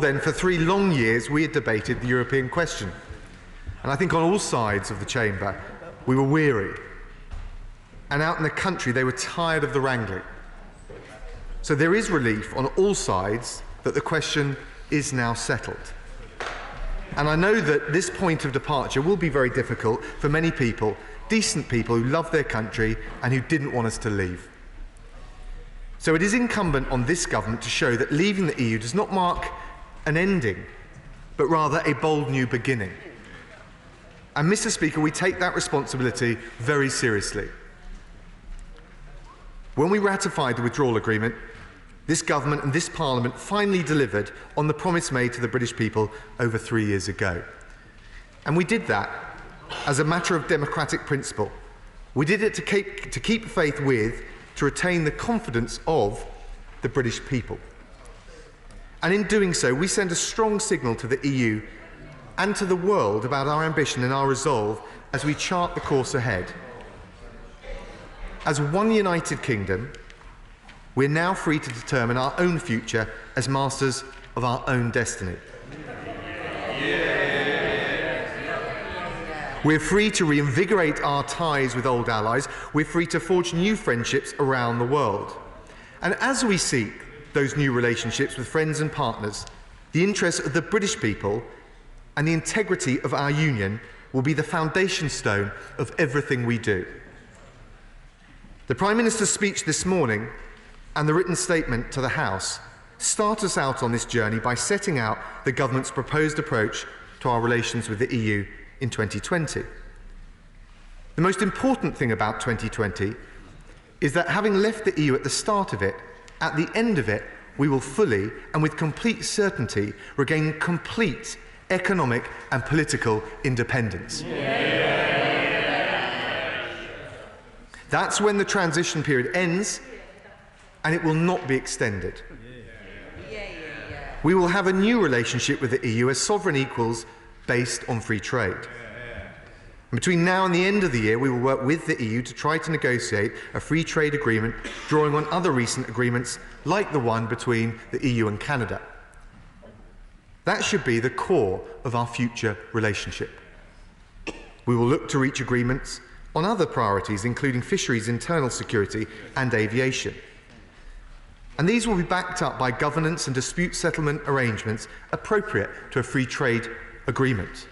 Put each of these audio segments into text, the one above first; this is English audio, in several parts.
then, for 3 long years, we had debated the European question. And I think on all sides of the chamber, we were weary. And out in the country, they were tired of the wrangling. So there is relief on all sides that the question is now settled. And I know that this point of departure will be very difficult for many people, decent people who love their country and who didn't want us to leave. So it is incumbent on this government to show that leaving the EU does not mark an ending, but rather a bold new beginning. And Mr. Speaker, we take that responsibility very seriously. When we ratified the withdrawal agreement, this government and this Parliament finally delivered on the promise made to the British people over 3 years ago. And we did that as a matter of democratic principle. We did it to keep faith with, to retain the confidence of the British people. And in doing so, we send a strong signal to the EU and to the world about our ambition and our resolve as we chart the course ahead. As one united kingdom, we're now free to determine our own future as masters of our own destiny. We're free to reinvigorate our ties with old allies. We're free to forge new friendships around the world. And as we seek those new relationships with friends and partners, the interests of the British people and the integrity of our union will be the foundation stone of everything we do. The Prime Minister's speech this morning and the written statement to the House start us out on this journey by setting out the government's proposed approach to our relations with the EU in 2020. The most important thing about 2020 is that having left the EU at the start of it, at the end of it, we will fully and with complete certainty regain complete economic and political independence. That's when the transition period ends, and it will not be extended. We will have a new relationship with the EU as sovereign equals based on free trade. And between now and the end of the year, we will work with the EU to try to negotiate a free trade agreement drawing on other recent agreements like the one between the EU and Canada. That should be the core of our future relationship. We will look to reach agreements on other priorities, including fisheries, internal security and aviation. And these will be backed up by governance and dispute settlement arrangements appropriate to a free trade agreement,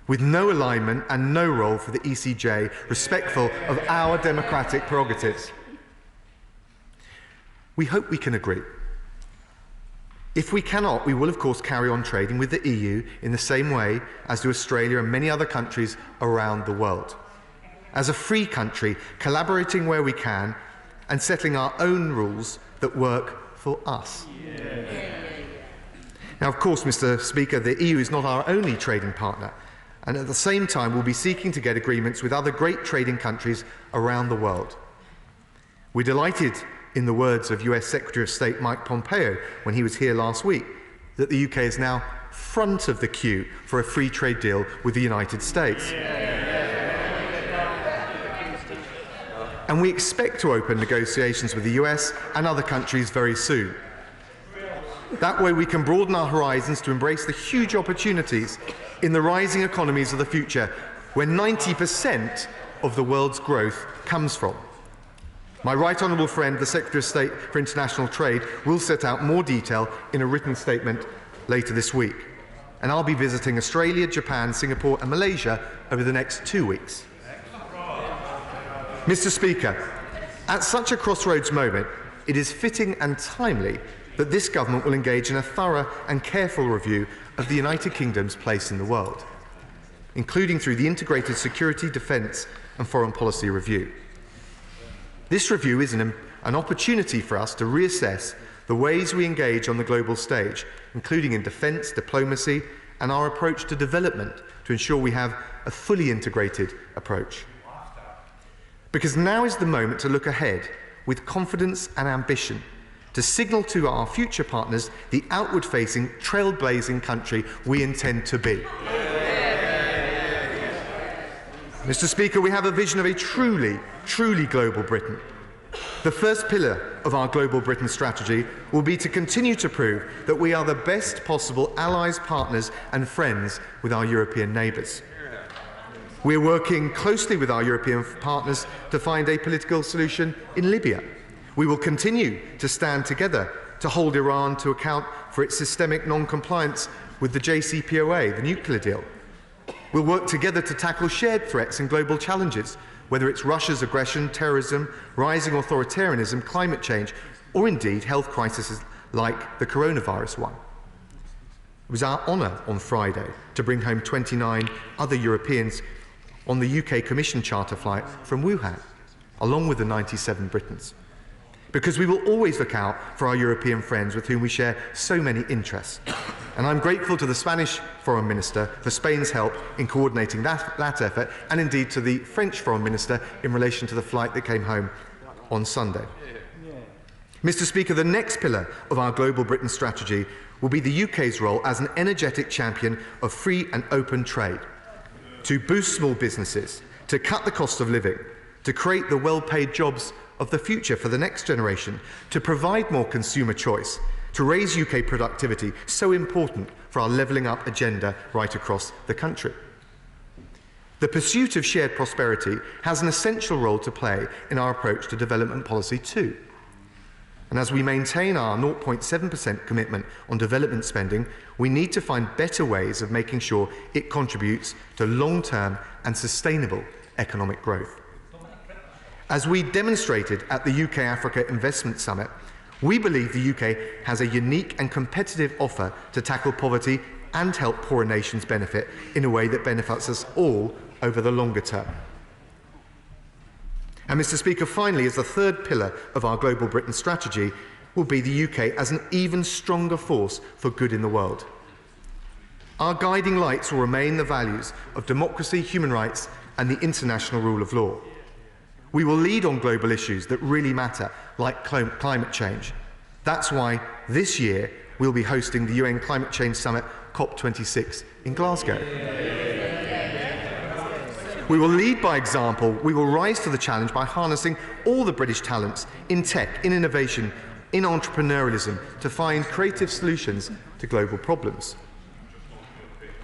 with no alignment and no role for the ECJ, respectful of our democratic prerogatives. We hope we can agree. If we cannot, we will of course carry on trading with the EU in the same way as do Australia and many other countries around the world. As a free country, collaborating where we can and settling our own rules that work for us. Now, of course, Mr. Speaker, the EU is not our only trading partner, and at the same time we'll be seeking to get agreements with other great trading countries around the world. We're delighted, in the words of US Secretary of State Mike Pompeo when he was here last week, that the UK is now front of the queue for a free trade deal with the United States. And we expect to open negotiations with the US and other countries very soon. That way we can broaden our horizons to embrace the huge opportunities in the rising economies of the future, where 90% of the world's growth comes from. My right honourable friend, the Secretary of State for International Trade, will set out more detail in a written statement later this week. And I'll be visiting Australia, Japan, Singapore and Malaysia over the next 2 weeks. Mr. Speaker, at such a crossroads moment, it is fitting and timely that this government will engage in a thorough and careful review of the United Kingdom's place in the world, including through the Integrated Security, Defence and Foreign Policy Review. This review is an opportunity for us to reassess the ways we engage on the global stage, including in defence, diplomacy and our approach to development, to ensure we have a fully integrated approach. Because now is the moment to look ahead with confidence and ambition, to signal to our future partners the outward-facing, trailblazing country we intend to be. Mr. Speaker, we have a vision of a truly global Britain, The first pillar of our Global Britain strategy will be to continue to prove that we are the best possible allies, partners and friends with our European neighbours. We are working closely with our European partners to find a political solution in Libya. We will continue to stand together to hold Iran to account for its systemic non-compliance with the JCPOA, the nuclear deal. We'll work together to tackle shared threats and global challenges, whether it's Russia's aggression, terrorism, rising authoritarianism, climate change, or indeed health crises like the coronavirus one. It was our honour on Friday to bring home 29 other Europeans on the UK Commission charter flight from Wuhan, along with the 97 Britons. Because we will always look out for our European friends with whom we share so many interests. And I'm grateful to the Spanish Foreign Minister for Spain's help in coordinating that effort, and indeed to the French Foreign Minister in relation to the flight that came home on Sunday. Mr. Speaker, the next pillar of our Global Britain strategy will be the UK's role as an energetic champion of free and open trade, to boost small businesses, to cut the cost of living, to create the well-paid jobs of the future for the next generation, to provide more consumer choice, to raise UK productivity, so important for our levelling up agenda right across the country. The pursuit of shared prosperity has an essential role to play in our approach to development policy too. And as we maintain our 0.7% commitment on development spending, we need to find better ways of making sure it contributes to long-term and sustainable economic growth. As we demonstrated at the UK-Africa Investment Summit, we believe the UK has a unique and competitive offer to tackle poverty and help poorer nations benefit in a way that benefits us all over the longer term. And Mr. Speaker, finally, as the third pillar of our Global Britain strategy, will be the UK as an even stronger force for good in the world. Our guiding lights will remain the values of democracy, human rights and the international rule of law. We will lead on global issues that really matter, like climate change. That's why this year we'll be hosting the UN Climate Change Summit COP26 in Glasgow. We will lead by example. We will rise to the challenge by harnessing all the British talents in tech, in innovation, in entrepreneurialism to find creative solutions to global problems.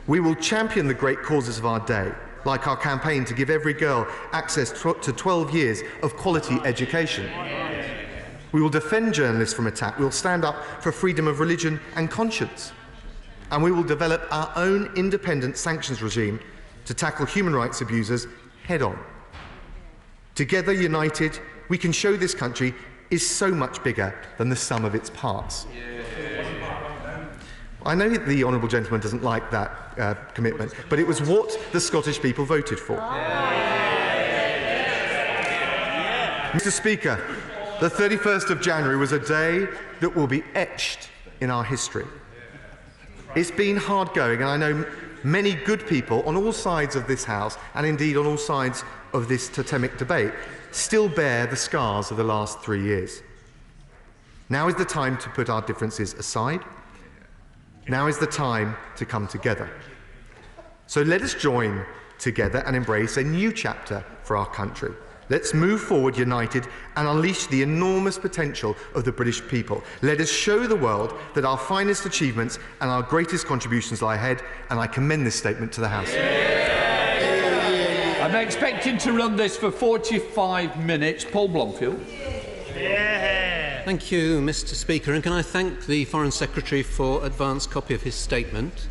We will champion the great causes of our day, like our campaign to give every girl access to 12 years of quality education. We will defend journalists from attack. We will stand up for freedom of religion and conscience. And we will develop our own independent sanctions regime to tackle human rights abusers head-on. Together, united, we can show this country is so much bigger than the sum of its parts. I know the honourable gentleman doesn't like that commitment, but it was what the Scottish people voted for. Mr. Speaker, the 31st of January was a day that will be etched in our history. It's been hard going, and I know many good people on all sides of this House, and indeed on all sides of this totemic debate, still bear the scars of the last 3 years. Now is the time to put our differences aside. Now is the time to come together. So let us join together and embrace a new chapter for our country. Let's move forward united and unleash the enormous potential of the British people. Let us show the world that our finest achievements and our greatest contributions lie ahead, and I commend this statement to the House. I'm expecting to run this for 45 minutes. Paul Blomfield. Thank you, Mr. Speaker, and can I thank the Foreign Secretary for advance copy of his statement.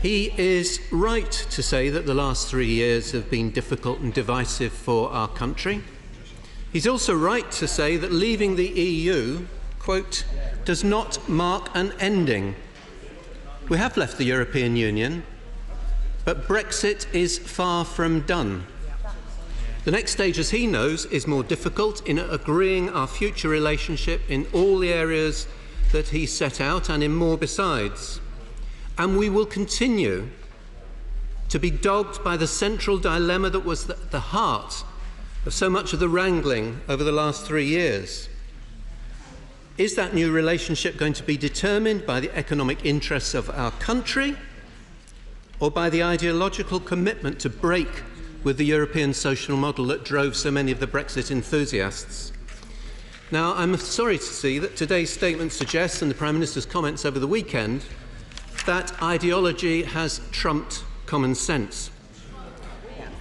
He is right to say that the last 3 years have been difficult and divisive for our country. He's also right to say that leaving the EU, quote, does not mark an ending. We have left the European Union, but Brexit is far from done. The next stage, as he knows, is more difficult in agreeing our future relationship in all the areas that he set out and in more besides. And we will continue to be dogged by the central dilemma that was at the heart of so much of the wrangling over the last 3 years. Is that new relationship going to be determined by the economic interests of our country or by the ideological commitment to break with the European social model that drove so many of the Brexit enthusiasts? Now, I'm sorry to see that today's statement suggests, and the Prime Minister's comments over the weekend, that ideology has trumped common sense.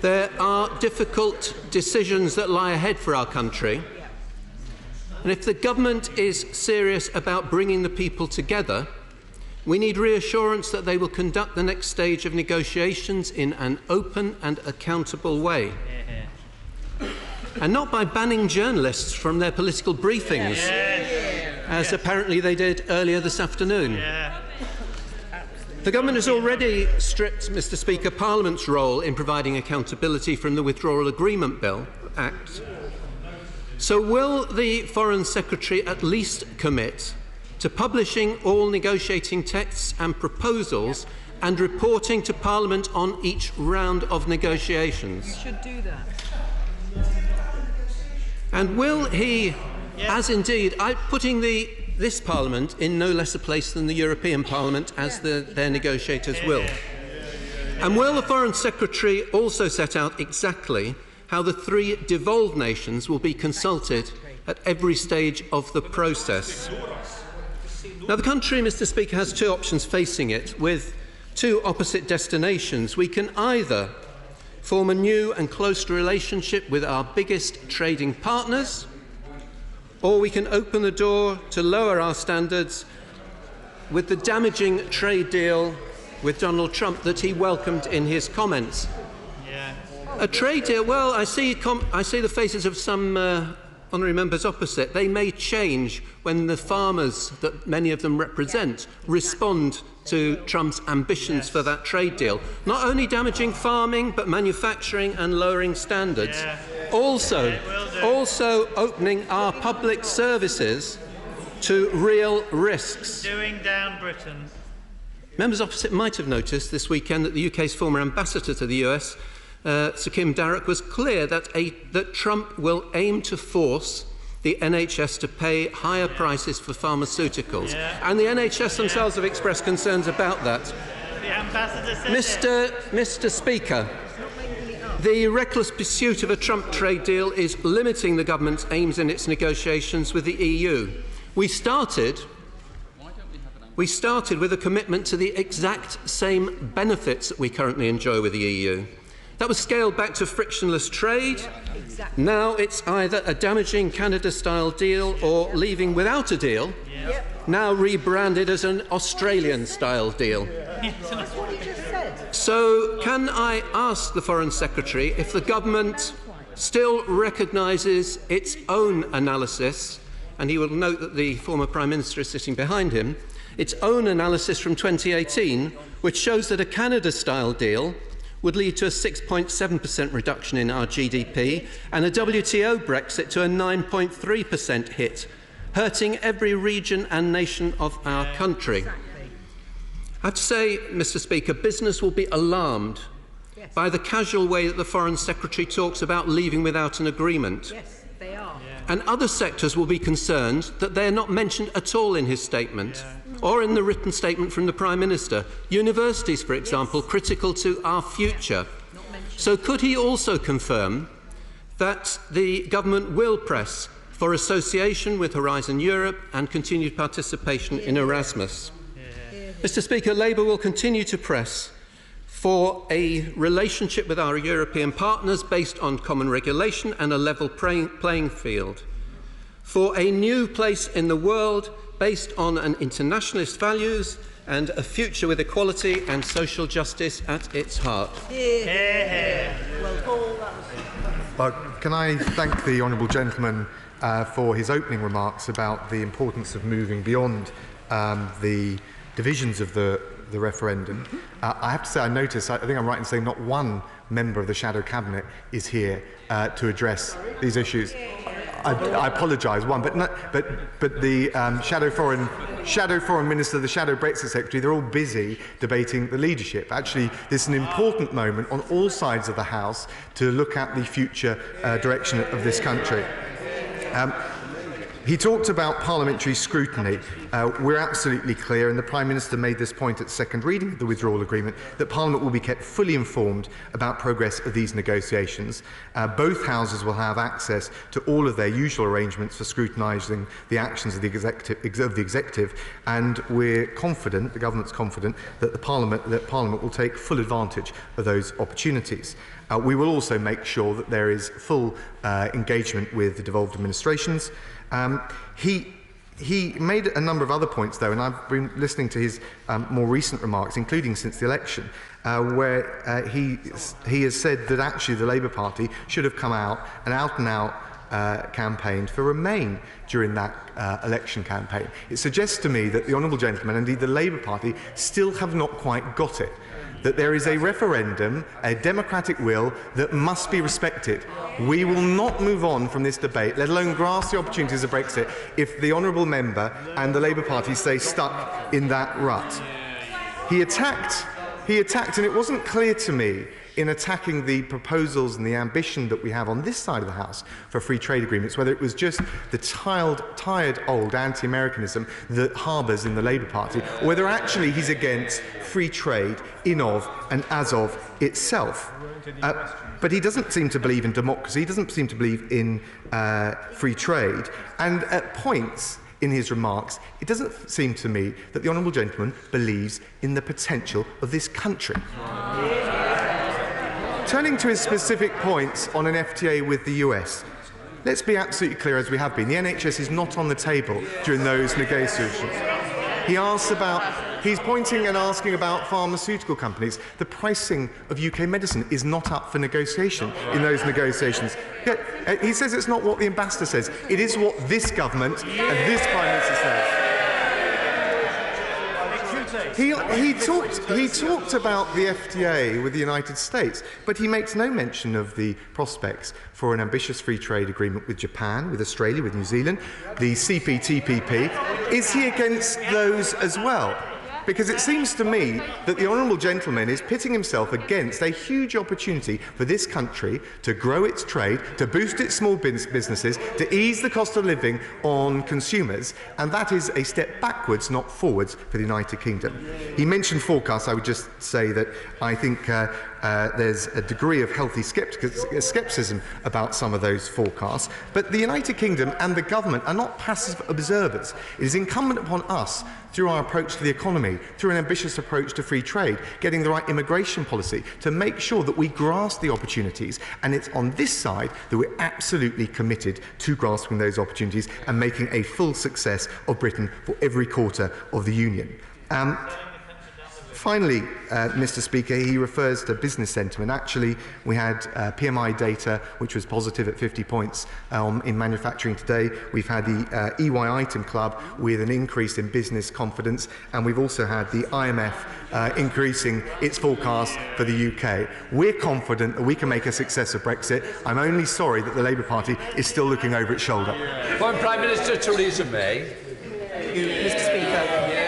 There are difficult decisions that lie ahead for our country, and if the government is serious about bringing the people together, we need reassurance that they will conduct the next stage of negotiations in an open and accountable way. And not by banning journalists from their political briefings, as apparently they did earlier this afternoon. The government has already stripped, Mr. Speaker, Parliament's role in providing accountability from the Withdrawal Agreement Act. So will the Foreign Secretary at least commit to publishing all negotiating texts and proposals and reporting to Parliament on each round of negotiations? You should do that. And will he, as indeed, putting this Parliament in no less a place than the European Parliament as their negotiators will? And will the Foreign Secretary also set out exactly how the 3 devolved nations will be consulted at every stage of the process? Now, the country, Mr. Speaker, has 2 options facing it, with 2 opposite destinations. We can either form a new and close relationship with our biggest trading partners, or we can open the door to lower our standards with the damaging trade deal with Donald Trump that he welcomed in his comments. A trade deal, well, I see the faces of some honourary members opposite. They may change when the farmers that many of them represent respond to Trump's ambitions for that trade deal. Not only damaging farming, but manufacturing and lowering standards. Also opening our public services to real risks. Doing down Britain. Members opposite might have noticed this weekend that the UK's former ambassador to the US, Sir Kim Darroch, was clear that Trump will aim to force the NHS to pay higher prices for pharmaceuticals. And the NHS themselves have expressed concerns about that. The ambassador said Mr. Speaker, the reckless pursuit of a Trump trade deal is limiting the government's aims in its negotiations with the EU. We started with a commitment to the exact same benefits that we currently enjoy with the EU. That was scaled back to frictionless trade. Exactly. Now it's either a damaging Canada-style deal or leaving without a deal, now rebranded as an Australian-style deal. That's what he just said. So can I ask the Foreign Secretary if the government still recognises its own analysis, and he will note that the former Prime Minister is sitting behind him, its own analysis from 2018, which shows that a Canada-style deal would lead to a 6.7% reduction in our GDP and a WTO Brexit to a 9.3% hit, hurting every region and nation of our country. I have to say, Mr. Speaker, business will be alarmed by the casual way that the Foreign Secretary talks about leaving without an agreement. Yes, they are. And other sectors will be concerned that they are not mentioned at all in his statement or in the written statement from the Prime Minister. Universities, for example, critical to our future. So could he also confirm that the government will press for association with Horizon Europe and continued participation in Erasmus? Mr. Speaker, Labour will continue to press for a relationship with our European partners based on common regulation and a level playing field, for a new place in the world based on an internationalist values and a future with equality and social justice at its heart. Well, can I thank the honourable gentleman for his opening remarks about the importance of moving beyond the divisions of the referendum. I have to say, I notice, I think I'm right in saying not one member of the Shadow Cabinet is here to address these issues. I apologise, one, but the Shadow Foreign Minister, the Shadow Brexit Secretary, they're all busy debating the leadership. Actually, this is an important moment on all sides of the House to look at the future direction of this country. He talked about parliamentary scrutiny. We're absolutely clear, and the Prime Minister made this point at second reading of the withdrawal agreement, that Parliament will be kept fully informed about progress of these negotiations. Both houses will have access to all of their usual arrangements for scrutinising the actions of the executive, and we're confident, the government's confident, that Parliament will take full advantage of those opportunities. We will also make sure that there is full engagement with the devolved administrations. He made a number of other points, though, and I've been listening to his more recent remarks, including since the election, where he has said that actually the Labour Party should have come out and campaigned for Remain during that election campaign. It suggests to me that the Honourable Gentleman, and indeed the Labour Party, still have not quite got it. That there is a referendum, a democratic will, that must be respected. We will not move on from this debate, let alone grasp the opportunities of Brexit, if the honourable member and the Labour Party stay stuck in that rut. He attacked, and it wasn't clear to me in attacking the proposals and the ambition that we have on this side of the House for free trade agreements, whether it was just the tired old anti-Americanism that harbours in the Labour Party, or whether actually he's against free trade in of and as of itself. But he doesn't seem to believe in democracy, he doesn't seem to believe in free trade, and at points in his remarks, it doesn't seem to me that the Honourable Gentleman believes in the potential of this country. Turning to his specific points on an FTA with the US, let's be absolutely clear, as we have been, the NHS is not on the table during those negotiations. He's pointing and asking about pharmaceutical companies. The pricing of UK medicine is not up for negotiation in those negotiations. Yet, he says it's not what the ambassador says. It is what this government and this Prime Minister says. He talked about the FTA with the United States, but he makes no mention of the prospects for an ambitious free trade agreement with Japan, with Australia, with New Zealand, the CPTPP. Is he against those as well? Because it seems to me that the Honourable Gentleman is pitting himself against a huge opportunity for this country to grow its trade, to boost its small businesses, to ease the cost of living on consumers, and that is a step backwards, not forwards, for the United Kingdom. He mentioned forecasts. I would just say that I think there's a degree of healthy scepticism about some of those forecasts, but the United Kingdom and the government are not passive observers. It is incumbent upon us, through our approach to the economy, through an ambitious approach to free trade, getting the right immigration policy, to make sure that we grasp the opportunities, and it's on this side that we're absolutely committed to grasping those opportunities and making a full success of Britain for every quarter of the Union. Finally, Mr. Speaker, he refers to business sentiment. Actually, we had PMI data, which was positive at 50 points in manufacturing today. We've had the EY Item Club with an increase in business confidence, and we've also had the IMF increasing its forecast for the UK. We're confident that we can make a success of Brexit. I'm only sorry that the Labour Party is still looking over its shoulder. Prime Minister Theresa May. Mr. Speaker.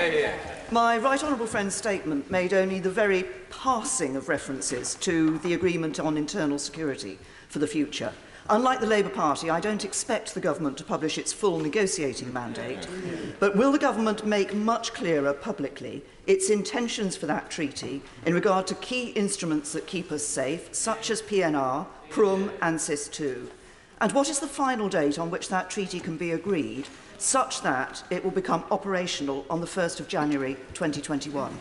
My right honourable friend's statement made only the very passing of references to the agreement on internal security for the future. Unlike the Labour Party, I don't expect the government to publish its full negotiating mandate, but will the government make much clearer publicly its intentions for that treaty in regard to key instruments that keep us safe, such as PNR, PRUM and SIS2? And what is the final date on which that treaty can be agreed, such that it will become operational on the 1st of January 2021?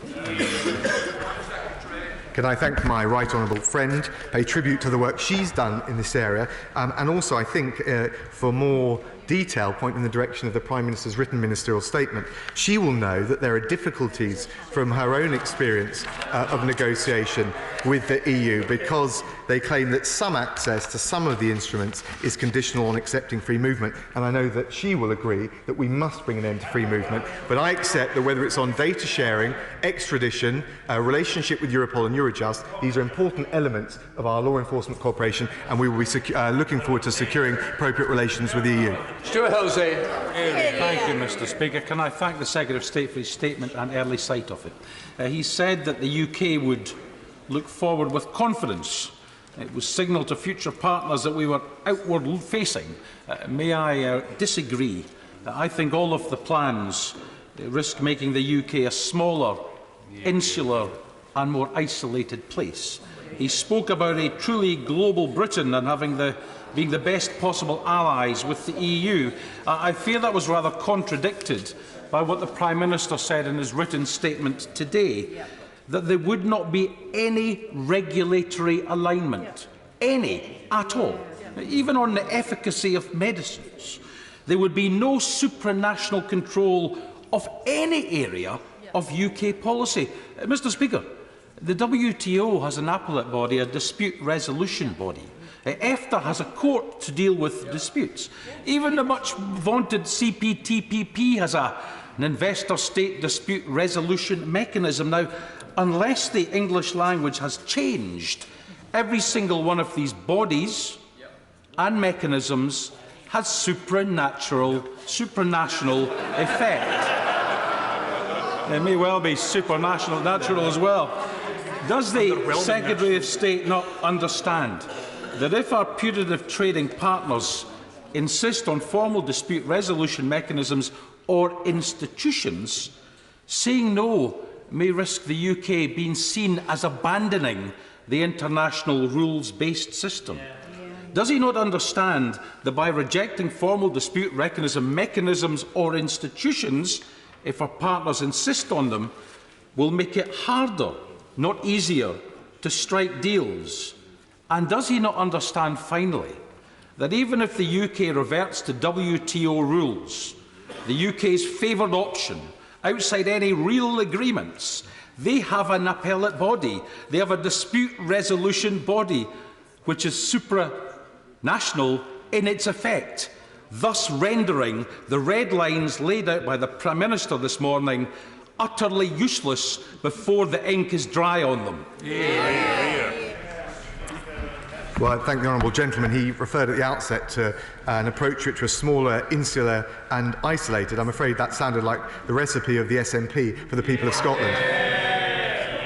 Can I thank my right honourable friend, pay tribute to the work she's done in this area, and also I think for more detail point in the direction of the Prime Minister's written ministerial statement. She will know that there are difficulties from her own experience of negotiation with the EU, because they claim that some access to some of the instruments is conditional on accepting free movement, and I know that she will agree that we must bring an end to free movement, but I accept that whether it's on data sharing, extradition, relationship with Europol and Eurojust, these are important elements of our law enforcement cooperation, and we will be looking forward to securing appropriate relations with the EU. Stuart Hillsey. Thank you, Mr. Speaker. Can I thank the Secretary of State for his statement and early sight of it? He said that the UK would look forward with confidence. It was signalled to future partners that we were outward-facing. May I disagree I think all of the plans risk making the UK a smaller, insular and more isolated place. He spoke about a truly global Britain and being the best possible allies with the EU. I fear that was rather contradicted by what the Prime Minister said in his written statement today, that there would not be any regulatory alignment, any at all, even on the efficacy of medicines. There would be no supranational control of any area of UK policy. Mr. Speaker, the WTO has an appellate body, a dispute resolution body. EFTA has a court to deal with disputes. Even the much vaunted CPTPP has an investor-state dispute resolution mechanism. Now, unless the English language has changed, every single one of these bodies and mechanisms has supranational effect. It may well be natural as well. Does the Secretary of State not understand that if our putative trading partners insist on formal dispute resolution mechanisms or institutions, saying no may risk the UK being seen as abandoning the international rules-based system? Does he not understand that by rejecting formal dispute mechanisms or institutions, if our partners insist on them, will make it harder, not easier, to strike deals? And does he not understand, finally, that even if the UK reverts to WTO rules, the UK's favoured option, outside any real agreements, they have an appellate body, they have a dispute resolution body, which is supranational in its effect, thus rendering the red lines laid out by the Prime Minister this morning utterly useless before the ink is dry on them. Well, I thank the honourable gentleman. He referred at the outset to an approach which was smaller, insular and isolated. I'm afraid that sounded like the recipe of the SNP for the people of Scotland.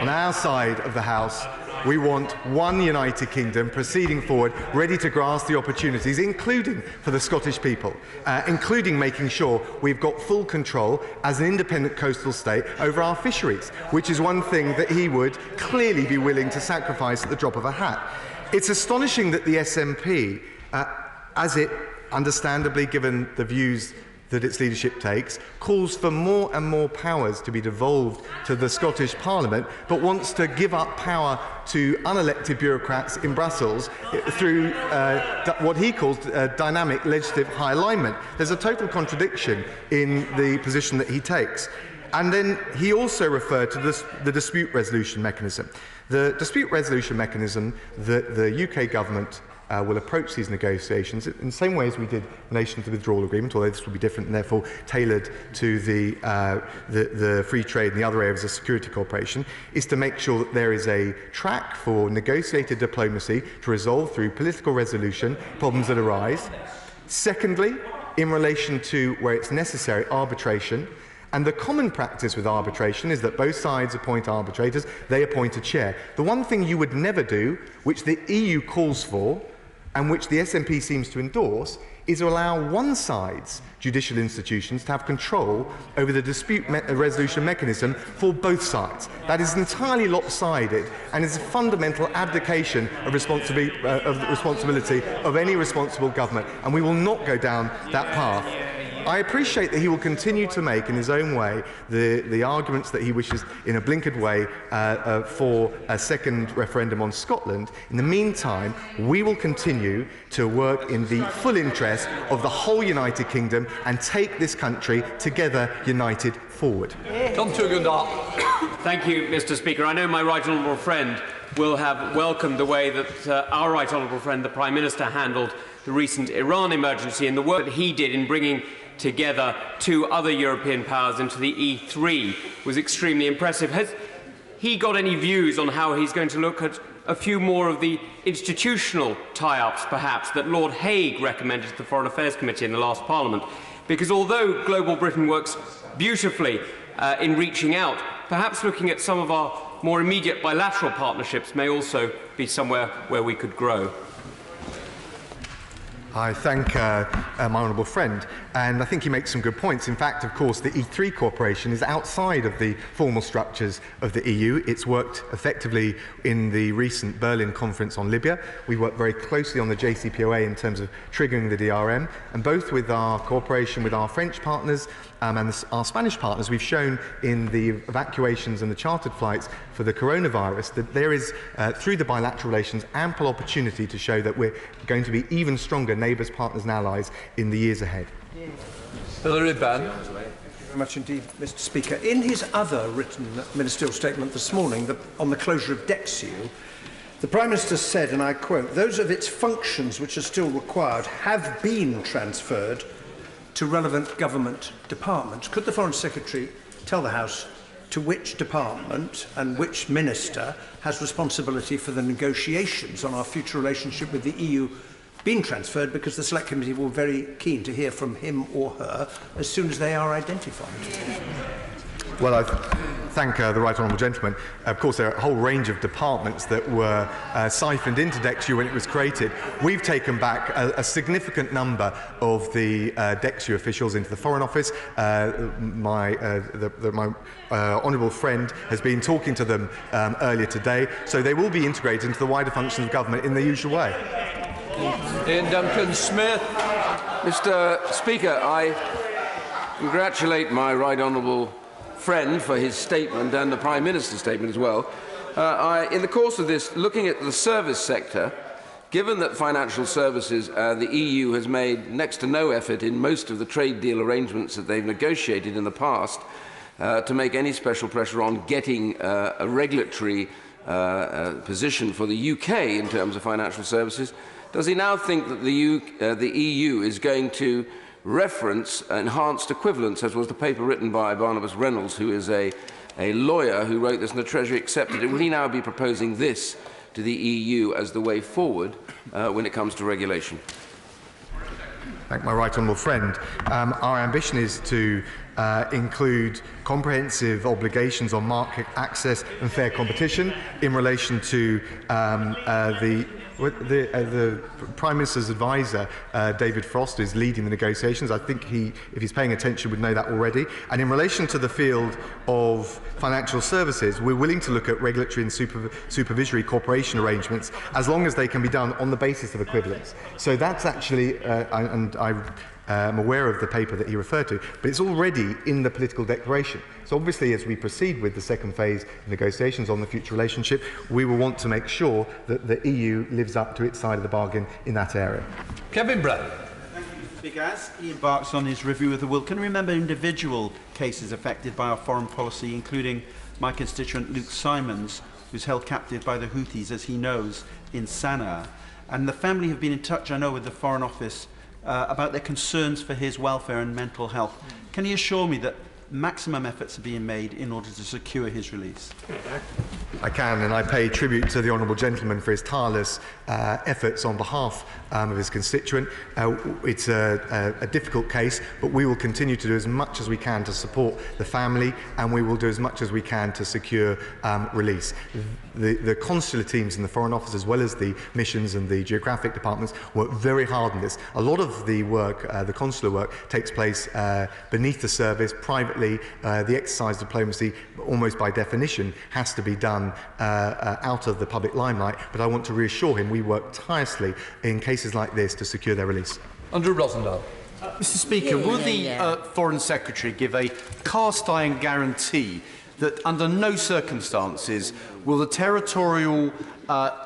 On our side of the House, we want one United Kingdom proceeding forward, ready to grasp the opportunities, including for the Scottish people, including making sure we've got full control as an independent coastal state over our fisheries, which is one thing that he would clearly be willing to sacrifice at the drop of a hat. It's astonishing that the SNP, as it understandably, given the views that its leadership takes, calls for more and more powers to be devolved to the Scottish Parliament, but wants to give up power to unelected bureaucrats in Brussels through what he calls dynamic legislative high alignment. There's a total contradiction in the position that he takes. And then he also referred to the dispute resolution mechanism. The dispute resolution mechanism that the UK government will approach these negotiations in the same way as we did in relation to the withdrawal agreement, although this will be different and therefore tailored to the free trade and the other areas of security cooperation, is to make sure that there is a track for negotiated diplomacy to resolve through political resolution problems that arise. Secondly, in relation to where it's necessary, arbitration. And the common practice with arbitration is that both sides appoint arbitrators, they appoint a chair. The one thing you would never do, which the EU calls for, and which the SNP seems to endorse, is to allow one side's judicial institutions to have control over the dispute resolution mechanism for both sides. That is entirely lopsided and is a fundamental abdication of responsibility of any responsible government, and we will not go down that path. I appreciate that he will continue to make, in his own way, the arguments that he wishes, in a blinkered way, for a second referendum on Scotland. In the meantime, we will continue to work in the full interest of the whole United Kingdom and take this country together, united, forward. Tom Tugundar. Thank you, Mr. Speaker. I know my right honourable friend will have welcomed the way that our right honourable friend, the Prime Minister, handled the recent Iran emergency and the work that he did in bringing together two other European powers into the E3 was extremely impressive. Has he got any views on how he's going to look at a few more of the institutional tie-ups, perhaps, that Lord Hague recommended to the Foreign Affairs Committee in the last Parliament? Because although Global Britain works beautifully in reaching out, perhaps looking at some of our more immediate bilateral partnerships may also be somewhere where we could grow. I thank my honourable friend, and I think he makes some good points. In fact, of course, the E3 Corporation is outside of the formal structures of the EU. It's worked effectively in the recent Berlin conference on Libya. We worked very closely on the JCPOA in terms of triggering the DRM, and both with our cooperation with our French partners and our Spanish partners, we've shown in the evacuations and the chartered flights for the coronavirus that there is, through the bilateral relations, ample opportunity to show that we're going to be even stronger neighbours, partners and allies in the years ahead. Hilary Benn. Thank you very much indeed, Mr. Speaker. In his other written ministerial statement this morning on the closure of DEXU, the Prime Minister said, and I quote, "Those of its functions which are still required have been transferred to relevant government departments." Could the Foreign Secretary tell the House to which department and which minister has responsibility for the negotiations on our future relationship with the EU being transferred, because the Select Committee will be very keen to hear from him or her as soon as they are identified? Well, I thank the right honourable gentleman. Of course, there are a whole range of departments that were siphoned into DEXU when it was created. We've taken back a significant number of the DEXU officials into the Foreign Office. My honourable friend has been talking to them earlier today, so they will be integrated into the wider functions of government in the usual way. Ian Duncan-Smith. Mr. Speaker, I congratulate my right honourable friend for his statement and the Prime Minister's statement as well. In the course of this, looking at the service sector, given that financial services, the EU has made next to no effort in most of the trade deal arrangements that they've negotiated in the past to make any special pressure on getting a regulatory position for the UK in terms of financial services, does he now think that the EU is going to reference enhanced equivalence, as was the paper written by Barnabas Reynolds, who is a lawyer who wrote this and the Treasury accepted it? Will he now be proposing this to the EU as the way forward when it comes to regulation? Thank my right honourable friend. Our ambition is to include comprehensive obligations on market access and fair competition in relation to the Prime Minister's advisor, David Frost, is leading the negotiations. I think if he's paying attention, would know that already. And in relation to the field of financial services, we're willing to look at regulatory and supervisory cooperation arrangements as long as they can be done on the basis of equivalence. So that's actually, I'm aware of the paper that he referred to, but it's already in the political declaration. So obviously, as we proceed with the second phase of negotiations on the future relationship, we will want to make sure that the EU lives up to its side of the bargain in that area. Kevin Brown. Thank you, Mr. Speaker. As he embarks on his review of the will, can you remember individual cases affected by our foreign policy, including my constituent Luke Simons, who's held captive by the Houthis, as he knows, in Sana'a? And the family have been in touch, I know, with the Foreign Office about their concerns for his welfare and mental health. Can he assure me that maximum efforts are being made in order to secure his release? I can, and I pay tribute to the honourable gentleman for his tireless efforts on behalf of his constituent. It's a difficult case, but we will continue to do as much as we can to support the family, and we will do as much as we can to secure release. The consular teams in the Foreign Office, as well as the missions and the geographic departments, work very hard on this. A lot of the work, the consular work, takes place beneath the service, privately. The exercise of diplomacy, almost by definition, has to be done out of the public limelight. But I want to reassure him we work tirelessly in cases like this to secure their release. Andrew Rosendale. Mr. Speaker, will the Foreign Secretary give a cast-iron guarantee that under no circumstances will the territorial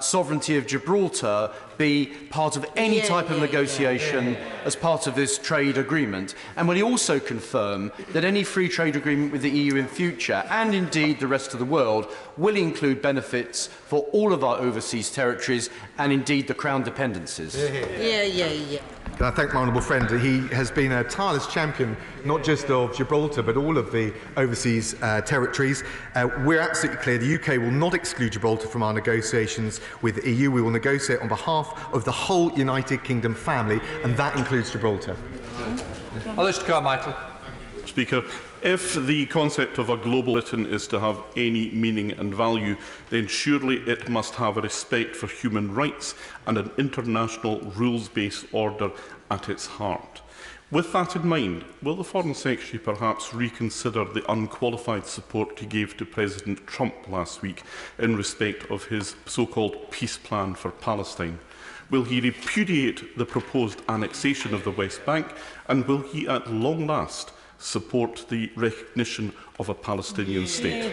sovereignty of Gibraltar be part of any type of negotiation as part of this trade agreement? And will he also confirm that any free trade agreement with the EU in future, and indeed the rest of the world, will include benefits for all of our overseas territories and indeed the Crown dependencies? Can I thank my honourable friend? He has been a tireless champion, not just of Gibraltar, but all of the overseas territories. We're absolutely clear the UK will not exclude Gibraltar from our negotiations with the EU. We will negotiate on behalf of the whole United Kingdom family, and that includes Gibraltar. Alistair Carmichael. Speaker. If the concept of a global Britain is to have any meaning and value, then surely it must have a respect for human rights and an international rules-based order at its heart. With that in mind, will the Foreign Secretary perhaps reconsider the unqualified support he gave to President Trump last week in respect of his so-called peace plan for Palestine? Will he repudiate the proposed annexation of the West Bank, and will he at long last support the recognition of a Palestinian state?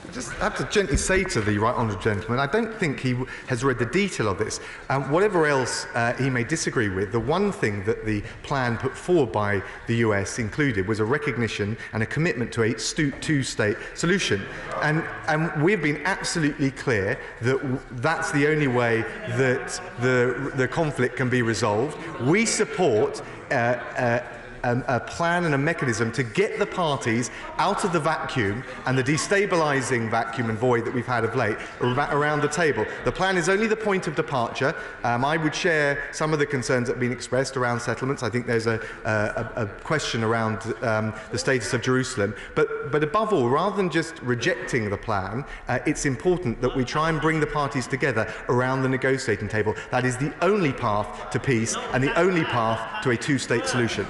I just have to gently say to the right honourable gentleman, I don't think he has read the detail of this. Whatever else he may disagree with, the one thing that the plan put forward by the US included was a recognition and a commitment to a two-state solution. And we've been absolutely clear that that's the only way that the conflict can be resolved. We support a plan and a mechanism to get the parties out of the vacuum and the destabilising vacuum and void that we've had of late around the table. The plan is only the point of departure. I would share some of the concerns that have been expressed around settlements. I think there's a question around the status of Jerusalem. But above all, rather than just rejecting the plan, it's important that we try and bring the parties together around the negotiating table. That is the only path to peace and the only path to a two-state solution.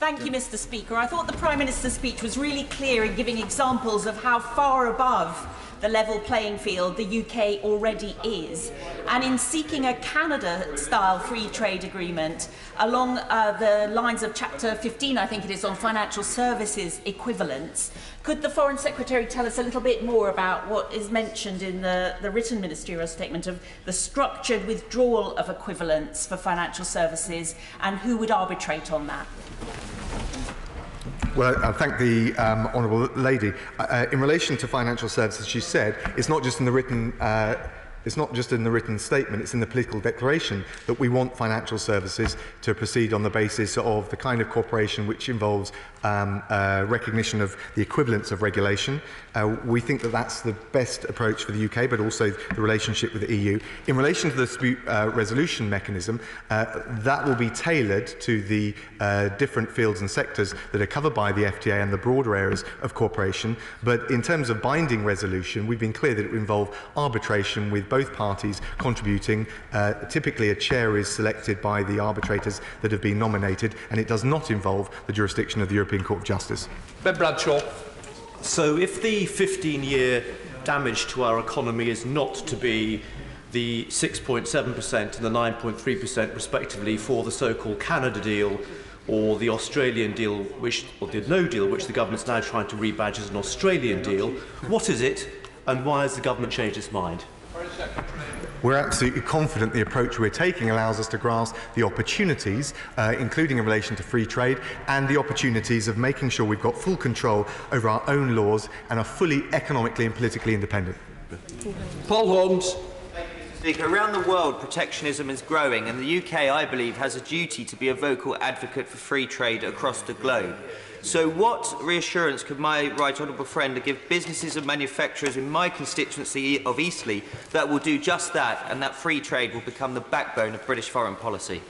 Thank you, Mr. Speaker. I thought the Prime Minister's speech was really clear in giving examples of how far above the level playing field the UK already is, and in seeking a Canada-style free trade agreement along the lines of Chapter 15, I think it is, on financial services equivalents. Could the Foreign Secretary tell us a little bit more about what is mentioned in the written ministerial statement of the structured withdrawal of equivalents for financial services, and who would arbitrate on that? Well, I thank the honourable lady. In relation to financial services, she said it's not just in the written. It's not just in the written statement, it's in the political declaration that we want financial services to proceed on the basis of the kind of cooperation which involves recognition of the equivalence of regulation. We think that that's the best approach for the UK, but also the relationship with the EU. In relation to the dispute resolution mechanism, that will be tailored to the different fields and sectors that are covered by the FTA and the broader areas of cooperation. But in terms of binding resolution, we've been clear that it will involve arbitration with both parties contributing. Typically, a chair is selected by the arbitrators that have been nominated, and it does not involve the jurisdiction of the European Court of Justice. Ben Bradshaw. So if the 15-year damage to our economy is not to be the 6.7% and the 9.3% respectively for the so-called Canada deal or the Australian deal, or the no deal, which the government's now trying to rebadge as an Australian deal, what is it, and why has the government changed its mind? We're absolutely confident the approach we're taking allows us to grasp the opportunities, including in relation to free trade, and the opportunities of making sure we've got full control over our own laws and are fully economically and politically independent. Paul Holmes. Speaker, around the world, protectionism is growing, and the UK, I believe, has a duty to be a vocal advocate for free trade across the globe. So what reassurance could my right honourable friend give businesses and manufacturers in my constituency of Eastleigh that will do just that, and that free trade will become the backbone of British foreign policy?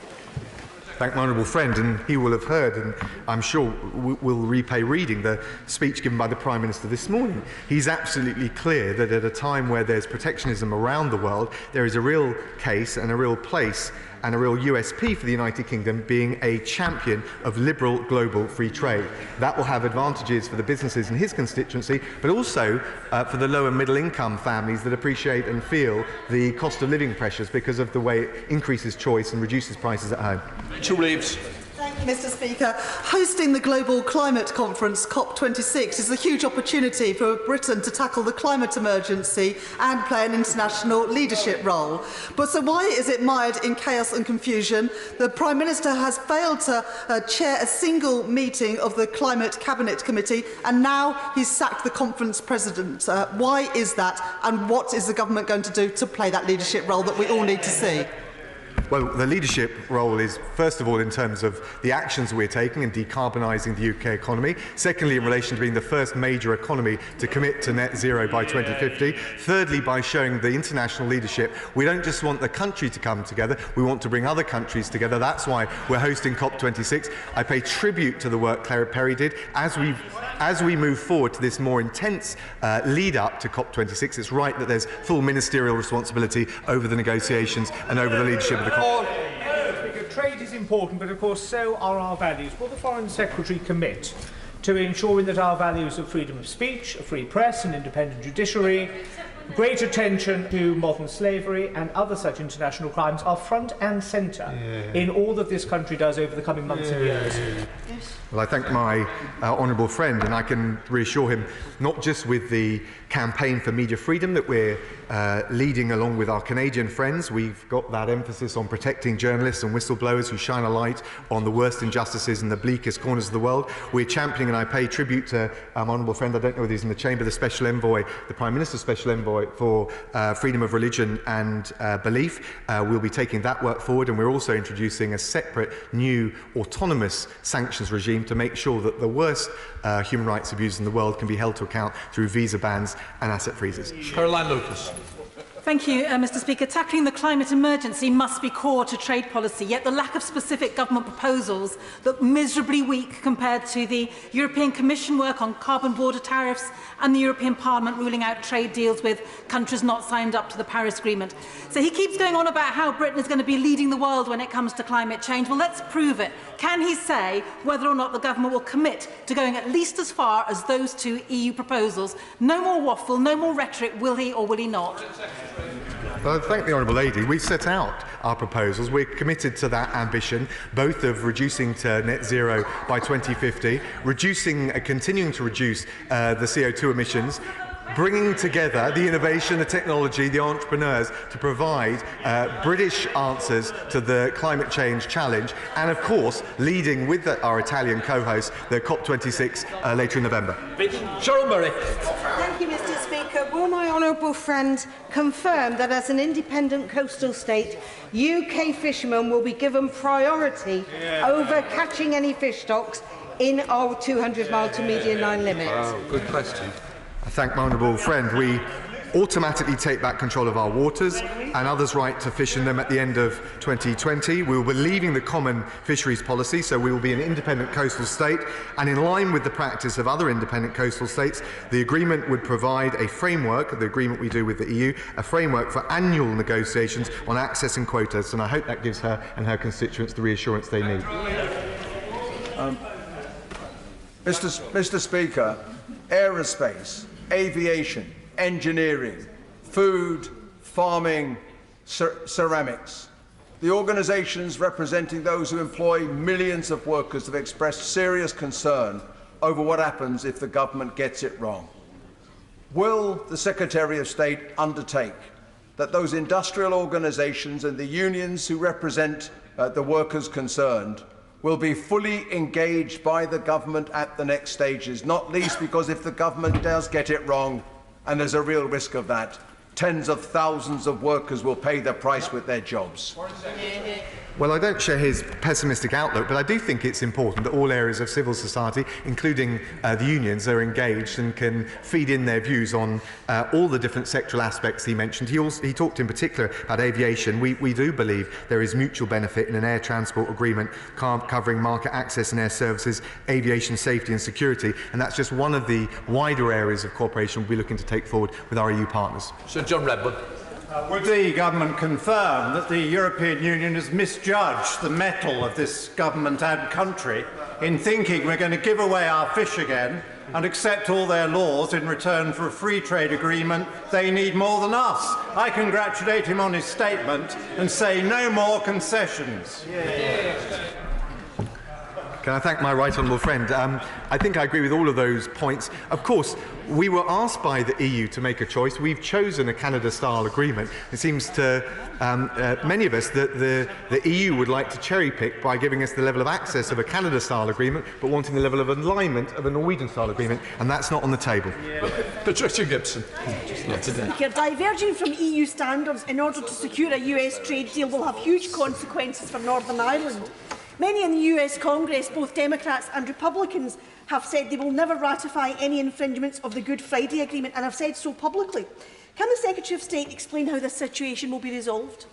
Thank my honourable friend, and he will have heard, and I'm sure will repay reading, the speech given by the Prime Minister this morning. He's absolutely clear that at a time where there's protectionism around the world, there is a real case and a real place and a real USP for the United Kingdom being a champion of liberal global free trade. That will have advantages for the businesses in his constituency, but also for the lower middle income families that appreciate and feel the cost of living pressures because of the way it increases choice and reduces prices at home. Thank you, Mr. Speaker. Hosting the Global Climate Conference, COP26, is a huge opportunity for Britain to tackle the climate emergency and play an international leadership role. But so why is it mired in chaos and confusion? The Prime Minister has failed to chair a single meeting of the Climate Cabinet Committee, and now he's sacked the conference president. Why is that, and what is the government going to do to play that leadership role that we all need to see? Well, the leadership role is, first of all, in terms of the actions we're taking in decarbonising the UK economy. Secondly, in relation to being the first major economy to commit to net zero by 2050. Thirdly, by showing the international leadership. We don't just want the country to come together, we want to bring other countries together. That's why we're hosting COP26. I pay tribute to the work Clara Perry did. As we move forward to this more intense lead up to COP26, it's right that there's full ministerial responsibility over the negotiations and over the leadership of the COP. Trade is important, but of course so are our values. Will the Foreign Secretary commit to ensuring that our values of freedom of speech, a free press, an independent judiciary, great attention to modern slavery and other such international crimes are front and centre in all that this country does over the coming months and years? Well, I thank my honourable friend, and I can reassure him not just with the campaign for media freedom that we're leading along with our Canadian friends. We've got that emphasis on protecting journalists and whistleblowers who shine a light on the worst injustices in the bleakest corners of the world. We're championing, and I pay tribute to my honourable friend, I don't know whether he's in the chamber, the Special Envoy, the Prime Minister's Special Envoy for freedom of religion and belief. We'll be taking that work forward, and we're also introducing a separate new autonomous sanctions regime to make sure that the worst human rights abusers in the world can be held to account through visa bans and asset freezes. Caroline Lucas. Thank you, Mr. Speaker. Tackling the climate emergency must be core to trade policy, yet the lack of specific government proposals look miserably weak compared to the European Commission work on carbon border tariffs and the European Parliament ruling out trade deals with countries not signed up to the Paris Agreement. So he keeps going on about how Britain is going to be leading the world when it comes to climate change. Well, let's prove it. Can he say whether or not the government will commit to going at least as far as those two EU proposals? No more waffle, no more rhetoric. Will he or will he not? Well, I thank the Honourable Lady. We've set out our proposals. We're committed to that ambition, both of reducing to net zero by 2050, continuing to reduce the CO2 emissions, bringing together the innovation, the technology, the entrepreneurs to provide British answers to the climate change challenge, and of course leading with our Italian co-host the COP26 later in November. Cheryl Murray. Thank you, Mr. Speaker. Will my honourable friend confirm that as an independent coastal state, UK fishermen will be given priority over catching any fish stocks in our 200-mile to median line limits? Oh, good question. I thank my honourable friend. We automatically take back control of our waters and others' right to fish in them at the end of 2020. We will be leaving the common fisheries policy, so we will be an independent coastal state, and in line with the practice of other independent coastal states, the agreement would provide a framework, the agreement we do with the EU, a framework for annual negotiations on access and quotas, and I hope that gives her and her constituents the reassurance they need. Mr. Speaker, aerospace, aviation, engineering, food, farming, ceramics. The organisations representing those who employ millions of workers have expressed serious concern over what happens if the government gets it wrong. Will the Secretary of State undertake that those industrial organisations and the unions who represent the workers concerned will be fully engaged by the government at the next stages, not least because if the government does get it wrong, and there's a real risk of that, tens of thousands of workers will pay the price with their jobs. Well, I don't share his pessimistic outlook, but I do think it's important that all areas of civil society, including the unions, are engaged and can feed in their views on all the different sectoral aspects he mentioned. He talked in particular about aviation. We do believe there is mutual benefit in an air transport agreement covering market access and air services, aviation safety and security, and that's just one of the wider areas of cooperation we'll be looking to take forward with our EU partners. Sir John Redwood. Would the government confirm that the European Union has misjudged the mettle of this government and country in thinking we're going to give away our fish again and accept all their laws in return for a free trade agreement they need more than us? I congratulate him on his statement and say no more concessions. Okay, Can I thank my right honourable friend? I think I agree with all of those points. Of course, we were asked by the EU to make a choice. We've chosen a Canada-style agreement. It seems to many of us that the EU would like to cherry-pick by giving us the level of access of a Canada-style agreement, but wanting the level of alignment of a Norwegian-style agreement, and that's not on the table. Patricia Gibson. Speaker, diverging from EU standards in order to secure a US trade deal will have huge consequences for Northern Ireland. Many in the US Congress, both Democrats and Republicans, have said they will never ratify any infringements of the Good Friday Agreement and have said so publicly. Can the Secretary of State explain how this situation will be resolved?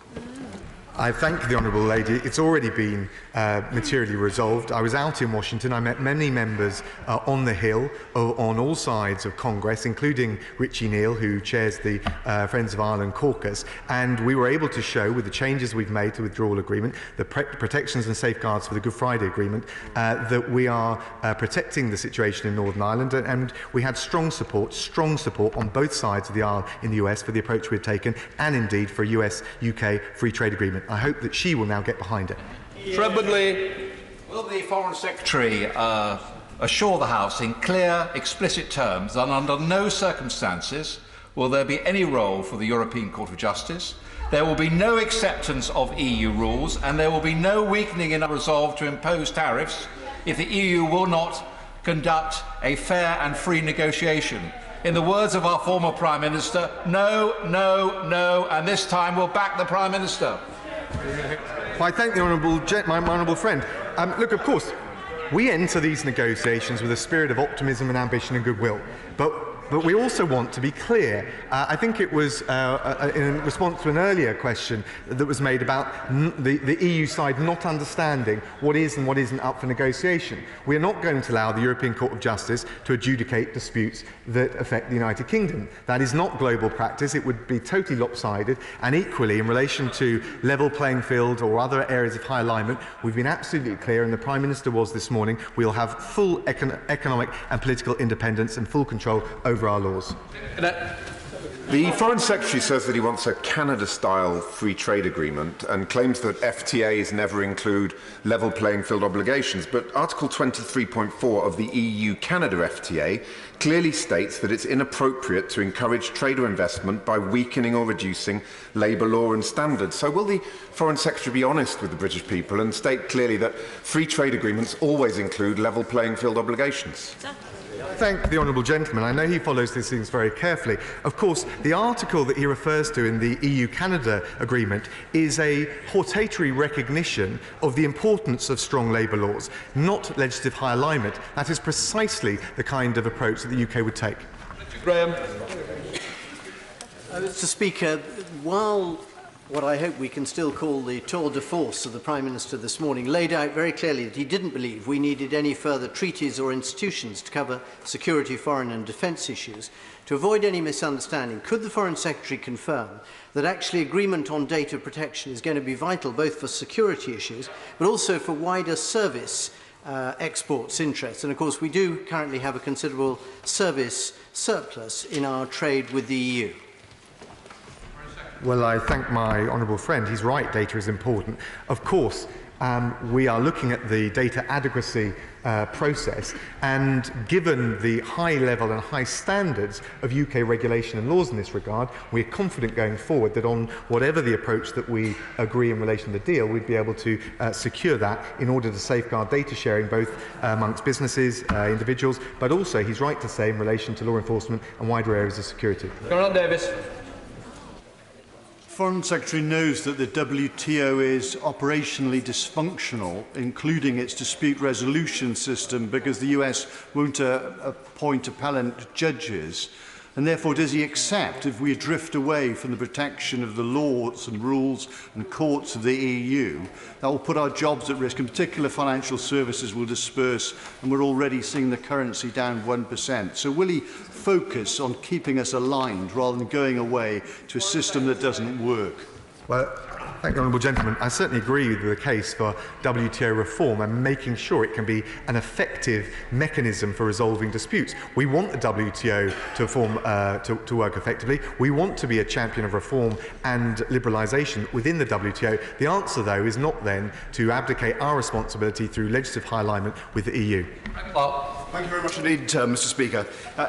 I thank the honourable lady. It's already been materially resolved. I was out in Washington. I met many members on the Hill on all sides of Congress, including Richie Neal, who chairs the Friends of Ireland caucus. And we were able to show, with the changes we've made to the withdrawal agreement, the protections and safeguards for the Good Friday Agreement, that we are protecting the situation in Northern Ireland. And we had strong support on both sides of the aisle in the US for the approach we've taken, and indeed for a US-UK free trade agreement. I hope that she will now get behind it. Will the Foreign Secretary assure the House in clear, explicit terms that under no circumstances will there be any role for the European Court of Justice, there will be no acceptance of EU rules, and there will be no weakening in our resolve to impose tariffs if the EU will not conduct a fair and free negotiation? In the words of our former Prime Minister, no, no, no, and this time we'll back the Prime Minister. Well, I thank the my honourable friend. Look, of course, we enter these negotiations with a spirit of optimism and ambition and goodwill. But we also want to be clear. I think it was in response to an earlier question that was made about the EU side not understanding what is and what isn't up for negotiation. We are not going to allow the European Court of Justice to adjudicate disputes that affect the United Kingdom. That is not global practice. It would be totally lopsided. And equally, in relation to level playing field or other areas of high alignment, we've been absolutely clear, and the Prime Minister was this morning, we'll have full economic and political independence and full control over our laws. The Foreign Secretary says that he wants a Canada-style free trade agreement and claims that FTAs never include level playing field obligations. But Article 23.4 of the EU-Canada FTA clearly states that it's inappropriate to encourage trade or investment by weakening or reducing labour law and standards. So will the Foreign Secretary be honest with the British people and state clearly that free trade agreements always include level playing field obligations? Thank the honourable gentleman. I know he follows these things very carefully. Of course, the article that he refers to in the EU-Canada agreement is a hortatory recognition of the importance of strong labour laws, not legislative high alignment. That is precisely the kind of approach that the UK would take. Graham. Mr. Speaker, while what I hope we can still call the tour de force of the Prime Minister this morning laid out very clearly that he didn't believe we needed any further treaties or institutions to cover security, foreign and defence issues. To avoid any misunderstanding, could the Foreign Secretary confirm that actually agreement on data protection is going to be vital both for security issues but also for wider service exports interests? And of course we do currently have a considerable service surplus in our trade with the EU. Well, I thank my honourable friend. He's right, data is important. Of course, we are looking at the data adequacy process, and given the high level and high standards of UK regulation and laws in this regard, we're confident going forward that on whatever the approach that we agree in relation to the deal, we'd be able to secure that in order to safeguard data sharing both amongst businesses, individuals, but also, he's right to say, in relation to law enforcement and wider areas of security. Colonel Davis. Foreign Secretary knows that the WTO is operationally dysfunctional, including its dispute resolution system, because the US won't appoint appellant judges. And therefore, does he accept, if we drift away from the protection of the laws and rules and courts of the EU, that will put our jobs at risk? In particular, financial services will disperse, and we're already seeing the currency down 1%. So will he focus on keeping us aligned rather than going away to a system that doesn't work? Well, Thank you, Honourable Gentleman. I certainly agree with the case for WTO reform and making sure it can be an effective mechanism for resolving disputes. We want the WTO to work effectively. We want to be a champion of reform and liberalisation within the WTO. The answer, though, is not then to abdicate our responsibility through legislative high alignment with the EU. Thank you very much indeed, Mr. Speaker.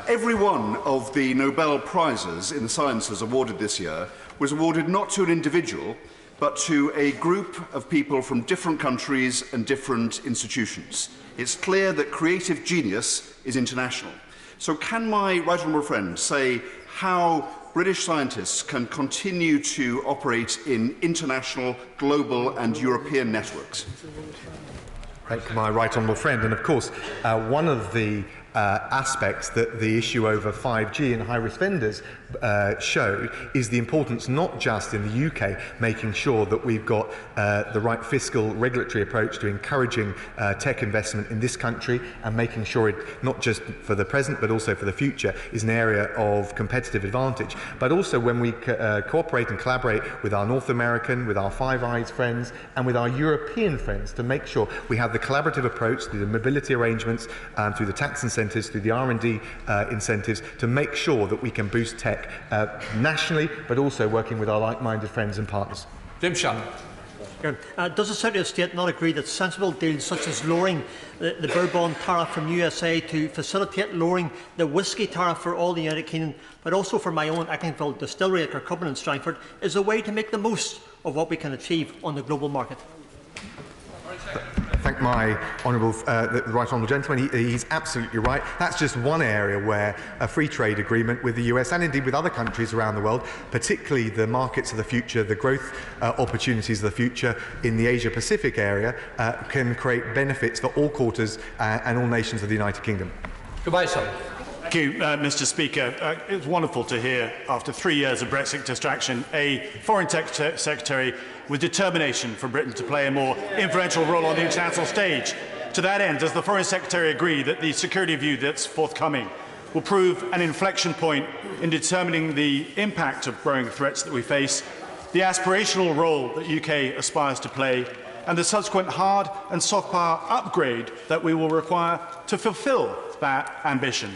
Every one of the Nobel Prizes in Sciences awarded this year was awarded not to an individual, but to a group of people from different countries and different institutions. It's clear that creative genius is international. So can my right honourable friend say how British scientists can continue to operate in international, global and European networks? Thank my right honourable friend. And of course, one of the aspects that the issue over 5G and high-risk vendors showed is the importance not just in the UK making sure that we've got the right fiscal regulatory approach to encouraging tech investment in this country and making sure it, not just for the present but also for the future, is an area of competitive advantage, but also when we cooperate and collaborate with our North American, with our Five Eyes friends and with our European friends to make sure we have the collaborative approach through the mobility arrangements, through the tax incentives, through the R&D incentives to make sure that we can boost tech nationally, but also working with our like-minded friends and partners. Jim Shannon. Does the Secretary of State not agree that sensible deals such as lowering the Bourbon tariff from USA to facilitate lowering the whisky tariff for all the United Kingdom, but also for my own Eckingville distillery at Kirkcudbright in Strangford, is a way to make the most of what we can achieve on the global market? Thank my the right honourable gentleman. He's absolutely right. That's just one area where a free trade agreement with the US and indeed with other countries around the world, particularly the markets of the future, the growth opportunities of the future in the Asia-Pacific area, can create benefits for all quarters and all nations of the United Kingdom. Goodbye, sir. Thank you, Mr. Speaker. It's wonderful to hear, after 3 years of Brexit distraction, a Foreign Secretary with determination for Britain to play a more influential role on the international stage. To that end, does the Foreign Secretary agree that the security review that's forthcoming will prove an inflection point in determining the impact of growing threats that we face, the aspirational role that UK aspires to play, and the subsequent hard and soft power upgrade that we will require to fulfil that ambition?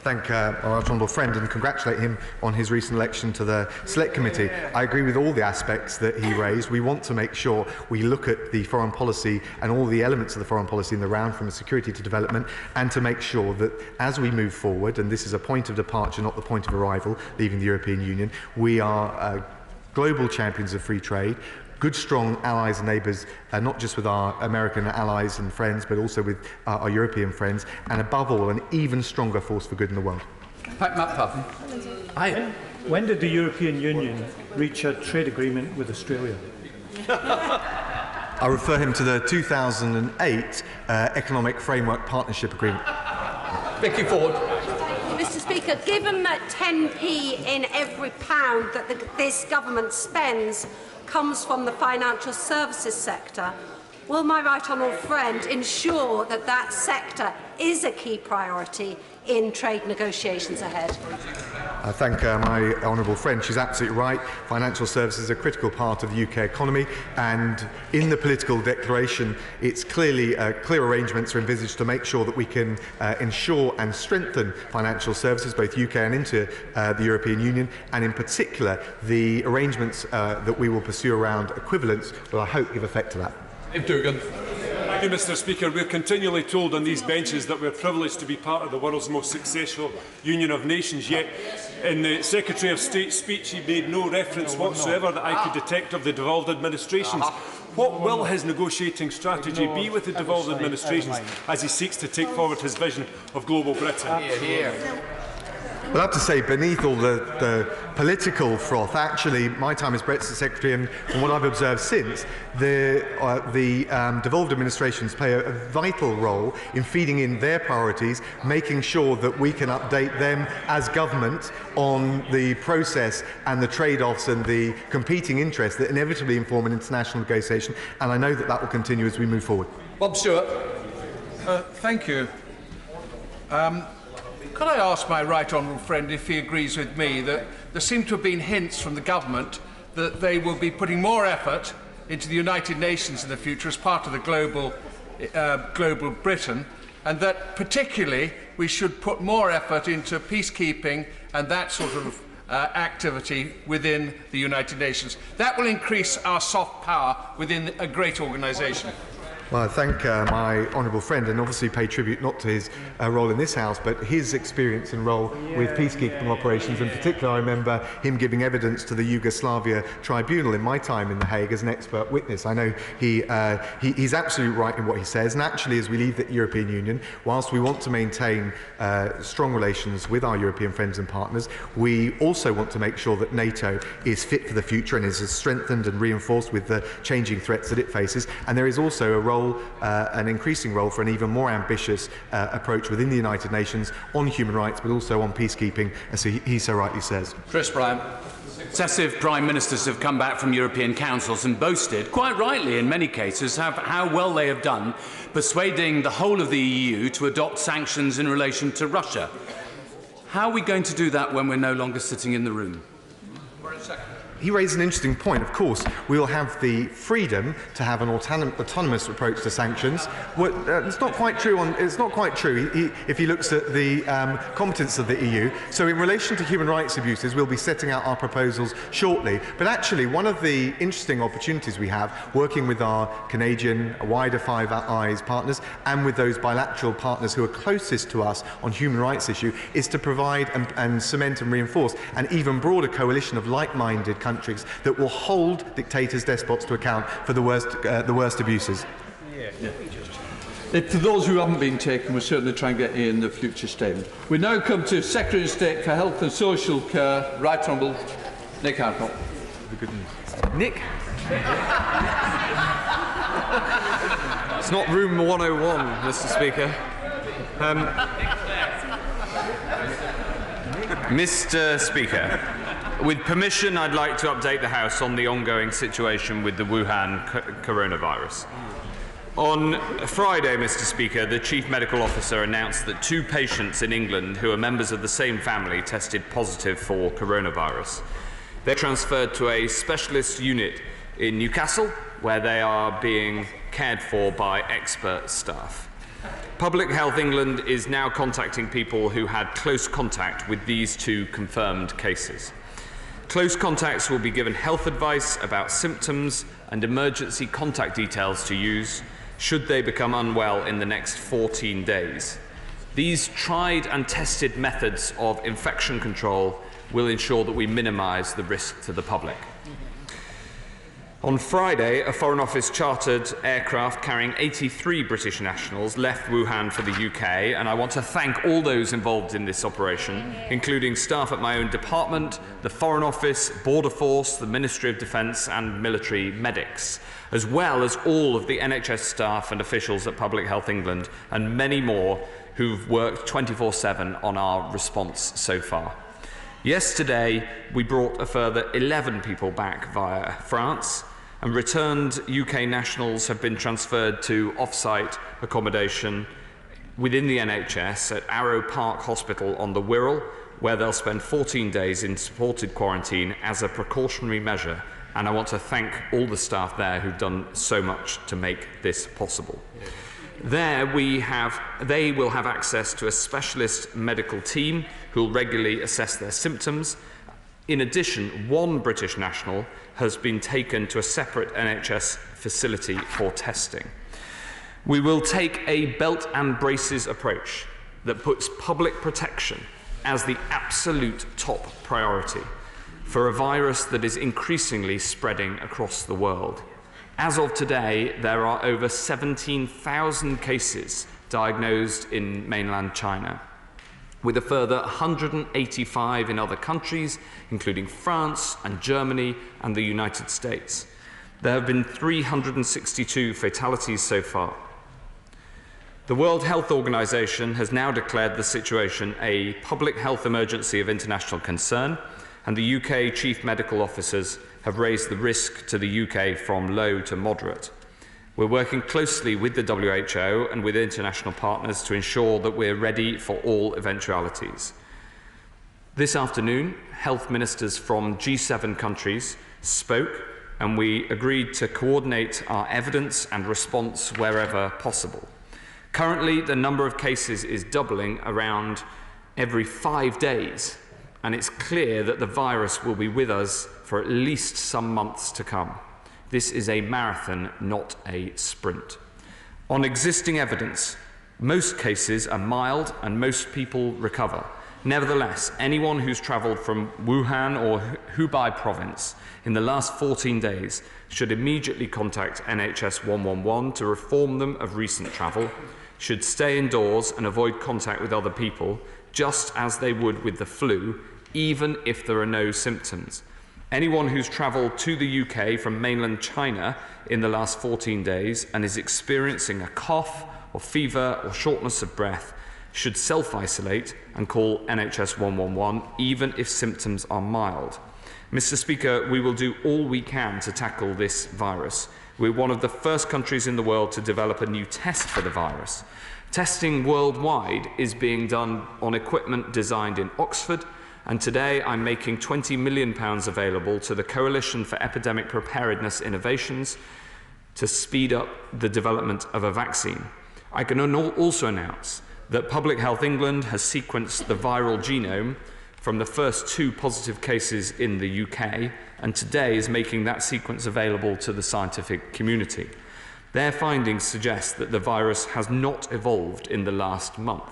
Thank our honourable friend and congratulate him on his recent election to the Select Committee. I agree with all the aspects that he raised. We want to make sure we look at the foreign policy and all the elements of the foreign policy in the round from security to development, and to make sure that as we move forward, and this is a point of departure, not the point of arrival, leaving the European Union, we are global champions of free trade, good, strong allies and neighbours, not just with our American allies and friends, but also with our European friends, and above all, an even stronger force for good in the world. When did the European Union reach a trade agreement with Australia? I refer him to the 2008 Economic Framework Partnership Agreement. Vicky Ford. Mr. Speaker, given that 10p in every pound that this government spends comes from the financial services sector, will my right honourable friend ensure that that sector is a key priority in trade negotiations ahead? I thank my honourable friend. She's absolutely right. Financial services is a critical part of the UK economy, and in the political declaration, it's clearly clear arrangements are envisaged to make sure that we can ensure and strengthen financial services, both UK and into the European Union, and in particular, the arrangements that we will pursue around equivalence will, I hope, give effect to that. Thank you, Mr. Speaker. We're continually told on these benches that we're privileged to be part of the world's most successful union of nations, yet in the Secretary of State's speech he made no reference whatsoever that I could detect of the devolved administrations. What will his negotiating strategy be with the devolved administrations as he seeks to take forward his vision of global Britain? Well, I have to say, beneath all the political froth, actually, my time as Brexit Secretary, and from what I've observed since, the devolved administrations play a vital role in feeding in their priorities, making sure that we can update them as government on the process and the trade-offs and the competing interests that inevitably inform an international negotiation, and I know that that will continue as we move forward. Bob Stewart. Thank you. Could I ask my right honourable friend if he agrees with me that there seem to have been hints from the government that they will be putting more effort into the United Nations in the future as part of the global Britain, and that particularly we should put more effort into peacekeeping and that sort of activity within the United Nations. That will increase our soft power within a great organisation. Well, I thank my honourable friend, and obviously pay tribute not to his role in this House, but his experience and role with peacekeeping operations. In particular, I remember him giving evidence to the Yugoslavia Tribunal in my time in The Hague as an expert witness. I know he's absolutely right in what he says, and actually, as we leave the European Union, whilst we want to maintain strong relations with our European friends and partners, we also want to make sure that NATO is fit for the future and is strengthened and reinforced with the changing threats that it faces. And there is also a role, an increasing role, for an even more ambitious approach within the United Nations on human rights, but also on peacekeeping, as he so rightly says. Chris Bryan. Successive Prime Ministers have come back from European Councils and boasted, quite rightly in many cases, how well they have done persuading the whole of the EU to adopt sanctions in relation to Russia. How are we going to do that when we're no longer sitting in the room? He raised an interesting point. Of course, we will have the freedom to have an autonomous approach to sanctions. It's not quite true. It's not quite true if he looks at the competence of the EU. So, in relation to human rights abuses, we'll be setting out our proposals shortly. But actually, one of the interesting opportunities we have, working with our Canadian, wider Five Eyes partners, and with those bilateral partners who are closest to us on human rights issue, is to provide and cement and reinforce an even broader coalition of like-minded countries that will hold dictators, despots to account for the worst abuses. For those who haven't been taken, we'll certainly try and get in the future statement. We now come to Secretary of State for Health and Social Care, Right Honourable Nick Hancock. Nick? It's not room 101, Mr. Speaker. Mr. Speaker, with permission, I'd like to update the House on the ongoing situation with the Wuhan coronavirus. On Friday, Mr. Speaker, the Chief Medical Officer announced that 2 patients in England who are members of the same family tested positive for coronavirus. They're transferred to a specialist unit in Newcastle, where they are being cared for by expert staff. Public Health England is now contacting people who had close contact with these 2 confirmed cases. Close contacts will be given health advice about symptoms and emergency contact details to use should they become unwell in the next 14 days. These tried and tested methods of infection control will ensure that we minimise the risk to the public. On Friday, a Foreign Office chartered aircraft carrying 83 British nationals left Wuhan for the UK, and I want to thank all those involved in this operation, including staff at my own department, the Foreign Office, Border Force, the Ministry of Defence and military medics, as well as all of the NHS staff and officials at Public Health England, and many more who've worked 24/7 on our response so far. Yesterday, we brought a further 11 people back via France, and returned UK nationals have been transferred to off-site accommodation within the NHS at Arrow Park Hospital on the Wirral, where they'll spend 14 days in supported quarantine as a precautionary measure. And I want to thank all the staff there who've done so much to make this possible. There they will have access to a specialist medical team who will regularly assess their symptoms. In addition, 1 British national has been taken to a separate NHS facility for testing. We will take a belt and braces approach that puts public protection as the absolute top priority for a virus that is increasingly spreading across the world. As of today, there are over 17,000 cases diagnosed in mainland China, with a further 185 in other countries, including France and Germany and the United States. There have been 362 fatalities so far. The World Health Organization has now declared the situation a public health emergency of international concern, and the UK chief medical officers have raised the risk to the UK from low to moderate. We're working closely with the WHO and with international partners to ensure that we're ready for all eventualities. This afternoon, health ministers from G7 countries spoke, and we agreed to coordinate our evidence and response wherever possible. Currently, the number of cases is doubling around every 5 days, and it's clear that the virus will be with us for at least some months to come. This is a marathon, not a sprint. On existing evidence, most cases are mild and most people recover. Nevertheless, anyone who's travelled from Wuhan or Hubei province in the last 14 days should immediately contact NHS 111 to inform them of recent travel, should stay indoors and avoid contact with other people, just as they would with the flu, even if there are no symptoms. Anyone who's travelled to the UK from mainland China in the last 14 days and is experiencing a cough or fever or shortness of breath should self-isolate and call NHS 111, even if symptoms are mild. Mr. Speaker, we will do all we can to tackle this virus. We're one of the first countries in the world to develop a new test for the virus. Testing worldwide is being done on equipment designed in Oxford, and today I'm making £20 million available to the Coalition for Epidemic Preparedness Innovations to speed up the development of a vaccine. I can also announce that Public Health England has sequenced the viral genome from the first 2 positive cases in the UK, and today is making that sequence available to the scientific community. Their findings suggest that the virus has not evolved in the last month.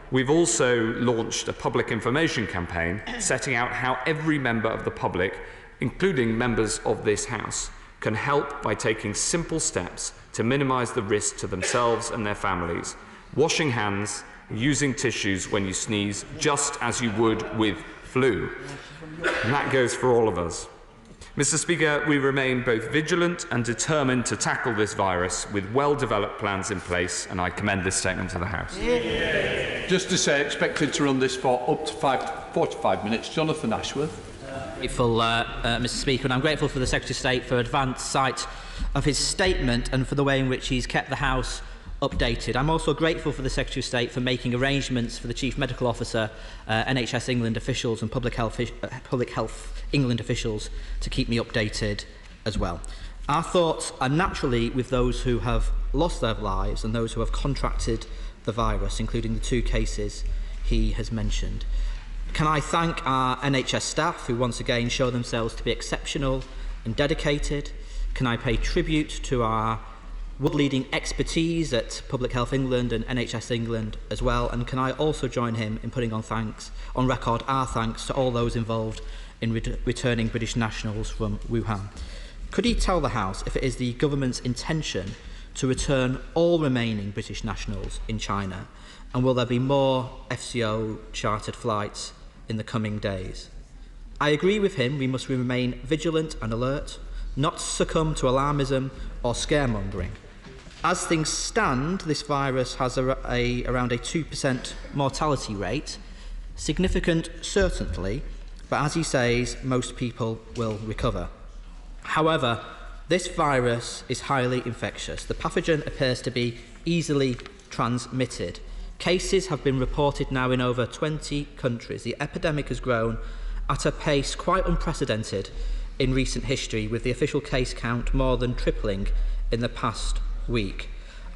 We've also launched a public information campaign setting out how every member of the public, including members of this House, can help by taking simple steps to minimise the risk to themselves and their families. Washing hands, using tissues when you sneeze, just as you would with flu. And that goes for all of us. Mr. Speaker, we remain both vigilant and determined to tackle this virus with well-developed plans in place, and I commend this statement to the House. Just to say, expected to run this for up to 45 minutes. Jonathan Ashworth. Grateful, Mr. Speaker, and I'm grateful for the Secretary of State for advance sight of his statement and for the way in which he's kept the House updated. I'm also grateful for the Secretary of State for making arrangements for the Chief Medical Officer, NHS England officials and Public Health England officials to keep me updated as well. Our thoughts are naturally with those who have lost their lives and those who have contracted the virus, including the 2 cases he has mentioned. Can I thank our NHS staff who once again show themselves to be exceptional and dedicated? Can I pay tribute to our world-leading expertise at Public Health England and NHS England as well, and can I also join him in putting on record our thanks to all those involved in returning British nationals from Wuhan. Could he tell the House if it is the government's intention to return all remaining British nationals in China, and will there be more FCO chartered flights in the coming days? I agree with him, we must remain vigilant and alert, not succumb to alarmism or scaremongering. As things stand, this virus has around a 2% mortality rate, significant certainly, but as he says, most people will recover. However, this virus is highly infectious. The pathogen appears to be easily transmitted. Cases have been reported now in over 20 countries. The epidemic has grown at a pace quite unprecedented in recent history, with the official case count more than tripling in the past week.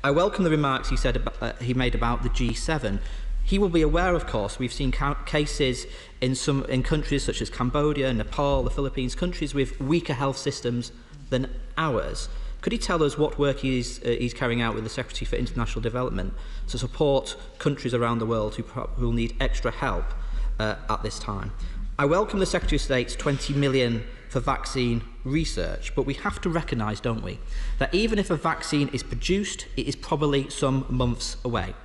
I welcome the remarks he made about the G7. He will be aware, of course, we've seen cases in countries such as Cambodia, Nepal, the Philippines, countries with weaker health systems than ours. Could he tell us what work he's carrying out with the Secretary for International Development to support countries around the world who will need extra help at this time? I welcome the Secretary of State's 20 million for vaccine research, but we have to recognise, don't we, that even if a vaccine is produced, it is probably some months away.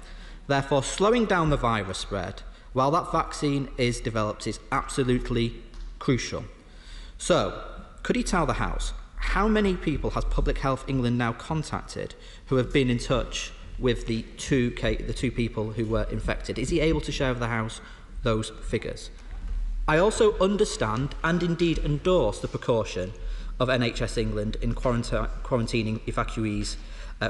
Therefore, slowing down the virus spread while that vaccine is developed is absolutely crucial. So, could he tell the House how many people has Public Health England now contacted who have been in touch with the two people who were infected? Is he able to share with the House those figures? I also understand and indeed endorse the precaution of NHS England in quarantining evacuees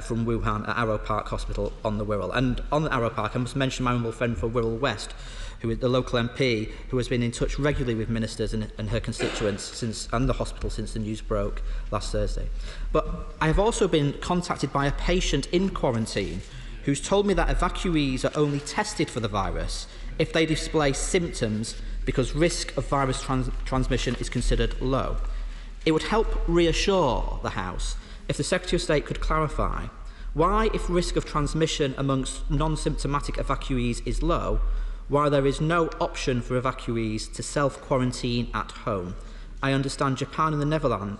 from Wuhan at Arrow Park Hospital on the Wirral. And on the Arrow Park, I must mention my humble friend for Wirral West, who is the local MP, who has been in touch regularly with ministers and her constituents and the hospital since the news broke last Thursday. But I have also been contacted by a patient in quarantine who's told me that evacuees are only tested for the virus if they display symptoms because risk of virus transmission is considered low. It would help reassure the House if the Secretary of State could clarify why, if risk of transmission amongst non-symptomatic evacuees is low, why there is no option for evacuees to self-quarantine at home. I understand Japan and the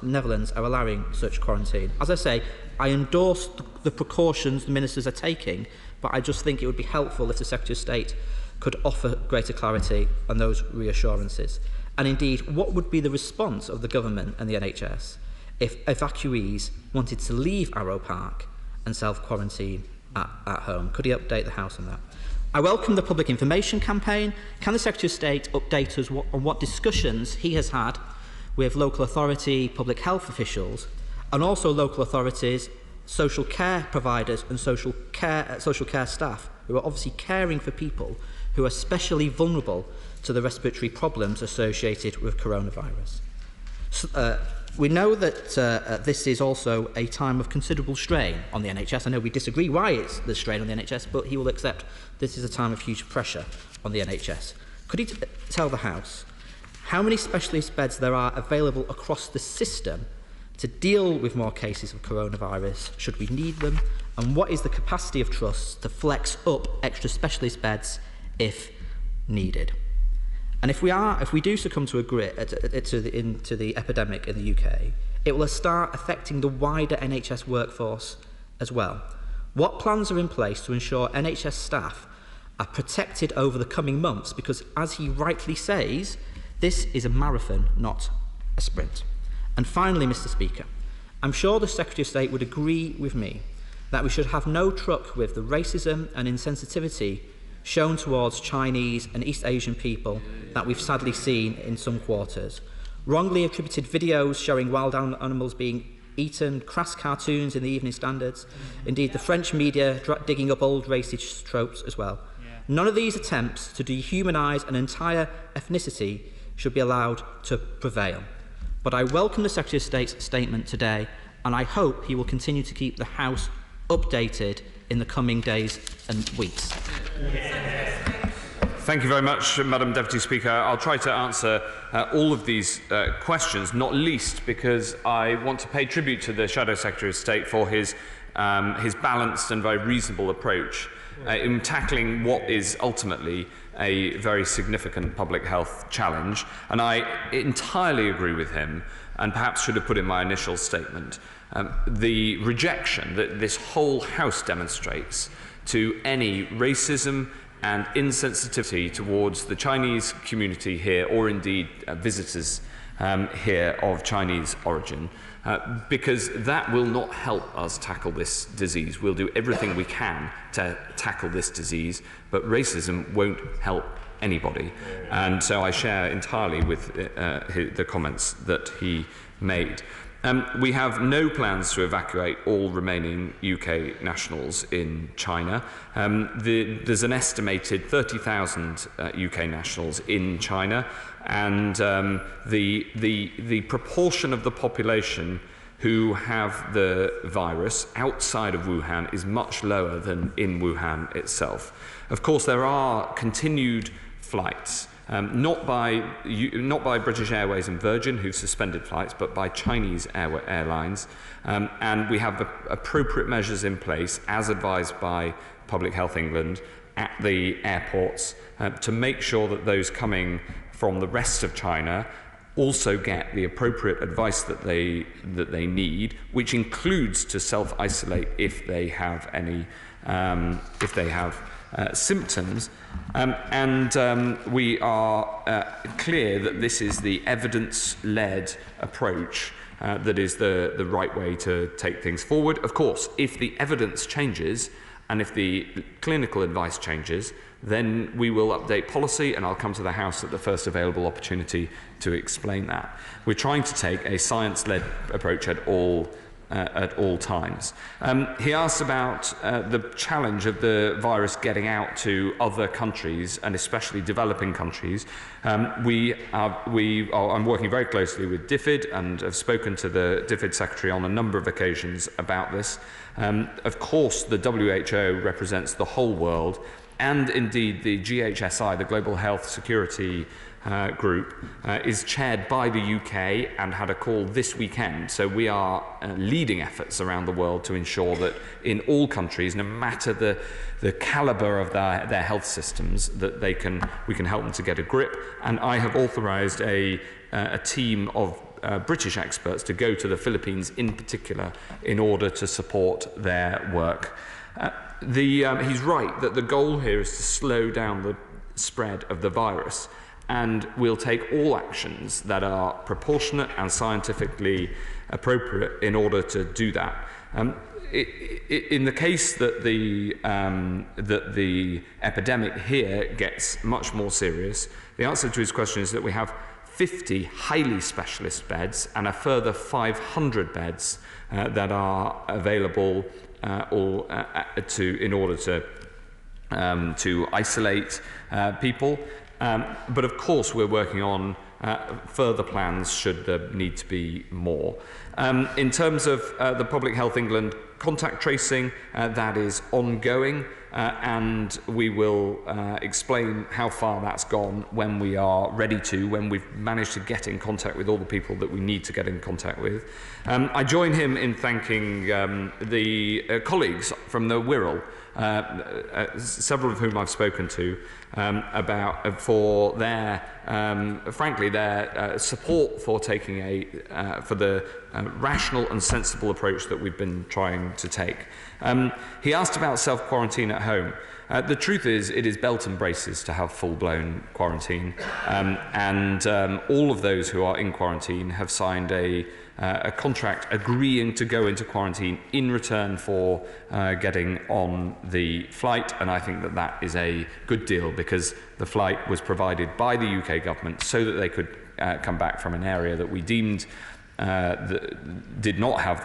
Netherlands are allowing such quarantine. As I say, I endorse the precautions the ministers are taking, but I just think it would be helpful if the Secretary of State could offer greater clarity on those reassurances. And indeed, what would be the response of the government and the NHS if evacuees wanted to leave Arrow Park and self-quarantine at home? Could he update the House on that? I welcome the public information campaign. Can the Secretary of State update us on what discussions he has had with local authority, public health officials, and also local authorities, social care providers and social care staff who are obviously caring for people who are especially vulnerable to the respiratory problems associated with coronavirus. We know that this is also a time of considerable strain on the NHS. I know we disagree why it's the strain on the NHS, but he will accept this is a time of huge pressure on the NHS. Could he tell the House how many specialist beds there are available across the system to deal with more cases of coronavirus should we need them, and what is the capacity of trusts to flex up extra specialist beds if needed? And if we do succumb to the epidemic in the UK, it will start affecting the wider NHS workforce as well. What plans are in place to ensure NHS staff are protected over the coming months? Because, as he rightly says, this is a marathon, not a sprint. And finally, Mr. Speaker, I'm sure the Secretary of State would agree with me that we should have no truck with the racism and insensitivity shown towards Chinese and East Asian people that we've sadly seen in some quarters. Wrongly attributed videos showing wild animals being eaten, crass cartoons in the Evening Standards, indeed the French media digging up old racist tropes as well. None of these attempts to dehumanise an entire ethnicity should be allowed to prevail. But I welcome the Secretary of State's statement today, and I hope he will continue to keep the House updated in the coming days and weeks. Thank you very much, Madam Deputy Speaker. I'll try to answer all of these questions, not least because I want to pay tribute to the Shadow Secretary of State for his balanced and very reasonable approach in tackling what is ultimately a very significant public health challenge. And I entirely agree with him, and perhaps should have put in my initial statement, the rejection that this whole House demonstrates to any racism and insensitivity towards the Chinese community here, or indeed visitors here of Chinese origin, because that will not help us tackle this disease. We'll do everything we can to tackle this disease, but racism won't help anybody. And so I share entirely with the comments that he made. We have no plans to evacuate all remaining UK nationals in China. There's an estimated 30,000 UK nationals in China, and the proportion of the population who have the virus outside of Wuhan is much lower than in Wuhan itself. Of course, there are continued flights, not by British Airways and Virgin, who've suspended flights, but by Chinese airlines. And we have appropriate measures in place, as advised by Public Health England, at the airports to make sure that those coming from the rest of China also get the appropriate advice that they need, which includes to self-isolate if they have any symptoms. We are clear that this is the evidence-led approach that is the right way to take things forward. Of course, if the evidence changes and if the clinical advice changes, then we will update policy, and I'll come to the House at the first available opportunity to explain that. We're trying to take a science-led approach at all at all times. He asked about the challenge of the virus getting out to other countries, and especially developing countries. I'm working very closely with DFID and have spoken to the DFID Secretary on a number of occasions about this. Of course, the WHO represents the whole world, and indeed the GHSI, the Global Health Security Group, is chaired by the UK and had a call this weekend. So we are leading efforts around the world to ensure that in all countries, no matter the calibre of their health systems, that we can help them to get a grip. And I have authorised a team of British experts to go to the Philippines in particular in order to support their work. He's right that the goal here is to slow down the spread of the virus, and we'll take all actions that are proportionate and scientifically appropriate in order to do that. In the case that the epidemic here gets much more serious, the answer to his question is that we have 50 highly specialist beds and a further 500 beds that are available in order to isolate people. But of course, we're working on further plans should there need to be more. In terms of the Public Health England contact tracing, that is ongoing, and we will explain how far that's gone when we are ready to, when we've managed to get in contact with all the people that we need to get in contact with. I join him in thanking the colleagues from the Wirral, several of whom I've spoken to, for their, frankly, their support for taking for the rational and sensible approach that we've been trying to take. He asked about self-quarantine at home. The truth is, it is belt and braces to have full-blown quarantine, and all of those who are in quarantine have signed a contract agreeing to go into quarantine in return for getting on the flight, and I think that that is a good deal because the flight was provided by the UK government so that they could come back from an area that we deemed did not have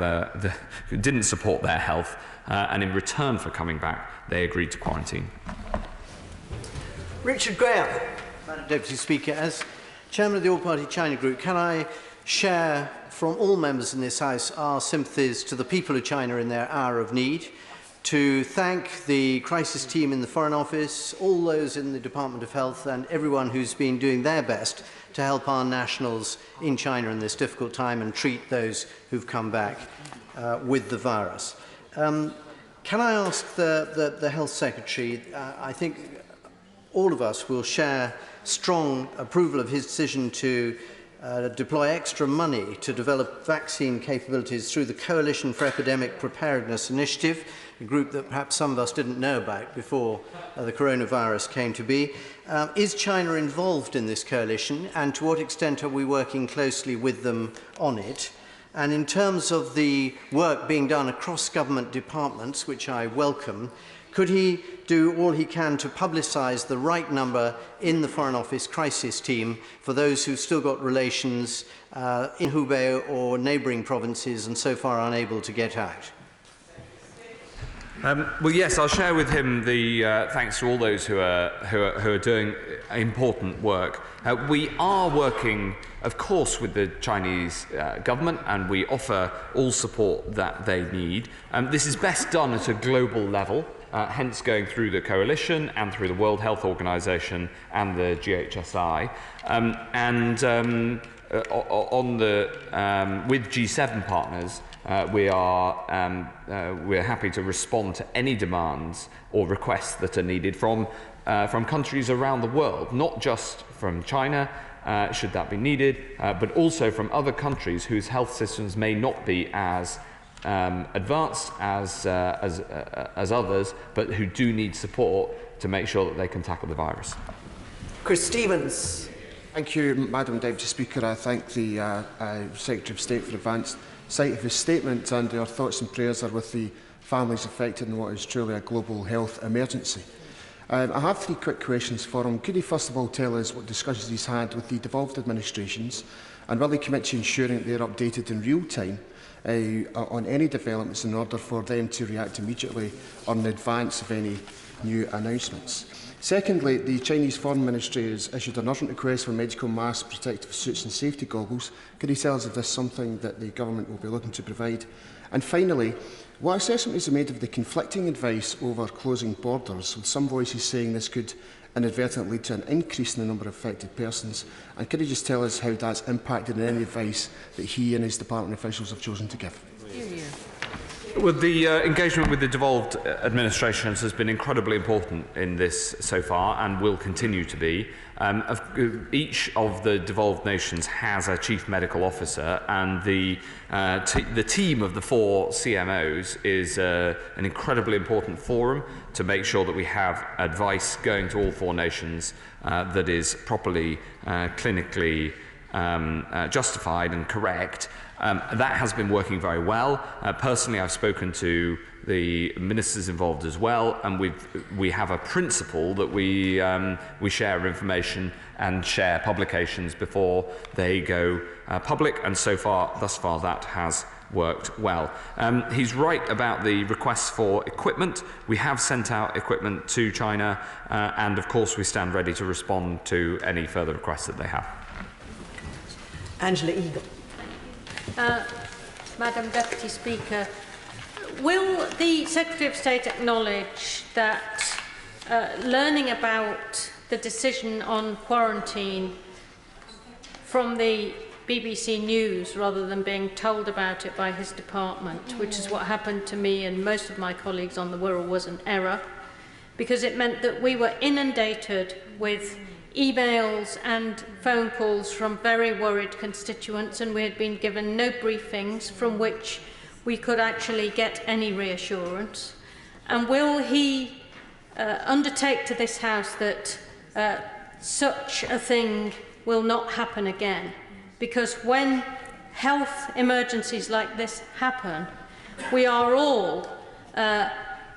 didn't support their health, and in return for coming back, they agreed to quarantine. Richard Graham. Madam Deputy Speaker, as Chairman of the All-Party China Group, can I share from all members in this House our sympathies to the people of China in their hour of need, to thank the crisis team in the Foreign Office, all those in the Department of Health, and everyone who's been doing their best to help our nationals in China in this difficult time and treat those who've come back with the virus. Can I ask the Health Secretary, I think all of us will share strong approval of his decision to deploy extra money to develop vaccine capabilities through the Coalition for Epidemic Preparedness Initiative, a group that perhaps some of us didn't know about before the coronavirus came to be. Is China involved in this coalition, and to what extent are we working closely with them on it? And in terms of the work being done across government departments, which I welcome, could he do all he can to publicise the right number in the Foreign Office crisis team for those who've still got relations in Hubei or neighbouring provinces and so far unable to get out? Well, yes, I'll share with him the thanks to all those who are doing important work. We are working, of course, with the Chinese government, and we offer all support that they need. This is best done at a global level, hence going through the coalition and through the World Health Organization and the GHSI, with G7 partners. We're happy to respond to any demands or requests that are needed from countries around the world, not just from China, should that be needed, but also from other countries whose health systems may not be as advanced as others, but who do need support to make sure that they can tackle the virus. Chris Stevens. Thank you, Madam Deputy Speaker. I thank the Secretary of State for advance sight of his statement, and our thoughts and prayers are with the families affected in what is truly a global health emergency. I have 3 quick questions for him. Could he first of all tell us what discussions he's had with the devolved administrations, and will he commit to ensuring that they are updated in real time on any developments in order for them to react immediately or in advance of any new announcements? Secondly, the Chinese Foreign Ministry has issued an urgent request for medical masks, protective suits and safety goggles. Could he tell us if this is something that the government will be looking to provide? And finally, what assessment is made of the conflicting advice over closing borders, with some voices saying this could inadvertently lead to an increase in the number of affected persons? And could he just tell us how that's impacted in any advice that he and his department officials have chosen to give? Well, the engagement with the devolved administrations has been incredibly important in this so far and will continue to be. Each of the devolved nations has a chief medical officer, and the team of the 4 CMOs is an incredibly important forum to make sure that we have advice going to all 4 nations that is properly clinically justified and correct. That has been working very well. Personally, I've spoken to the ministers involved as well, and we have a principle that we share information and share publications before they go public, and thus far, that has worked well. He's right about the requests for equipment. We have sent out equipment to China, and of course we stand ready to respond to any further requests that they have. Angela Eagle. Madam Deputy Speaker, will the Secretary of State acknowledge that learning about the decision on quarantine from the BBC News rather than being told about it by his department, which is what happened to me and most of my colleagues on the Wirral, was an error, because it meant that we were inundated with emails and phone calls from very worried constituents, and we had been given no briefings from which we could actually get any reassurance? And will he undertake to this House that such a thing will not happen again? Because when health emergencies like this happen, we are all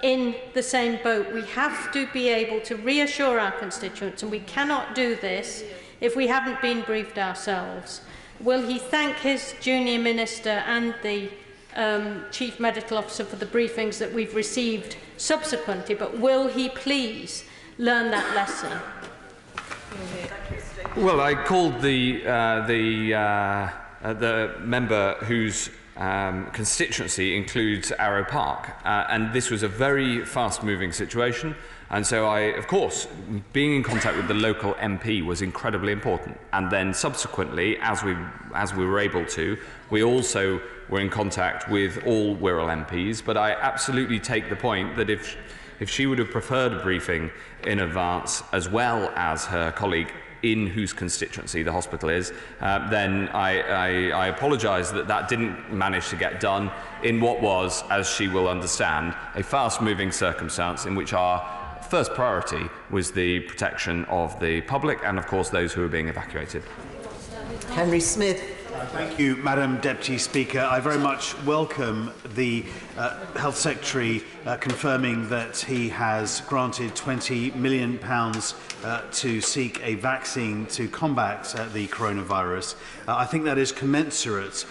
in the same boat. We have to be able to reassure our constituents, and we cannot do this if we haven't been briefed ourselves. Will he thank his junior minister and the Chief Medical Officer for the briefings that we've received subsequently, but will he please learn that lesson? Well, I called the member whose constituency includes Arrow Park, and this was a very fast-moving situation, and so of course, being in contact with the local MP was incredibly important. And then subsequently, as we were able to, we also were in contact with all Wirral MPs. But I absolutely take the point that if she would have preferred a briefing in advance, as well as her colleague in whose constituency the hospital is, then I apologise that didn't manage to get done in what was, as she will understand, a fast-moving circumstance in which our first priority was the protection of the public and, of course, those who were being evacuated. Henry Smith. Thank you, Madam Deputy Speaker. I very much welcome the Health Secretary confirming that he has granted £20 million to seek a vaccine to combat the coronavirus. I think that is commensurate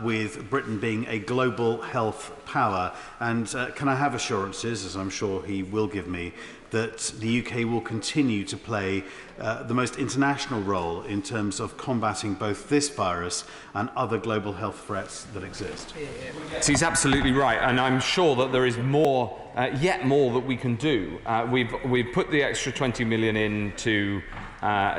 with Britain being a global health power. And can I have assurances, as I'm sure he will give me, that the UK will continue to play the most international role in terms of combating both this virus and other global health threats that exist? So he's absolutely right, and I'm sure that there is more, yet more that we can do. We've put the extra 20 million into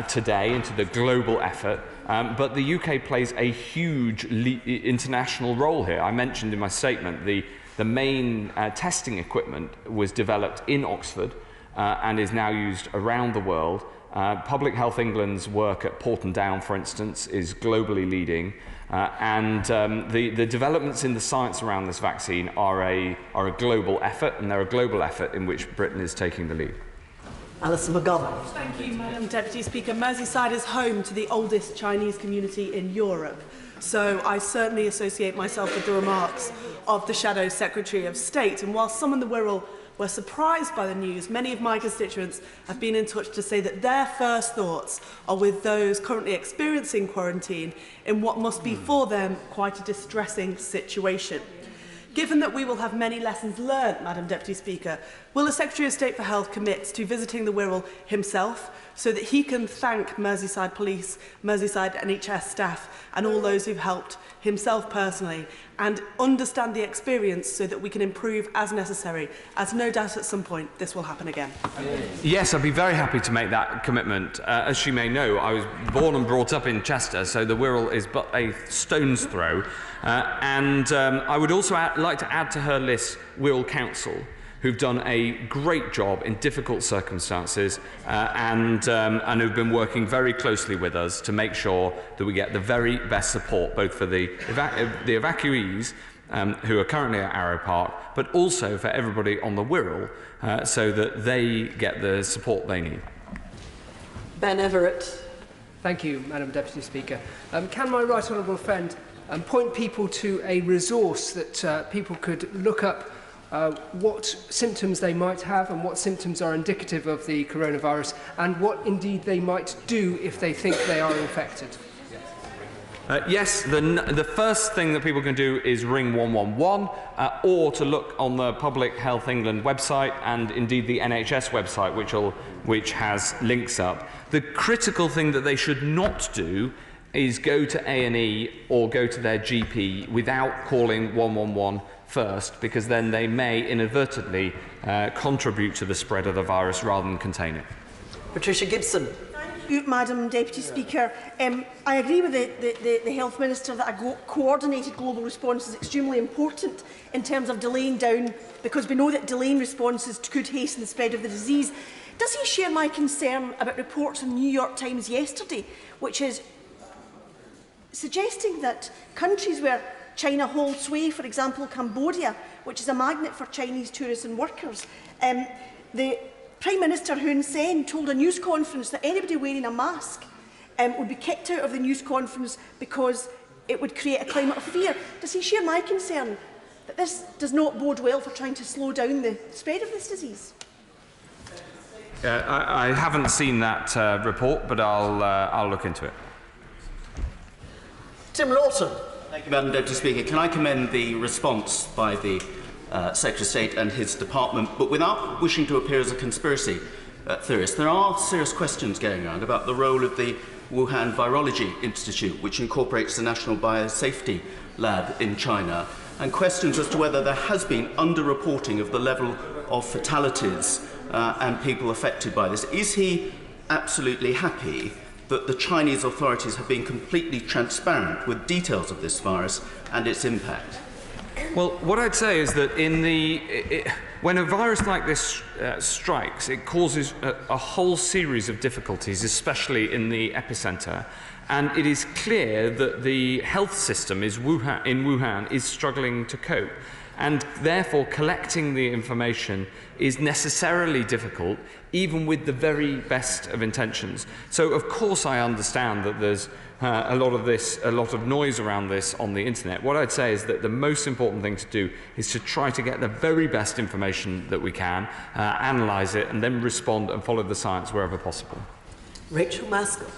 today into the global effort, but the UK plays a huge international role here. I mentioned in my statement the main testing equipment was developed in Oxford and is now used around the world. Public Health England's work at Porton Down, for instance, is globally leading, and the developments in the science around this vaccine are a global effort, and they're a global effort in which Britain is taking the lead. Alison McGovern. Thank you, Madam Deputy Speaker. Merseyside is home to the oldest Chinese community in Europe, so I certainly associate myself with the remarks of the Shadow Secretary of State. And while some in the Wirral were surprised by the news. Many of my constituents have been in touch to say that their first thoughts are with those currently experiencing quarantine in what must be for them quite a distressing situation. Given that we will have many lessons learnt, Madam Deputy Speaker, will the Secretary of State for Health commit to visiting the Wirral himself so that he can thank Merseyside Police, Merseyside NHS staff and all those who've helped himself personally and understand the experience so that we can improve as necessary, as no doubt at some point this will happen again? Yes, I'd be very happy to make that commitment. As she may know, I was born and brought up in Chester, so the Wirral is but a stone's throw. I would also like to add to her list Wirral Council, who've done a great job in difficult circumstances and who've been working very closely with us to make sure that we get the very best support, both for the evacuees who are currently at Arrow Park, but also for everybody on the Wirral, so that they get the support they need. Ben Everett. Thank you, Madam Deputy Speaker. Can my right honourable friend point people to a resource that people could look up what symptoms they might have and what symptoms are indicative of the coronavirus and what indeed they might do if they think they are infected? Yes, the first thing that people can do is ring 111 or to look on the Public Health England website and indeed the NHS website, which has links up. The critical thing that they should not do is go to A&E or go to their GP without calling 111 first, because then they may inadvertently contribute to the spread of the virus rather than contain it. Patricia Gibson. Thank you, Madam Deputy Speaker. I agree with the Health Minister that a coordinated global response is extremely important in terms of delaying down, because we know that delaying responses could hasten the spread of the disease. Does he share my concern about reports in the New York Times yesterday, which is suggesting that countries where China holds sway, for example Cambodia, which is a magnet for Chinese tourists and workers, the Prime Minister Hun Sen told a news conference that anybody wearing a mask would be kicked out of the news conference because it would create a climate of fear. Does he share my concern that this does not bode well for trying to slow down the spread of this disease? I haven't seen that report, but I'll look into it. Tim Lawson. Thank you, Madam Deputy Speaker. Can I commend the response by the Secretary of State and his department, but without wishing to appear as a conspiracy theorist, there are serious questions going around about the role of the Wuhan Virology Institute, which incorporates the National Biosafety Lab in China, and questions as to whether there has been underreporting of the level of fatalities and people affected by this. Is he absolutely happy that the Chinese authorities have been completely transparent with details of this virus and its impact? Well, what I'd say is that when a virus like this strikes, it causes a whole series of difficulties, especially in the epicenter. And it is clear that the health system in Wuhan is struggling to cope. And therefore, collecting the information is necessarily difficult, even with the very best of intentions. So, of course, I understand that there's a lot of noise around this on the internet. What I'd say is that the most important thing to do is to try to get the very best information that we can, analyse it, and then respond and follow the science wherever possible. Rachel Maskell.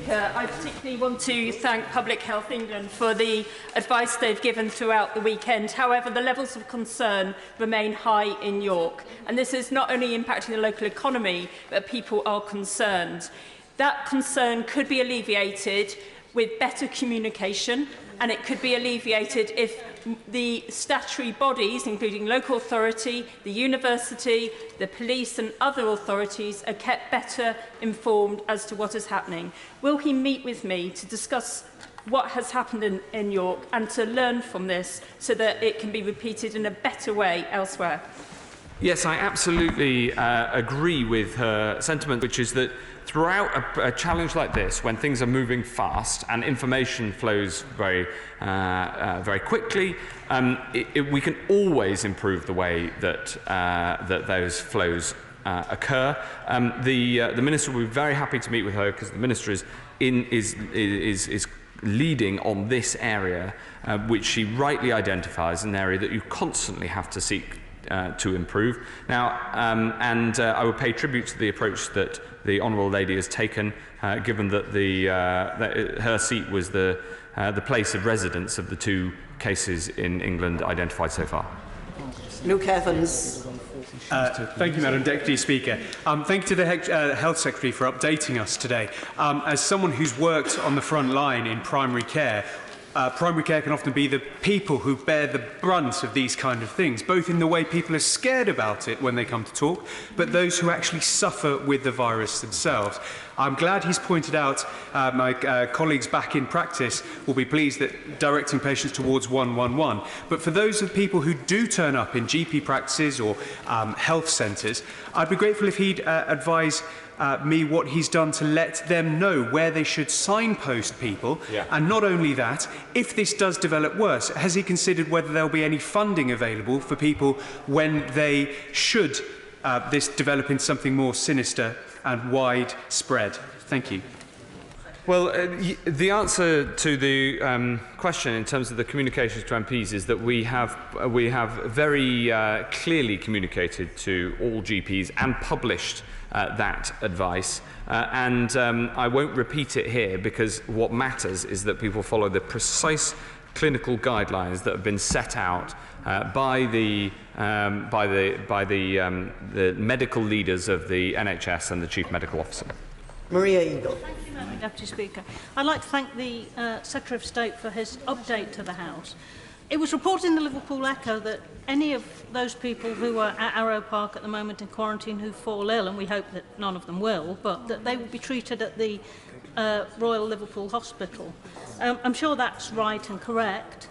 I particularly want to thank Public Health England for the advice they've given throughout the weekend. However, the levels of concern remain high in York, and this is not only impacting the local economy, but people are concerned. That concern could be alleviated with better communication, and it could be alleviated if the statutory bodies, including local authority, the university, the police and other authorities, are kept better informed as to what is happening. Will he meet with me to discuss what has happened in York and to learn from this so that it can be repeated in a better way elsewhere? Yes, I absolutely agree with her sentiment, which is that throughout a challenge like this, when things are moving fast and information flows very quickly, we can always improve the way that those flows occur. The Minister will be very happy to meet with her, because the Minister is leading on this area, which she rightly identifies as an area that you constantly have to seek to improve. Now, I will pay tribute to the approach that the Honourable Lady has taken, given that, that her seat was the place of residence of the 2 cases in England identified so far. Luke Evans. Thank you, Madam Deputy Speaker. Thank you to the Health Secretary for updating us today. As someone who's worked on the front line in primary care can often be the people who bear the brunt of these kind of things, both in the way people are scared about it when they come to talk, but those who actually suffer with the virus themselves. I'm glad he's pointed out my colleagues back in practice will be pleased that directing patients towards 111. But for those of people who do turn up in GP practices or health centres, I'd be grateful if he'd advise me what he's done to let them know where they should signpost people. Yeah. And not only that, if this does develop worse, has he considered whether there'll be any funding available for people when they should this develop into something more sinister and widespread? Thank you. Well, the answer to the question in terms of the communications to MPs is that we have very clearly communicated to all GPs and published that advice. I won't repeat it here, because what matters is that people follow the precise clinical guidelines that have been set out by the medical leaders of the NHS and the Chief Medical Officer. Maria Eagle. Thank you, Madam Deputy Speaker. I'd like to thank the Secretary of State for his update to the House. It was reported in the Liverpool Echo that any of those people who are at Arrow Park at the moment in quarantine who fall ill, and we hope that none of them will, but that they will be treated at the Royal Liverpool Hospital. I'm sure that's right and correct.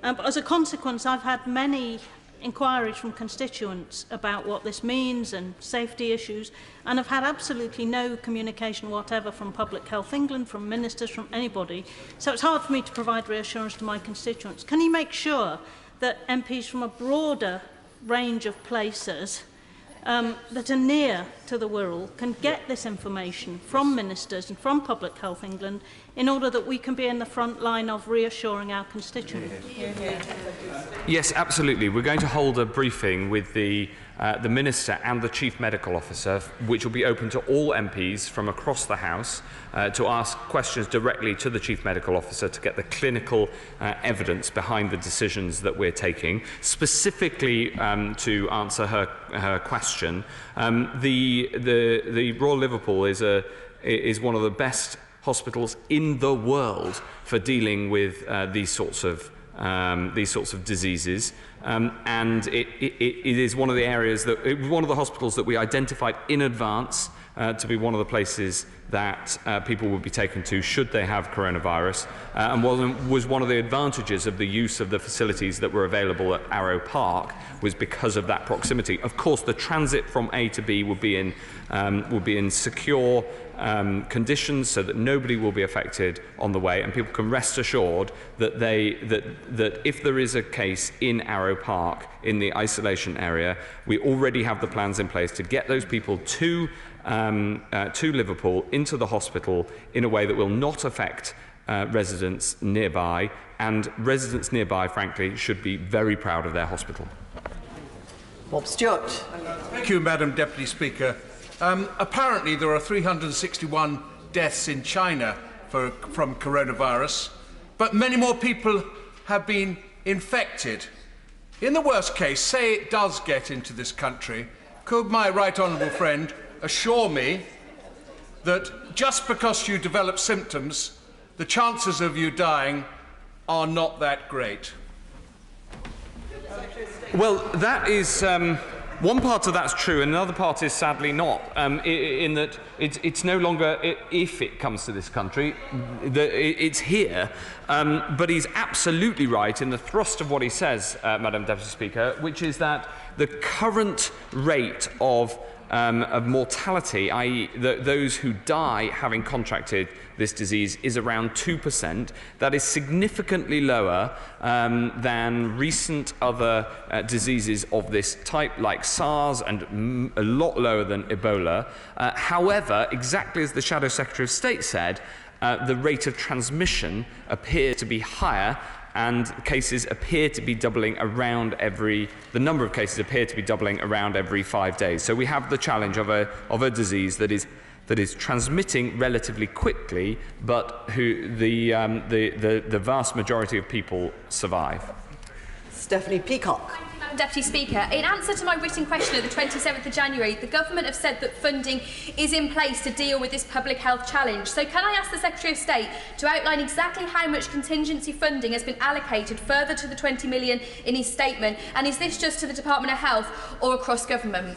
But as a consequence, I've had many inquiries from constituents about what this means and safety issues, and have had absolutely no communication whatever from Public Health England, from ministers, from anybody. So it's hard for me to provide reassurance to my constituents. Can you make sure that MPs from a broader range of places that are near to the Wirral can get this information from ministers and from Public Health England in order that we can be in the front line of reassuring our constituents? Yes, absolutely. We're going to hold a briefing with the Minister and the Chief Medical Officer, which will be open to all MPs from across the House to ask questions directly to the Chief Medical Officer to get the clinical evidence behind the decisions that we're taking. Specifically, to answer her question, the Royal Liverpool is one of the best hospitals in the world for dealing with these sorts of diseases, and it is one of the areas one of the hospitals that we identified in advance to be one of the places that people would be taken to should they have coronavirus, and was one of the advantages of the use of the facilities that were available at Arrow Park was because of that proximity. Of course, the transit from A to B would be in secure conditions so that nobody will be affected on the way, and people can rest assured that that if there is a case in Arrow Park in the isolation area, we already have the plans in place to get those people to Liverpool into the hospital in a way that will not affect residents nearby, and residents nearby, frankly, should be very proud of their hospital. Bob Stewart. Thank you, Madam Deputy Speaker. Apparently there are 361 deaths in China from coronavirus, but many more people have been infected. In the worst case, say it does get into this country, could my right honourable friend assure me that just because you develop symptoms, the chances of you dying are not that great? Well, that is one part of that's true, and another part is sadly not. In that it's no longer if it comes to this country, it's here. But he's absolutely right in the thrust of what he says, Madam Deputy Speaker, which is that the current rate of mortality, i.e. those who die having contracted this disease, is around 2%. That is significantly lower than recent other diseases of this type, like SARS, and a lot lower than Ebola. However, exactly as the Shadow Secretary of State said, the rate of transmission appears to be higher, and cases appear to be doubling around the number of cases appear to be doubling around every 5 days. So we have the challenge of a disease that is transmitting relatively quickly, but the vast majority of people survive. Stephanie Peacock. Deputy Speaker, in answer to my written question of the 27th of January, the Government have said that funding is in place to deal with this public health challenge. So can I ask the Secretary of State to outline exactly how much contingency funding has been allocated further to the 20 million in his statement? And is this just to the Department of Health or across government?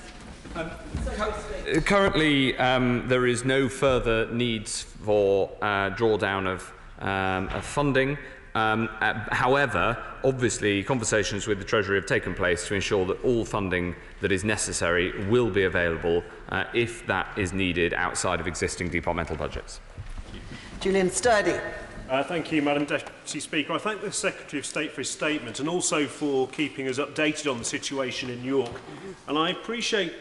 Currently, there is no further needs for drawdown of funding. However, obviously, conversations with the Treasury have taken place to ensure that all funding that is necessary will be available if that is needed outside of existing departmental budgets. Julian Sturdy. Thank you, Madam Deputy Speaker. I thank the Secretary of State for his statement and also for keeping us updated on the situation in York. And I appreciate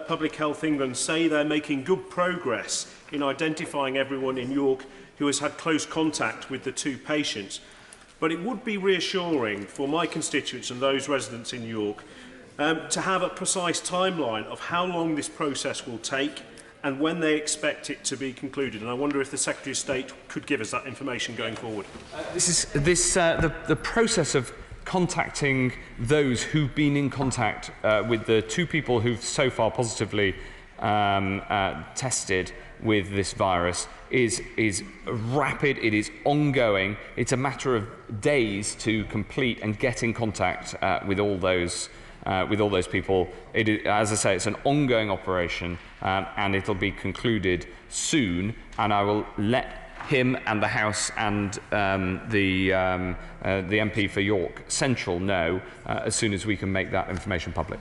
Public Health England say they're making good progress in identifying everyone in York who has had close contact with the 2 patients. But it would be reassuring for my constituents and those residents in York to have a precise timeline of how long this process will take and when they expect it to be concluded. And I wonder if the Secretary of State could give us that information going forward. The process of contacting those who've been in contact with the 2 people who've so far positively tested with this virus is rapid, it is ongoing. It's a matter of days to complete and get in contact with all those people. It is, as I say, it's an ongoing operation, and it'll be concluded soon. And I will let him and the House and the MP for York Central know as soon as we can make that information public.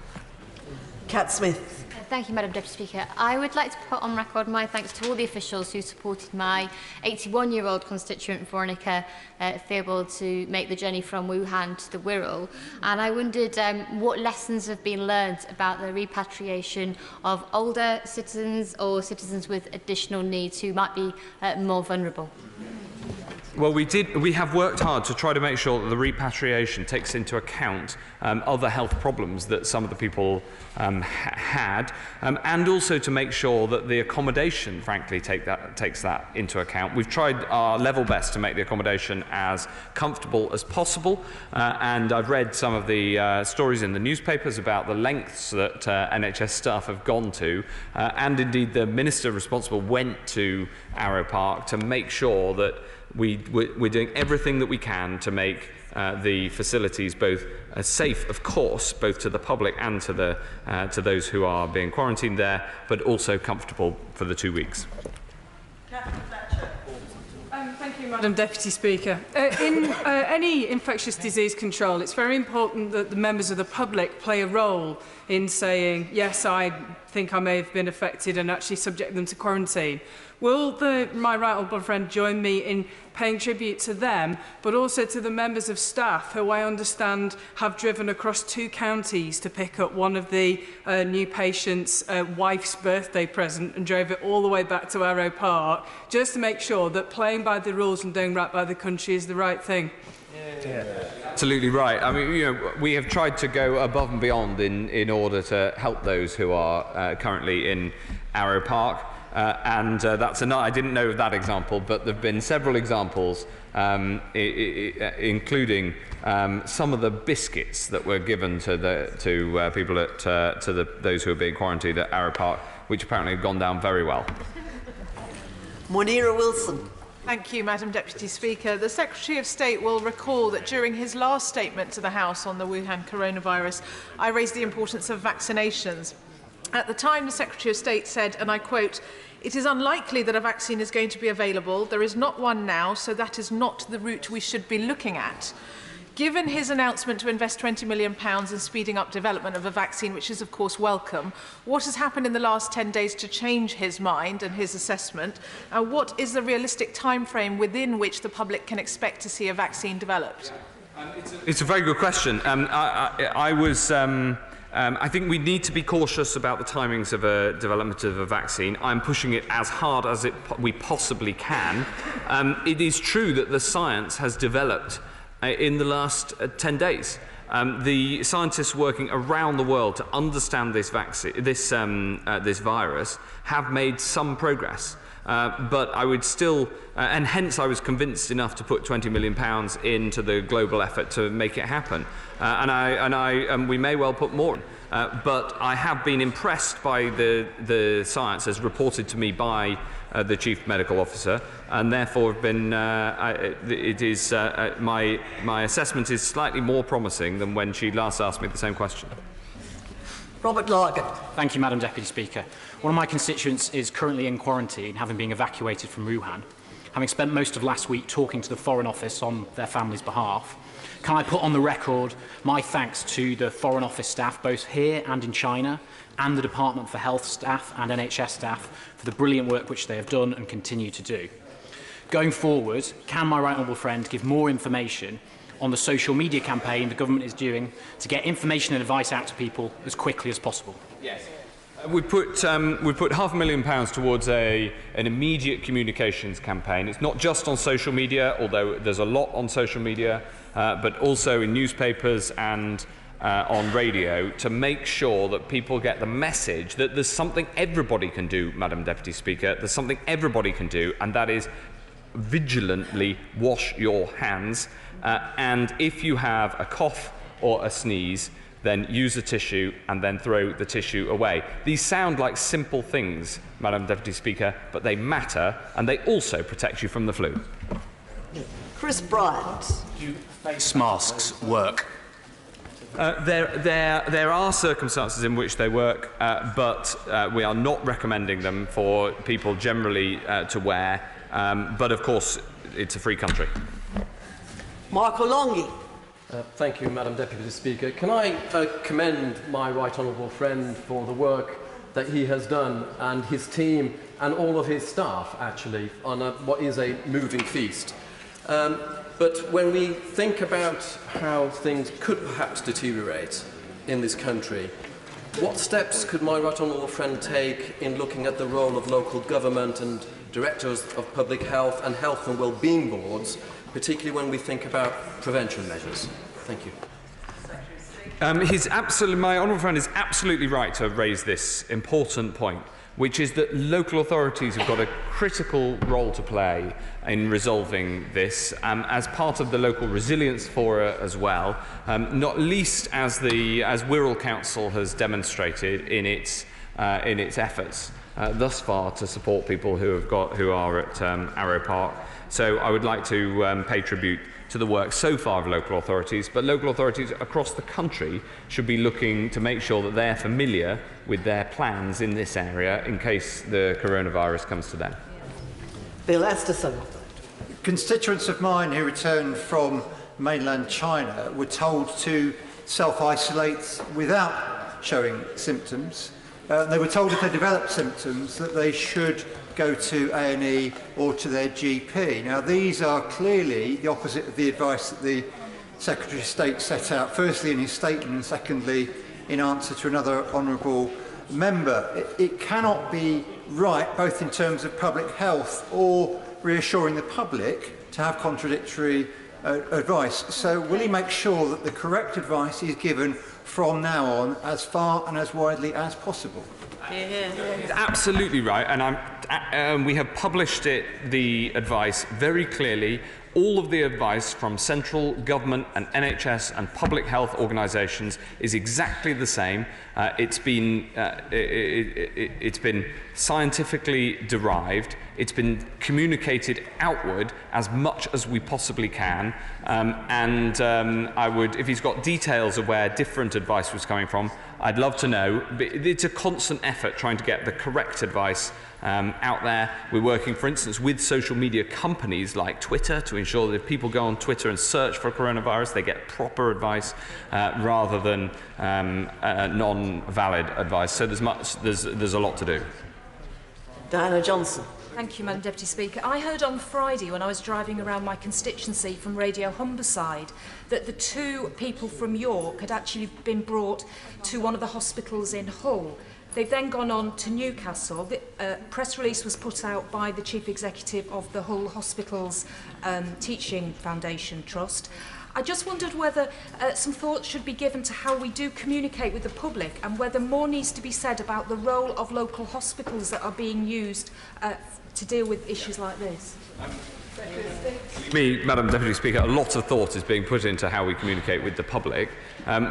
Cat Smith. Thank you, Madam Deputy Speaker. I would like to put on record my thanks to all the officials who supported my 81-year-old constituent, Veronica, to be able to make the journey from Wuhan to the Wirral. And I wondered what lessons have been learned about the repatriation of older citizens or citizens with additional needs who might be more vulnerable. Well, we have worked hard to try to make sure that the repatriation takes into account other health problems that some of the people had, and also to make sure that the accommodation, frankly, takes that into account. We've tried our level best to make the accommodation as comfortable as possible, and I've read some of the stories in the newspapers about the lengths that NHS staff have gone to, and indeed the minister responsible went to Arrow Park to make sure that we're doing everything that we can to make the facilities both safe, of course, both to the public and to those who are being quarantined there, but also comfortable for the 2 weeks. Thank you, Madam Deputy Speaker. In any infectious disease control, it's very important that the members of the public play a role in saying, yes, I think I may have been affected, and actually subject them to quarantine. Will my right honourable friend join me in paying tribute to them, but also to the members of staff who I understand have driven across 2 counties to pick up one of the new patient's wife's birthday present and drove it all the way back to Arrow Park, just to make sure that playing by the rules and doing right by the country is the right thing? Absolutely right. I mean, we have tried to go above and beyond in order to help those who are currently in Arrow Park. That's I didn't know of that example, but there have been several examples, including some of the biscuits that were given to people those who are being quarantined at Arrow Park, which apparently have gone down very well. Monira Wilson. Thank you, Madam Deputy Speaker. The Secretary of State will recall that during his last statement to the House on the Wuhan coronavirus, I raised the importance of vaccinations. At the time, the Secretary of State said, and I quote, "It is unlikely that a vaccine is going to be available. There is not one now, so that is not the route we should be looking at." Given his announcement to invest £20 million in speeding up development of a vaccine, which is of course welcome, what has happened in the last 10 days to change his mind and his assessment? And what is the realistic timeframe within which the public can expect to see a vaccine developed? It's a very good question. I think we need to be cautious about the timings of a development of a vaccine. I'm pushing it as hard as we possibly can. It is true that the science has developed in the last 10 days. The scientists working around the world to understand this virus have made some progress. But I would still, and hence I was convinced enough to put £20 million into the global effort to make it happen. And we may well put more. But I have been impressed by the science as reported to me by the Chief Medical Officer, and therefore have been, my assessment is slightly more promising than when she last asked me the same question. Robert Largan. Thank you, Madam Deputy Speaker. One of my constituents is currently in quarantine, having been evacuated from Wuhan. Having spent most of last week talking to the Foreign Office on their family's behalf, can I put on the record my thanks to the Foreign Office staff, both here and in China, and the Department for Health staff and NHS staff for the brilliant work which they have done and continue to do. Going forward, can my right honourable friend give more information on the social media campaign the government is doing to get information and advice out to people as quickly as possible? Yes. We put £500,000 towards an immediate communications campaign. It's not just on social media, although there's a lot on social media, but also in newspapers and on radio, to make sure that people get the message that there's something everybody can do, Madam Deputy Speaker. There's something everybody can do, and that is vigilantly wash your hands. And if you have a cough or a sneeze, then use a tissue and then throw the tissue away. These sound like simple things, Madam Deputy Speaker, but they matter, and they also protect you from the flu. Chris Bryant. Do face masks work? There are circumstances in which they work, but we are not recommending them for people generally to wear. But of course, it's a free country. Mark Olongi. Thank you, Madam Deputy Speaker. Can I commend my right honourable friend for the work that he has done, and his team and all of his staff, actually, on what is a moving feast. But when we think about how things could perhaps deteriorate in this country, what steps could my right honourable friend take in looking at the role of local government and directors of public health and health and well-being boards, particularly when we think about prevention measures? Thank you. My honourable friend is absolutely right to raise this important point, which is that local authorities have got a critical role to play in resolving this, as part of the local resilience fora as well, not least as Wirral Council has demonstrated in its efforts thus far to support people who are at Arrow Park. So I would like to pay tribute to the work so far of local authorities, but local authorities across the country should be looking to make sure that they're familiar with their plans in this area in case the coronavirus comes to them. Bill Esterson. Constituents of mine who returned from mainland China were told to self-isolate without showing symptoms. They were told if they developed symptoms that they should go to A&E or to their GP. Now, these are clearly the opposite of the advice that the Secretary of State set out, firstly in his statement and secondly in answer to another honourable member. It cannot be right, both in terms of public health or reassuring the public, to have contradictory advice. So will he make sure that the correct advice is given from now on as far and as widely as possible? He's absolutely right, and we have published the advice very clearly. All of the advice from central government and NHS and public health organisations is exactly the same. It's been scientifically derived. It's been communicated outward as much as we possibly can. I would, if he's got details of where different advice was coming from, I'd love to know. But it's a constant effort trying to get the correct advice out there. We're working, for instance, with social media companies like Twitter to ensure that if people go on Twitter and search for coronavirus, they get proper advice rather than non-valid advice. So there's a lot to do. Diana Johnson. Thank you, Madam Deputy Speaker. I heard on Friday when I was driving around my constituency from Radio Humberside that the two people from York had actually been brought to one of the hospitals in Hull. They've then gone on to Newcastle. The press release was put out by the Chief Executive of the Hull Hospitals Teaching Foundation Trust. I just wondered whether some thought should be given to how we do communicate with the public and whether more needs to be said about the role of local hospitals that are being used to deal with issues like this. Madam Deputy Speaker, a lot of thought is being put into how we communicate with the public.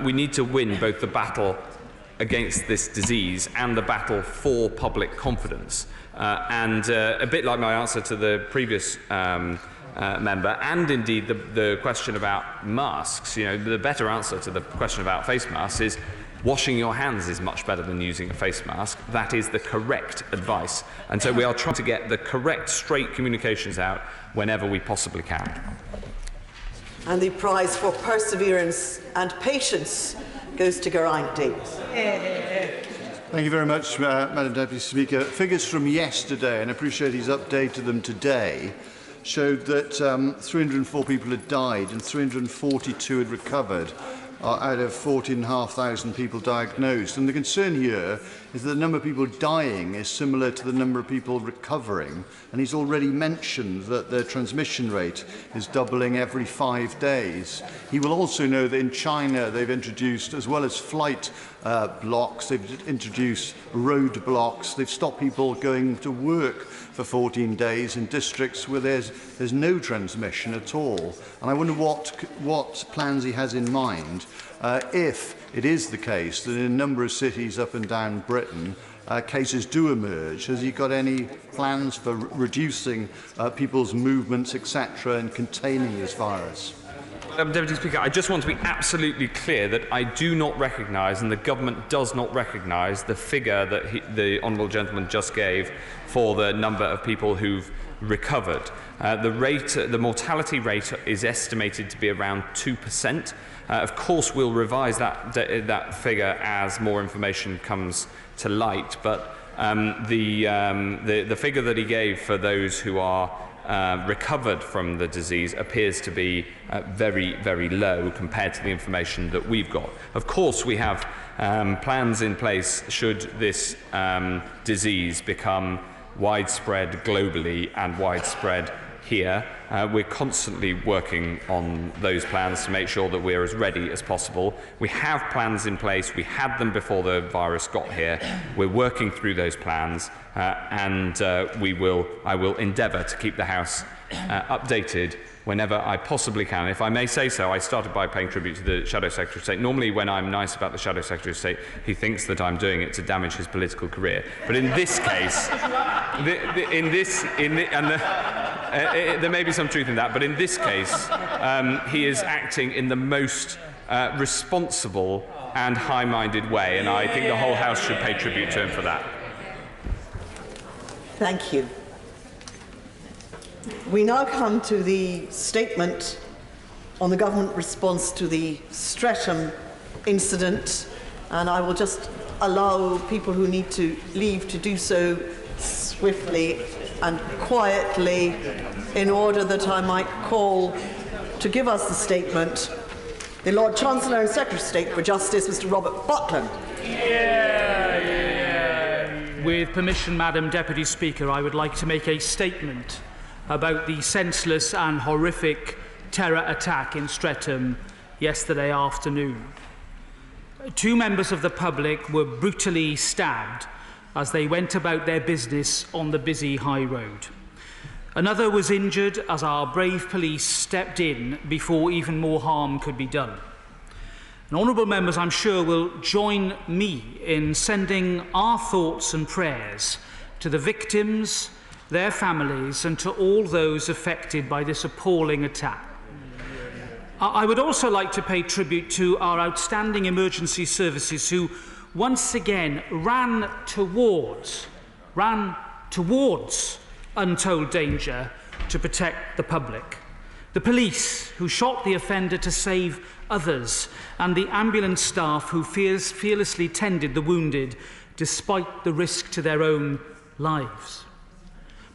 We need to win both the battle against this disease and the battle for public confidence. A bit like my answer to the previous member, and indeed the question about masks, the better answer to the question about face masks is washing your hands is much better than using a face mask. That is the correct advice. And so we are trying to get the correct, straight communications out whenever we possibly can. And the prize for perseverance and patience goes to Geraint Davis. Thank you very much, Madam Deputy Speaker. Figures from yesterday, and I appreciate he's updated them today, showed that 304 people had died and 342 had recovered out of 14,500 people diagnosed. And the concern here is that the number of people dying is similar to the number of people recovering. And he's already mentioned that the transmission rate is doubling every 5 days. He will also know that in China they've introduced, as well as flight blocks, they've introduced road blocks. They've stopped people going to work for 14 days in districts where there's no transmission at all. And I wonder what plans he has in mind if it is the case that in a number of cities up and down Britain cases do emerge. Has he got any plans for reducing people's movements, etc., and containing this virus? Deputy Speaker, I just want to be absolutely clear that I do not recognise, and the government does not recognise, the figure that the honourable gentleman just gave for the number of people who've recovered. The mortality rate is estimated to be around 2%. Of course, we'll revise that figure as more information comes to light, but the figure that he gave for those who are recovered from the disease appears to be very, very low compared to the information that we've got. Of course, we have plans in place should this disease become widespread globally and widespread here. We're constantly working on those plans to make sure that we're as ready as possible. We have plans in place. We had them before the virus got here. We're working through those plans, and I will endeavour to keep the House updated whenever I possibly can. If I may say so, I started by paying tribute to the Shadow Secretary of State. Normally, when I'm nice about the Shadow Secretary of State, he thinks that I'm doing it to damage his political career. But in this case, there may be some truth in that, but in this case, he is acting in the most responsible and high-minded way, and I think the whole House should pay tribute to him for that. Thank you. We now come to the statement on the government response to the Streatham incident, and I will just allow people who need to leave to do so swiftly and quietly in order that I might call to give us the statement the Lord Chancellor and Secretary of State for Justice, Mr. Robert Buckland. With permission, Madam Deputy Speaker, I would like to make a statement about the senseless and horrific terror attack in Streatham yesterday afternoon. 2 members of the public were brutally stabbed as they went about their business on the busy High Road. Another was injured as our brave police stepped in before even more harm could be done. And honourable members, I'm sure, will join me in sending our thoughts and prayers to the victims, their families, and to all those affected by this appalling attack. I would also like to pay tribute to our outstanding emergency services who once again ran towards untold danger to protect the public. The police who shot the offender to save others, and the ambulance staff who fearlessly tended the wounded despite the risk to their own lives.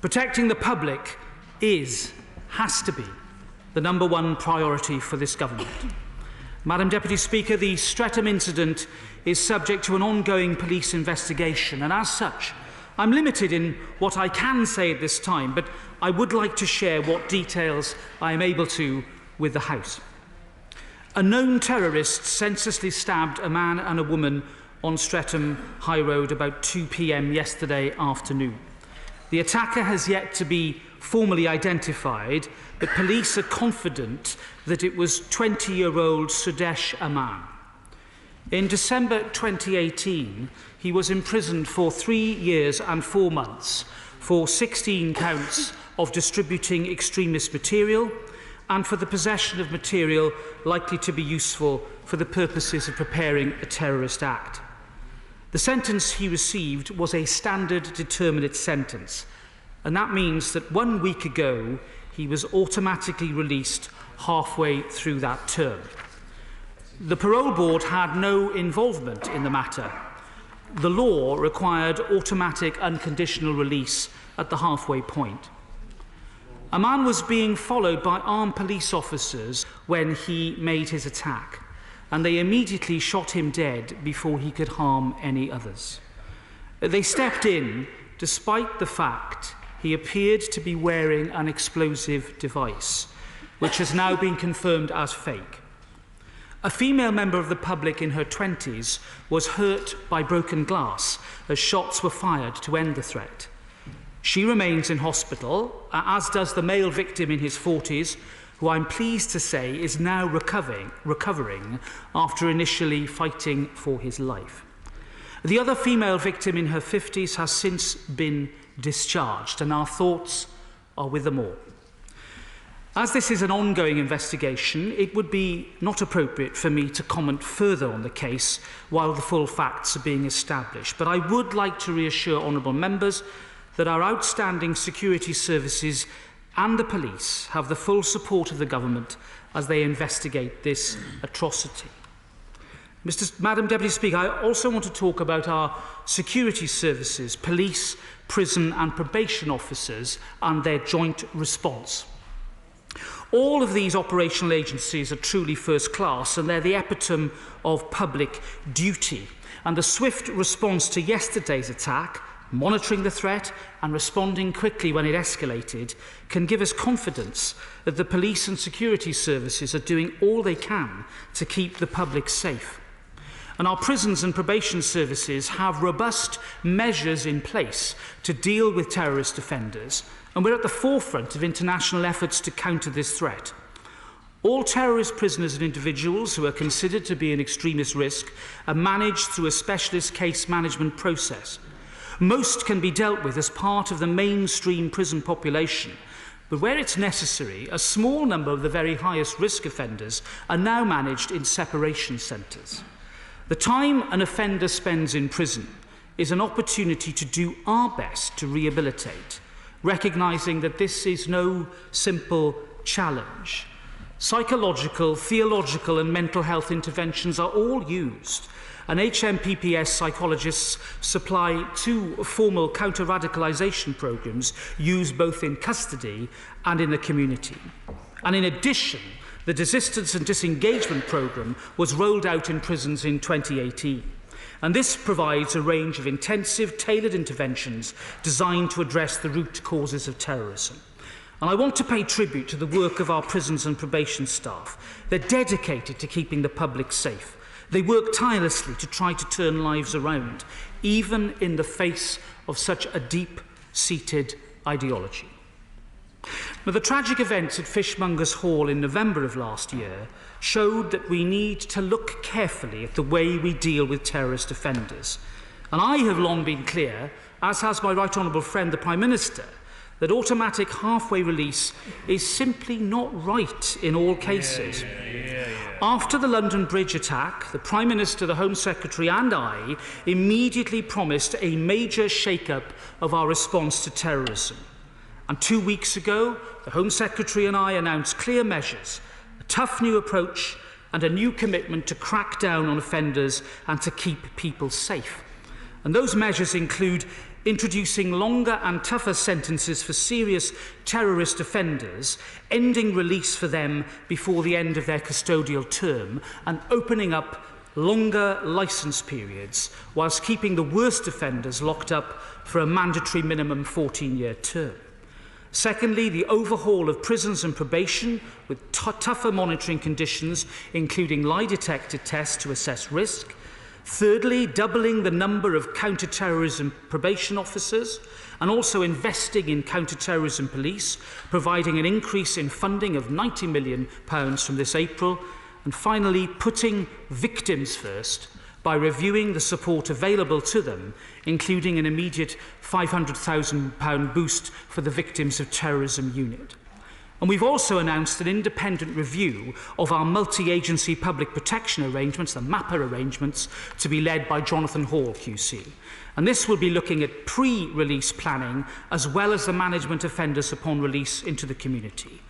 Protecting the public has to be the #1 priority for this government. Madam Deputy Speaker, the Streatham incident is subject to an ongoing police investigation, and as such, I'm limited in what I can say at this time, but I would like to share what details I am able to with the House. A known terrorist senselessly stabbed a man and a woman on Streatham High Road about 2 p.m. yesterday afternoon. The attacker has yet to be formally identified, but police are confident that it was 20-year-old Sudesh Aman. In December 2018, he was imprisoned for 3 years and 4 months for 16 counts of distributing extremist material and for the possession of material likely to be useful for the purposes of preparing a terrorist act. The sentence he received was a standard determinate sentence, and that means that 1 week ago he was automatically released halfway through that term. The parole board had no involvement in the matter. The law required automatic unconditional release at the halfway point. A man was being followed by armed police officers when he made his attack, and they immediately shot him dead before he could harm any others. They stepped in despite the fact he appeared to be wearing an explosive device, which has now been confirmed as fake. A female member of the public in her 20s was hurt by broken glass as shots were fired to end the threat. She remains in hospital, as does the male victim in his 40s, who I'm pleased to say is now recovering after initially fighting for his life. The other female victim in her 50s has since been discharged, and our thoughts are with them all. As this is an ongoing investigation, it would be not appropriate for me to comment further on the case while the full facts are being established, but I would like to reassure honourable members that our outstanding security services and the police have the full support of the government as they investigate this atrocity. Madam Deputy Speaker, I also want to talk about our security services, police, prison and probation officers and their joint response. All of these operational agencies are truly first class, and they're the epitome of public duty. And the swift response to yesterday's attack, monitoring the threat and responding quickly when it escalated, can give us confidence that the police and security services are doing all they can to keep the public safe. And our prisons and probation services have robust measures in place to deal with terrorist offenders, and we're at the forefront of international efforts to counter this threat. All terrorist prisoners and individuals who are considered to be an extremist risk are managed through a specialist case management process. Most can be dealt with as part of the mainstream prison population, but where it's necessary, a small number of the very highest risk offenders are now managed in separation centres. The time an offender spends in prison is an opportunity to do our best to rehabilitate, recognising that this is no simple challenge. Psychological, theological and mental health interventions are all used, and HMPPS psychologists supply 2 formal counter-radicalisation programmes used both in custody and in the community. And in addition, the Desistance and Disengagement programme was rolled out in prisons in 2018. And this provides a range of intensive, tailored interventions designed to address the root causes of terrorism. And I want to pay tribute to the work of our prisons and probation staff. They're dedicated to keeping the public safe. They work tirelessly to try to turn lives around, even in the face of such a deep-seated ideology. Now, the tragic events at Fishmongers Hall in November of last year showed that we need to look carefully at the way we deal with terrorist offenders. And I have long been clear, as has my right honourable friend the Prime Minister, that automatic halfway release is simply not right in all cases. After the London Bridge attack, the Prime Minister, the Home Secretary and I immediately promised a major shake-up of our response to terrorism. And 2 weeks ago, the Home Secretary and I announced clear measures, a tough new approach and a new commitment to crack down on offenders and to keep people safe. And those measures include introducing longer and tougher sentences for serious terrorist offenders, ending release for them before the end of their custodial term, and opening up longer licence periods, whilst keeping the worst offenders locked up for a mandatory minimum 14-year term. Secondly, the overhaul of prisons and probation with tougher monitoring conditions, including lie detector tests to assess risk. Thirdly, doubling the number of counter-terrorism probation officers and also investing in counter-terrorism police, providing an increase in funding of £90 million from this April. And finally, putting victims first by reviewing the support available to them, including an immediate £500,000 boost for the Victims of Terrorism Unit. And we've also announced an independent review of our multi-agency public protection arrangements, the MAPA arrangements, to be led by Jonathan Hall, QC. And this will be looking at pre-release planning as well as the management of offenders upon release into the community.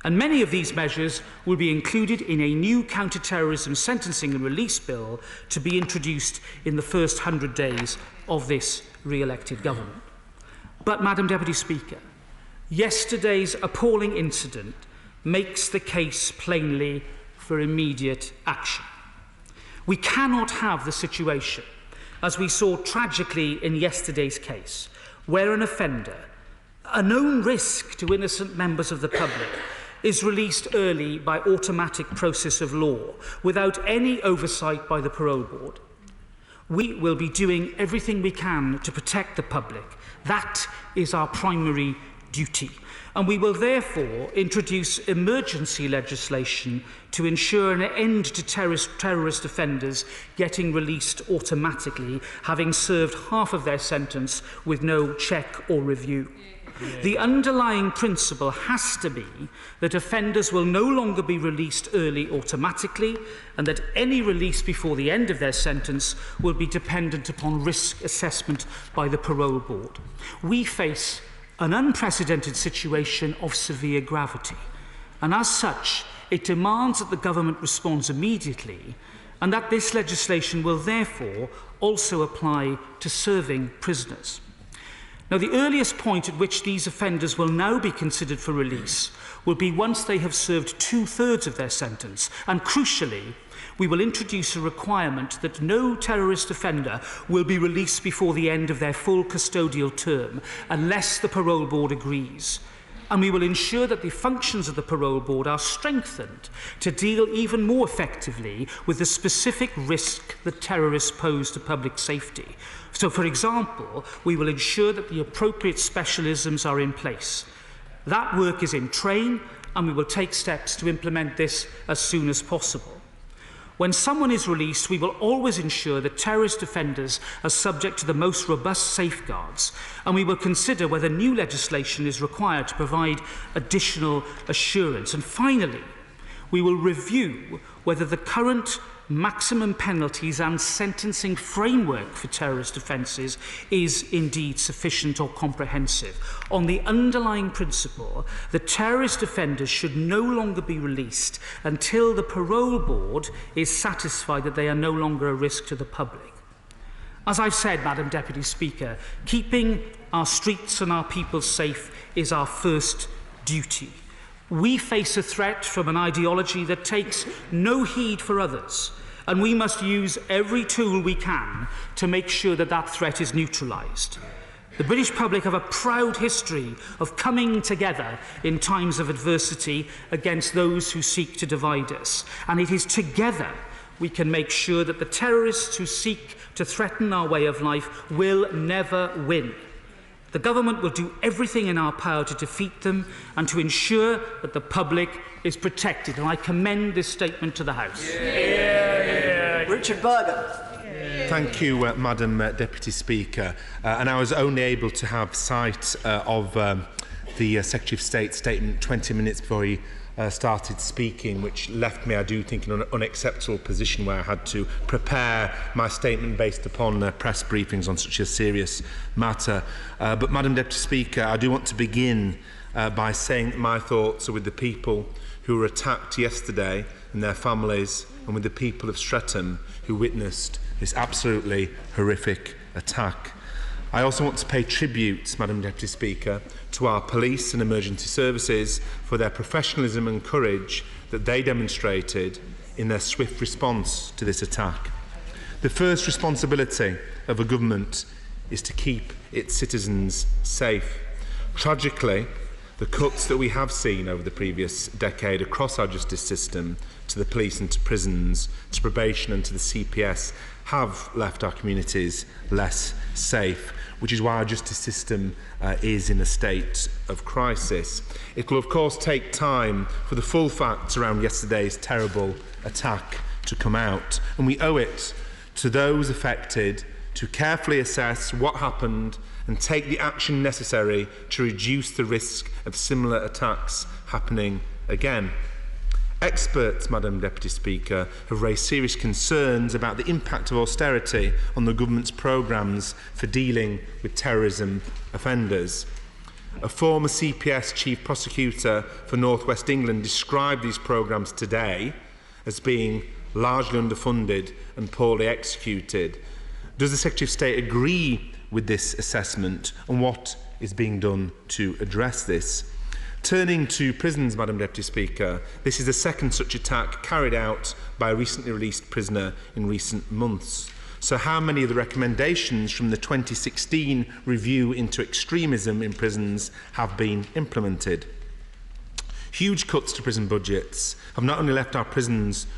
And many of these measures will be included in a new counter-terrorism sentencing and release bill to be introduced in the first 100 days of this re-elected government. But, Madam Deputy Speaker, yesterday's appalling incident makes the case plainly for immediate action. We cannot have the situation, as we saw tragically in yesterday's case, where an offender, a known risk to innocent members of the public, is released early by automatic process of law without any oversight by the parole board. We will be doing everything we can to protect the public. That is our primary duty. And we will therefore introduce emergency legislation to ensure an end to terrorist offenders getting released automatically, having served half of their sentence with no check or review. The underlying principle has to be that offenders will no longer be released early automatically, and that any release before the end of their sentence will be dependent upon risk assessment by the parole board. We face an unprecedented situation of severe gravity, and as such, it demands that the government responds immediately, and that this legislation will therefore also apply to serving prisoners. Now, the earliest point at which these offenders will now be considered for release will be once they have served 2/3 of their sentence, and crucially, we will introduce a requirement that no terrorist offender will be released before the end of their full custodial term unless the parole board agrees. And we will ensure that the functions of the parole board are strengthened to deal even more effectively with the specific risk that terrorists pose to public safety. So, for example, we will ensure that the appropriate specialisms are in place. That work is in train, and we will take steps to implement this as soon as possible. When someone is released, we will always ensure that terrorist offenders are subject to the most robust safeguards, and we will consider whether new legislation is required to provide additional assurance. And finally, we will review whether the current maximum penalties and sentencing framework for terrorist offences is indeed sufficient or comprehensive, on the underlying principle that terrorist offenders should no longer be released until the parole board is satisfied that they are no longer a risk to the public. As I've said, Madam Deputy Speaker, keeping our streets and our people safe is our first duty. We face a threat from an ideology that takes no heed for others, and we must use every tool we can to make sure that that threat is neutralised. The British public have a proud history of coming together in times of adversity against those who seek to divide us, and it is together we can make sure that the terrorists who seek to threaten our way of life will never win. The government will do everything in our power to defeat them and to ensure that the public is protected. And I commend this statement to the House. Richard Berger. Thank you, Madam Deputy Speaker. And I was only able to have sight of the Secretary of State statement 20 minutes before he started speaking, which left me, I do think, in an unacceptable position where I had to prepare my statement based upon press briefings on such a serious matter. But, Madam Deputy Speaker, I do want to begin by saying that my thoughts are with the people who were attacked yesterday and their families, and with the people of Streatham who witnessed this absolutely horrific attack. I also want to pay tribute, Madam Deputy Speaker, to our police and emergency services for their professionalism and courage that they demonstrated in their swift response to this attack. The first responsibility of a government is to keep its citizens safe. Tragically, The cuts that we have seen over the previous decade across our justice system, to the police and to prisons, to probation and to the CPS, have left our communities less safe, which is why our justice system is in a state of crisis. It will of course take time for the full facts around yesterday's terrible attack to come out, and we owe it to those affected to carefully assess what happened and take the action necessary to reduce the risk of similar attacks happening again. Experts, Madam Deputy Speaker, have raised serious concerns about the impact of austerity on the government's programmes for dealing with terrorism offenders. A former CPS Chief Prosecutor for North West England described these programmes today as being largely underfunded and poorly executed. Does the Secretary of State agree with this assessment, and what is being done to address this? Turning to prisons, Madam Deputy Speaker, this is the second such attack carried out by a recently released prisoner in recent months. So how many of the recommendations from the 2016 review into extremism in prisons have been implemented? Huge cuts to prison budgets have not only left our prisons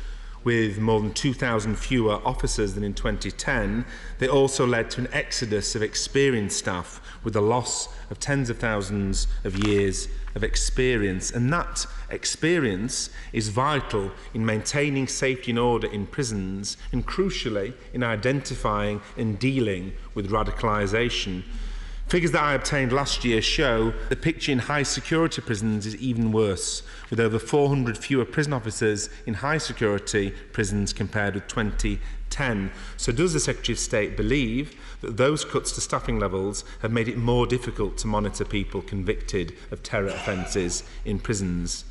with more than 2,000 fewer officers than in 2010, they also led to an exodus of experienced staff with the loss of tens of thousands of years of experience. And that experience is vital in maintaining safety and order in prisons, and crucially in identifying and dealing with radicalisation. Figures that I obtained last year show the picture in high security prisons is even worse, with over 400 fewer prison officers in high security prisons compared with 2010. So does the Secretary of State believe that those cuts to staffing levels have made it more difficult to monitor people convicted of terror offences in prisons?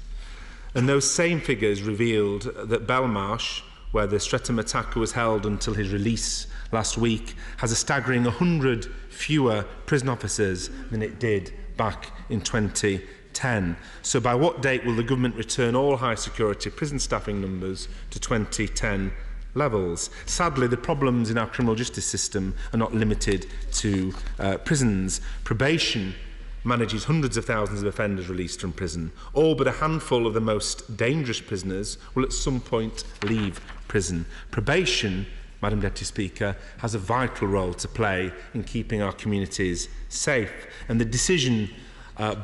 And those same figures revealed that Belmarsh, where the Streatham attacker was held until his release last week, has a staggering 100 fewer prison officers than it did back in 2010. So by what date will the government return all high security prison staffing numbers to 2010 levels? Sadly, the problems in our criminal justice system are not limited to prisons. Probation manages hundreds of thousands of offenders released from prison. All but a handful of the most dangerous prisoners will at some point leave prison. Probation, Madam Deputy Speaker, has a vital role to play in keeping our communities safe, and the decision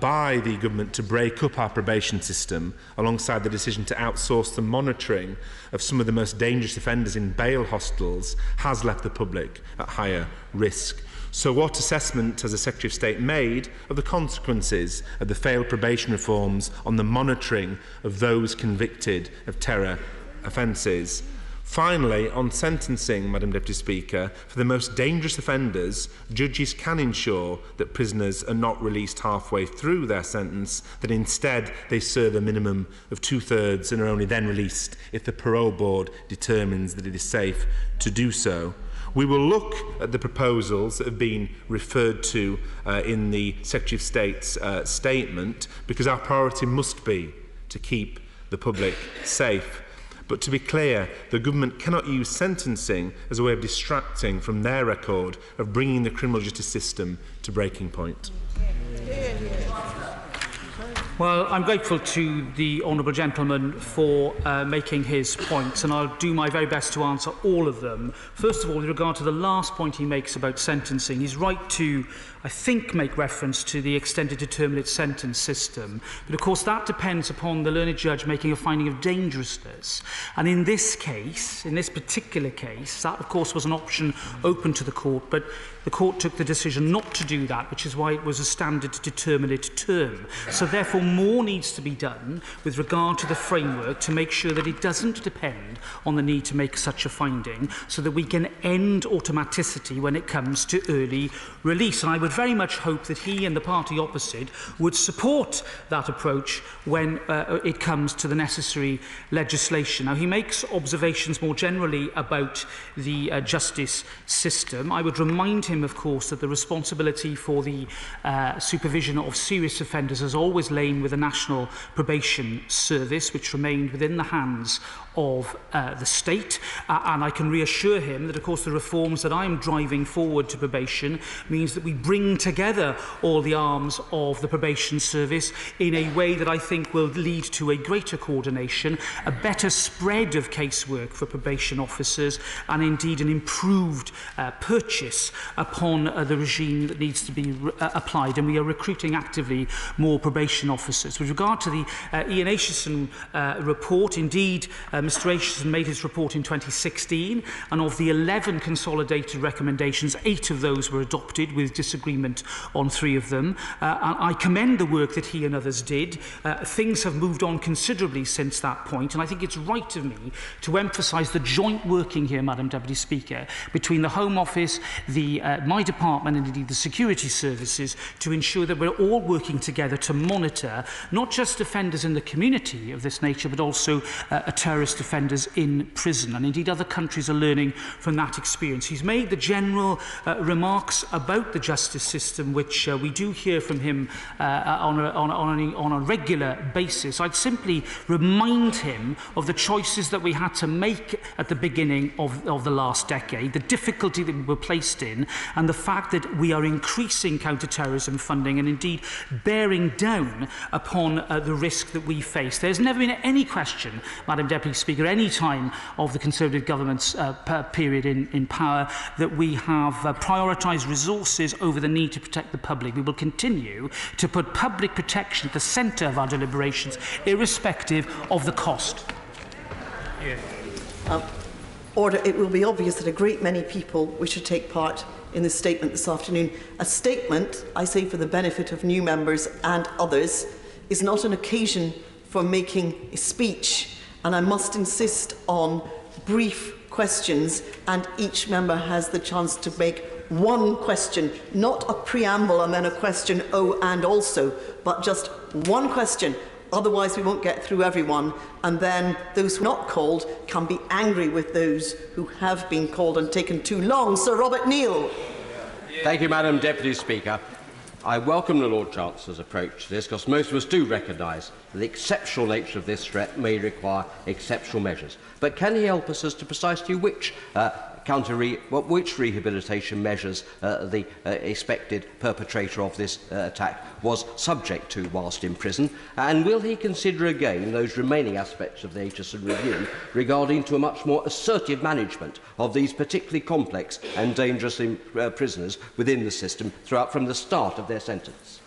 by the government to break up our probation system, alongside the decision to outsource the monitoring of some of the most dangerous offenders in bail hostels, has left the public at higher risk. So what assessment has the Secretary of State made of the consequences of the failed probation reforms on the monitoring of those convicted of terror offences? Finally, on sentencing, Madam Deputy Speaker, for the most dangerous offenders, judges can ensure that prisoners are not released halfway through their sentence, that instead they serve a minimum of 2/3 and are only then released if the parole board determines that it is safe to do so. We will look at the proposals that have been referred to in the Secretary of State's statement, because our priority must be to keep the public safe. But to be clear, the government cannot use sentencing as a way of distracting from their record of bringing the criminal justice system to breaking point. Well, I'm grateful to the honourable gentleman for making his points, and I'll do my very best to answer all of them. First of all, with regard to the last point he makes about sentencing, he's right to, I think, make reference to the extended determinate sentence system. But of course, that depends upon the learned judge making a finding of dangerousness. And in this case, in this particular case, that of course was an option open to the court, but the court took the decision not to do that, which is why it was a standard determinate term. So therefore, more needs to be done with regard to the framework to make sure that it doesn't depend on the need to make such a finding, so that we can end automaticity when it comes to early release. And I would very much hope that he and the party opposite would support that approach when it comes to the necessary legislation. Now, he makes observations more generally about the justice system. I would remind him him, of course, that the responsibility for the supervision of serious offenders has always lain with the National Probation Service, which remained within the hands of the state, and I can reassure him that, of course, the reforms that I'm driving forward to probation means that we bring together all the arms of the probation service in a way that I think will lead to a greater coordination, a better spread of casework for probation officers, and indeed an improved purchase upon the regime that needs to be applied. And we are recruiting actively more probation officers. With regard to the Ian Aitchison report, indeed, Mr Aitchison made his report in 2016, and of the 11 consolidated recommendations, 8 of those were adopted, with disagreement on 3 of them. I commend the work that he and others did. Things have moved on considerably since that point, and I think it's right of me to emphasise the joint working here, Madam Deputy Speaker, between the Home Office, my department and indeed the security services, to ensure that we're all working together to monitor not just offenders in the community of this nature, but also terrorist offenders in prison. And indeed other countries are learning from that experience. He's made the general remarks about the justice system, which we do hear from him on a regular basis. I'd simply remind him of the choices that we had to make at the beginning of the last decade, the difficulty that we were placed in, and the fact that we are increasing counter-terrorism funding and indeed bearing down upon the risk that we face. There's never been any question, Madam Deputy Speaker, any time of the Conservative government's period in power, that we have prioritised resources over the need to protect the public. We will continue to put public protection at the centre of our deliberations, irrespective of the cost. Order. It will be obvious that a great many people wish to take part in this statement this afternoon. A statement, I say for the benefit of new members and others, is not an occasion for making a speech, and I must insist on brief questions, and each member has the chance to make one question, not a preamble and then a question, oh, and also, but just one question. Otherwise, we won't get through everyone, and then those who are not called can be angry with those who have been called and taken too long. Sir Robert Neal. Thank you, Madam Deputy Speaker. I welcome the Lord Chancellor's approach to this, because most of us do recognise that the exceptional nature of this threat may require exceptional measures. But can he help us as to precisely which rehabilitation measures the expected perpetrator of this attack was subject to whilst in prison? And will he consider again those remaining aspects of the Aitchison review regarding to a much more assertive management of these particularly complex and dangerous prisoners within the system from the start of their sentence?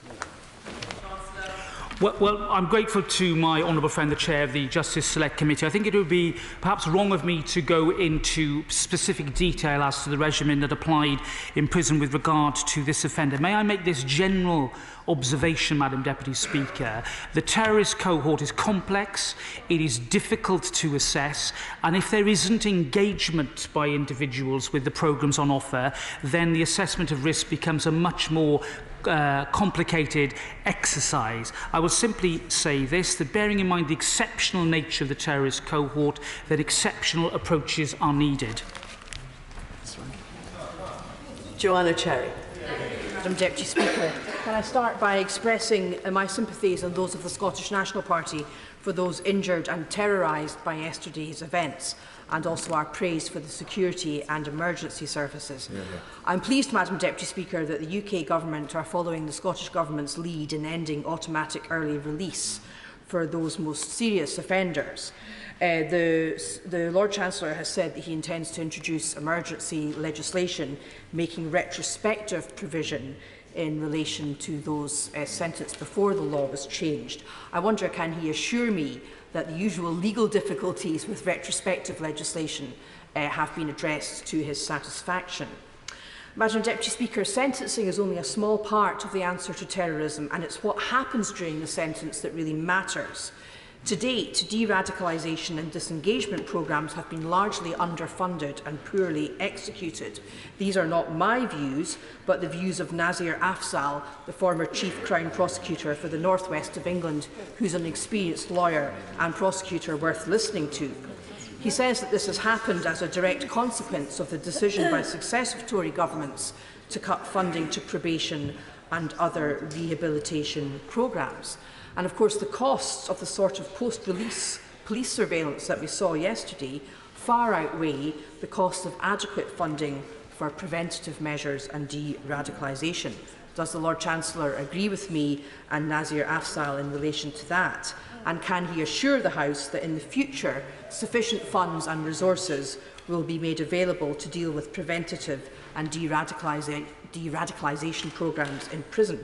Well, I'm grateful to my honourable friend, the Chair of the Justice Select Committee. I think it would be perhaps wrong of me to go into specific detail as to the regimen that applied in prison with regard to this offender. May I make this general observation, Madam Deputy Speaker? The terrorist cohort is complex, it is difficult to assess, and if there isn't engagement by individuals with the programmes on offer, then the assessment of risk becomes a much more complicated exercise. I will simply say this, that bearing in mind the exceptional nature of the terrorist cohort, that exceptional approaches are needed. Joanna Cherry. Madam Deputy Speaker, can I start by expressing my sympathies and those of the Scottish National Party for those injured and terrorised by yesterday's events, and also our praise for the security and emergency services. I'm pleased, Madam Deputy Speaker, that the UK Government are following the Scottish Government's lead in ending automatic early release for those most serious offenders. The Lord Chancellor has said that he intends to introduce emergency legislation making retrospective provision in relation to those sentenced before the law was changed. I wonder, can he assure me that the usual legal difficulties with retrospective legislation have been addressed to his satisfaction? Madam Deputy Speaker, sentencing is only a small part of the answer to terrorism, and it's what happens during the sentence that really matters. To date, de-radicalisation and disengagement programmes have been largely underfunded and poorly executed. These are not my views, but the views of Nazir Afzal, the former Chief Crown Prosecutor for the North West of England, who's an experienced lawyer and prosecutor worth listening to. He says that this has happened as a direct consequence of the decision by successive Tory governments to cut funding to probation and other rehabilitation programmes. And of course, the costs of the sort of post-release police surveillance that we saw yesterday far outweigh the cost of adequate funding for preventative measures and de-radicalisation. Does the Lord Chancellor agree with me and Nazir Afzal in relation to that? And can he assure the House that in the future sufficient funds and resources will be made available to deal with preventative and de-radicalisation programmes in prison?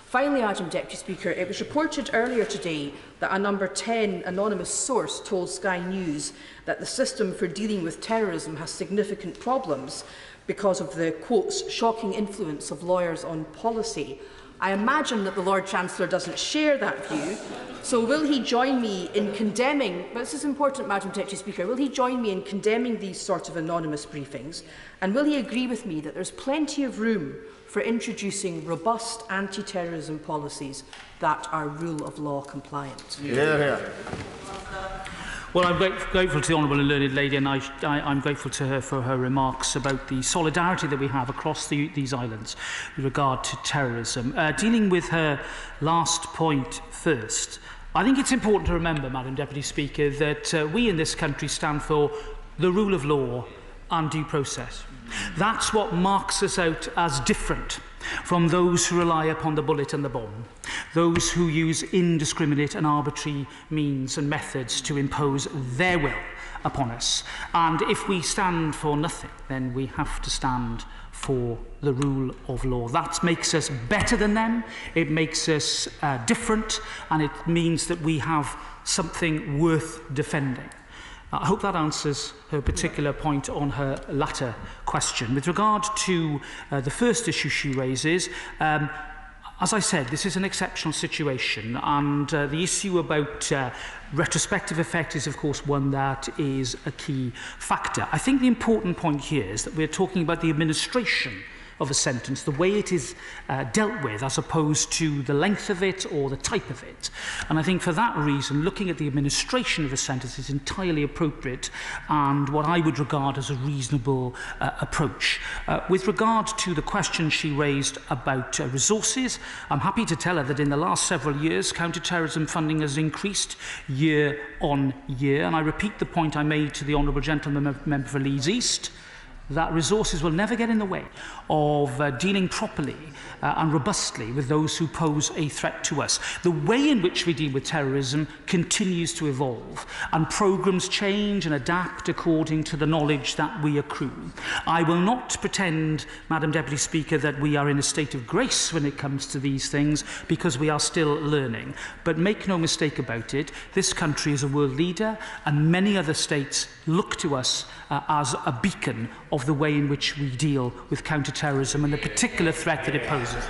Finally, Madam Deputy Speaker, it was reported earlier today that a number 10 anonymous source told Sky News that the system for dealing with terrorism has significant problems because of the, quotes, shocking influence of lawyers on policy. I imagine that the Lord Chancellor doesn't share that view, so will he join me in condemning, but this is important, Madam Deputy Speaker, will he join me in condemning these sort of anonymous briefings, and will he agree with me that there's plenty of room for introducing robust anti-terrorism policies that are rule of law compliant? Well, I'm grateful to the Honourable and Learned Lady, and I'm grateful to her for her remarks about the solidarity that we have across these islands with regard to terrorism. Dealing with her last point first, I think it's important to remember, Madam Deputy Speaker, that we in this country stand for the rule of law and due process. That's what marks us out as different from those who rely upon the bullet and the bomb, those who use indiscriminate and arbitrary means and methods to impose their will upon us. And if we stand for nothing, then we have to stand for the rule of law. That makes us better than them, it makes us different, and it means that we have something worth defending. I hope that answers her particular point on her latter question. With regard to the first issue she raises, as I said, this is an exceptional situation, and the issue about retrospective effect is, of course, one that is a key factor. I think the important point here is that we're talking about the administration of a sentence, the way it is dealt with, as opposed to the length of it or the type of it. And I think for that reason, looking at the administration of a sentence is entirely appropriate and what I would regard as a reasonable approach. With regard to the question she raised about resources, I'm happy to tell her that in the last several years, counter-terrorism funding has increased year on year. And I repeat the point I made to the Honourable Gentleman Member for Leeds East, that resources will never get in the way of dealing properly and robustly with those who pose a threat to us. The way in which we deal with terrorism continues to evolve, and programmes change and adapt according to the knowledge that we accrue. I will not pretend, Madam Deputy Speaker, that we are in a state of grace when it comes to these things, because we are still learning. But make no mistake about it, this country is a world leader, and many other states look to us as a beacon of the way in which we deal with counter-terrorism and the particular threat that it poses.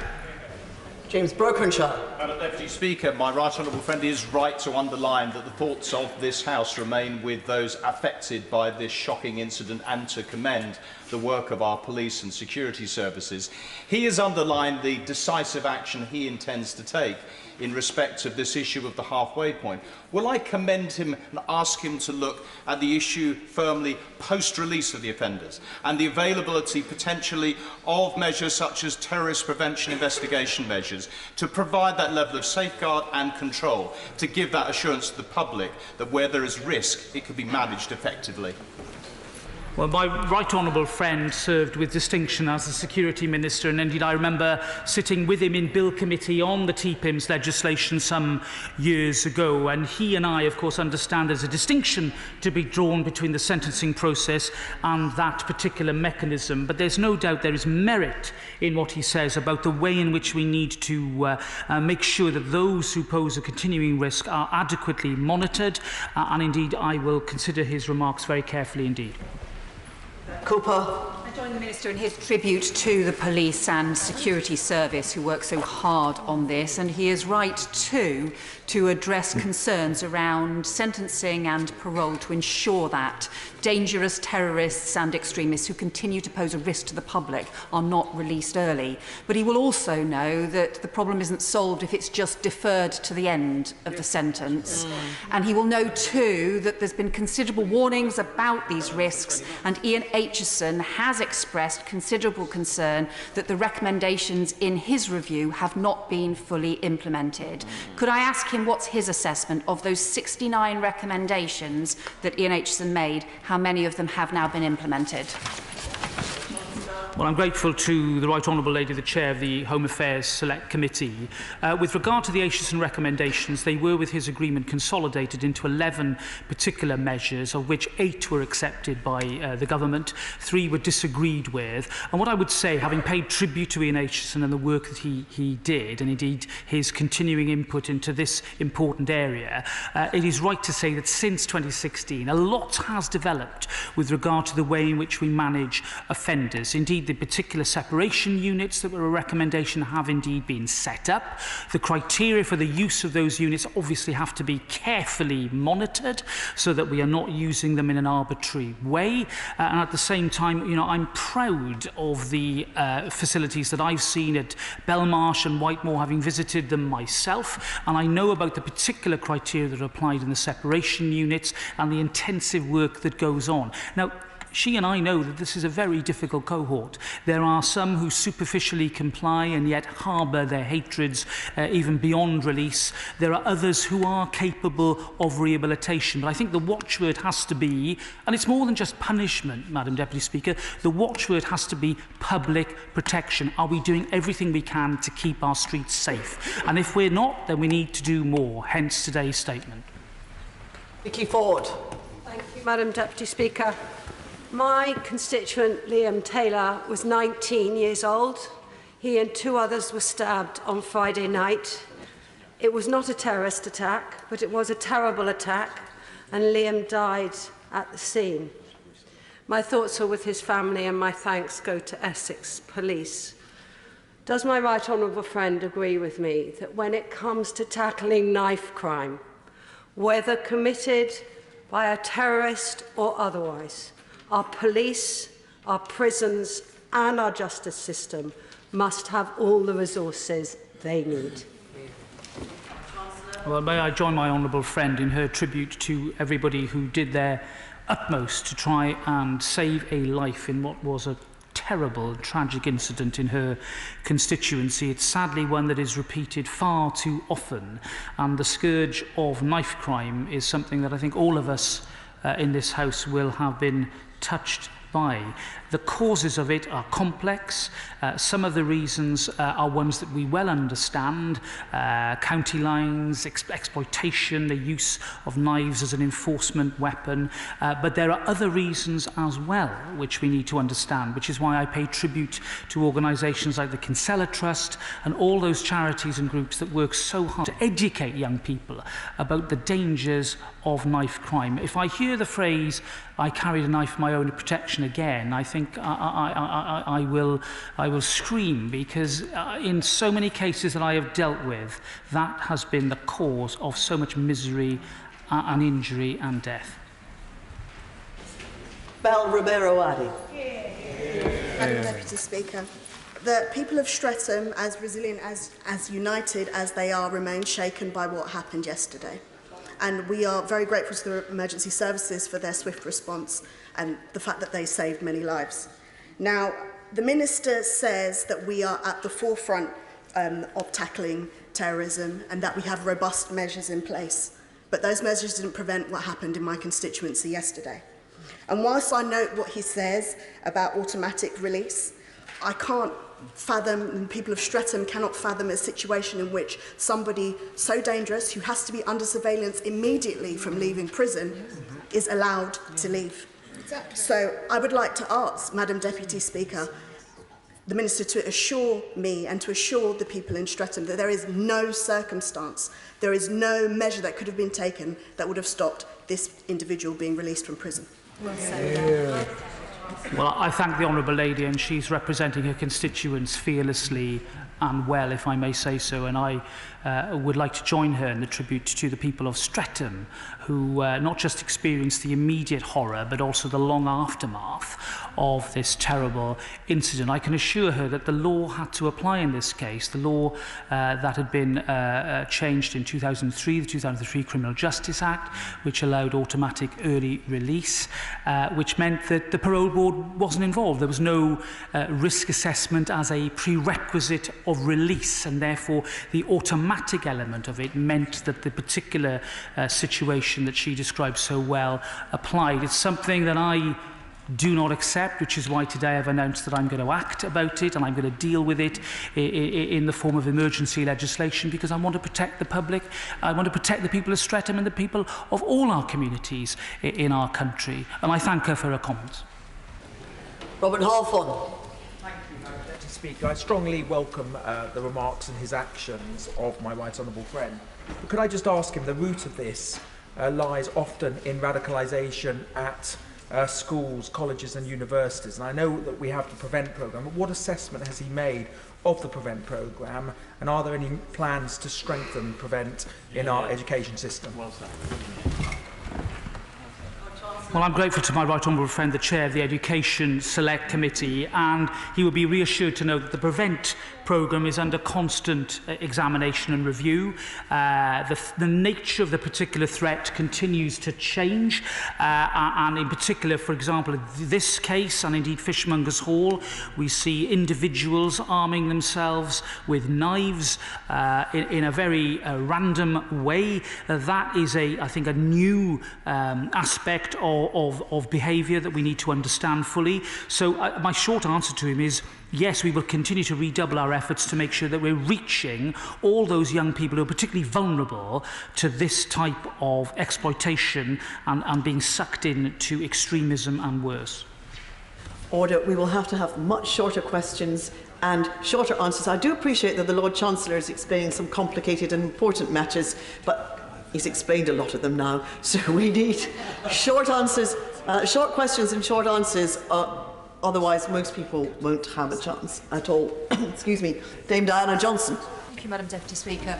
James Brokenshire. Madam Deputy Speaker, my right honourable friend is right to underline that the thoughts of this House remain with those affected by this shocking incident and to commend the work of our police and security services. He has underlined the decisive action he intends to take in respect of this issue of the halfway point. Will I commend him and ask him to look at the issue firmly post-release of the offenders and the availability potentially of measures such as terrorist prevention investigation measures to provide that level of safeguard and control, to give that assurance to the public that where there is risk, it can be managed effectively? Well, my right honourable friend served with distinction as the Security Minister, and indeed I remember sitting with him in Bill Committee on the TPIMS legislation some years ago, and he and I, of course, understand there's a distinction to be drawn between the sentencing process and that particular mechanism, but there's no doubt there is merit in what he says about the way in which we need to make sure that those who pose a continuing risk are adequately monitored, and indeed I will consider his remarks very carefully indeed. Cooper. I join the Minister in his tribute to the police and security service who work so hard on this, and he is right too to address concerns around sentencing and parole to ensure that dangerous terrorists and extremists who continue to pose a risk to the public are not released early. But he will also know that the problem isn't solved if it's just deferred to the end of the sentence. And he will know too that there's been considerable warnings about these risks, and Ian Aitchison has expressed considerable concern that the recommendations in his review have not been fully implemented. Could I ask him what's his assessment of those 69 recommendations that Ian Aitchison made? How many of them have now been implemented? Well, I'm grateful to the Right Honourable Lady, the Chair of the Home Affairs Select Committee. With regard to the Aitchison recommendations, they were, with his agreement, consolidated into 11 particular measures, of which 8 were accepted by the Government, 3 were disagreed with. And what I would say, having paid tribute to Ian Aitchison and the work that he did, and indeed his continuing input into this important area, it is right to say that since 2016, a lot has developed with regard to the way in which we manage offenders. Indeed, the particular separation units that were a recommendation have indeed been set up. The criteria for the use of those units obviously have to be carefully monitored so that we are not using them in an arbitrary way. And at the same time, you know, I'm proud of the facilities that I've seen at Belmarsh and Whitemoor, having visited them myself, and I know about the particular criteria that are applied in the separation units and the intensive work that goes on. Now, she and I know that this is a very difficult cohort. There are some who superficially comply and yet harbour their hatreds even beyond release. There are others who are capable of rehabilitation. But I think the watchword has to be, and it's more than just punishment, Madam Deputy Speaker, the watchword has to be public protection. Are we doing everything we can to keep our streets safe? And if we're not, then we need to do more, hence today's statement. Vicky Ford. Thank you, Madam Deputy Speaker. My constituent, Liam Taylor, was 19 years old. He and 2 others were stabbed on Friday night. It was not a terrorist attack, but it was a terrible attack, and Liam died at the scene. My thoughts are with his family, and my thanks go to Essex Police. Does my right honourable friend agree with me that when it comes to tackling knife crime, whether committed by a terrorist or otherwise, our police, our prisons and our justice system must have all the resources they need? Well, may I join my honourable friend in her tribute to everybody who did their utmost to try and save a life in what was a terrible, tragic incident in her constituency. It's sadly one that is repeated far too often, and the scourge of knife crime is something that I think all of us in this House will have been touched by. The causes of it are complex. Some of the reasons are ones that we well understand. County lines, exploitation, the use of knives as an enforcement weapon. But there are other reasons as well which we need to understand, which is why I pay tribute to organisations like the Kinsella Trust and all those charities and groups that work so hard to educate young people about the dangers of knife crime. If I hear the phrase, "I carried a knife for my own protection" again, I think I will scream, because in so many cases that I have dealt with, that has been the cause of so much misery and injury and death. Bel Romero-Addy. Madam Deputy Speaker, the people of Streatham, as resilient, as united as they are, remain shaken by what happened yesterday. And we are very grateful to the emergency services for their swift response and the fact that they saved many lives. Now, the Minister says that we are at the forefront of tackling terrorism and that we have robust measures in place. But those measures didn't prevent what happened in my constituency yesterday. And whilst I note what he says about automatic release, I can't fathom, and people of Streatham cannot fathom, a situation in which somebody so dangerous, who has to be under surveillance immediately from leaving prison, is allowed to leave. So I would like to ask, Madam Deputy Speaker, the Minister to assure me and to assure the people in Streatham that there is no circumstance, there is no measure that could have been taken that would have stopped this individual being released from prison. Well, I thank the Honourable Lady, and she's representing her constituents fearlessly and well, if I may say so, and I would like to join her in the tribute to the people of Streatham, who not just experienced the immediate horror, but also the long aftermath of this terrible incident. I can assure her that the law had to apply in this case, the law that had been changed in 2003, the 2003 Criminal Justice Act, which allowed automatic early release, which meant that the parole board wasn't involved. There was no risk assessment as a prerequisite of release, and therefore the automatic element of it meant that the particular situation that she described so well applied. It's something that I do not accept, which is why today I've announced that I'm going to act about it and I'm going to deal with it in the form of emergency legislation, because I want to protect the public, I want to protect the people of Streatham and the people of all our communities in our country. And I thank her for her comments. Robert Halfon. Thank you, Madam Deputy Speaker. I strongly welcome the remarks and his actions of my right honourable friend. But could I just ask him, the root of this lies often in radicalisation at schools, colleges and universities, and I know that we have the PREVENT programme, but what assessment has he made of the PREVENT programme, and are there any plans to strengthen PREVENT in our education system? Well, I'm grateful to my right honourable friend, the Chair of the Education Select Committee, and he will be reassured to know that the PREVENT programme is under constant examination and review. The nature of the particular threat continues to change, and in particular, for example, in this case, and indeed Fishmongers Hall, we see individuals arming themselves with knives in a very random way. That is, I think, a new aspect of behaviour that we need to understand fully. So my short answer to him is, yes, we will continue to redouble our efforts to make sure that we're reaching all those young people who are particularly vulnerable to this type of exploitation and being sucked into extremism and worse. Order. We will have to have much shorter questions and shorter answers. I do appreciate that the Lord Chancellor is explaining some complicated and important matters, but he's explained a lot of them now. So we need short answers, short questions and short answers. Otherwise, most people won't have a chance at all. Excuse me. Dame Diana Johnson. Thank you, Madam Deputy Speaker.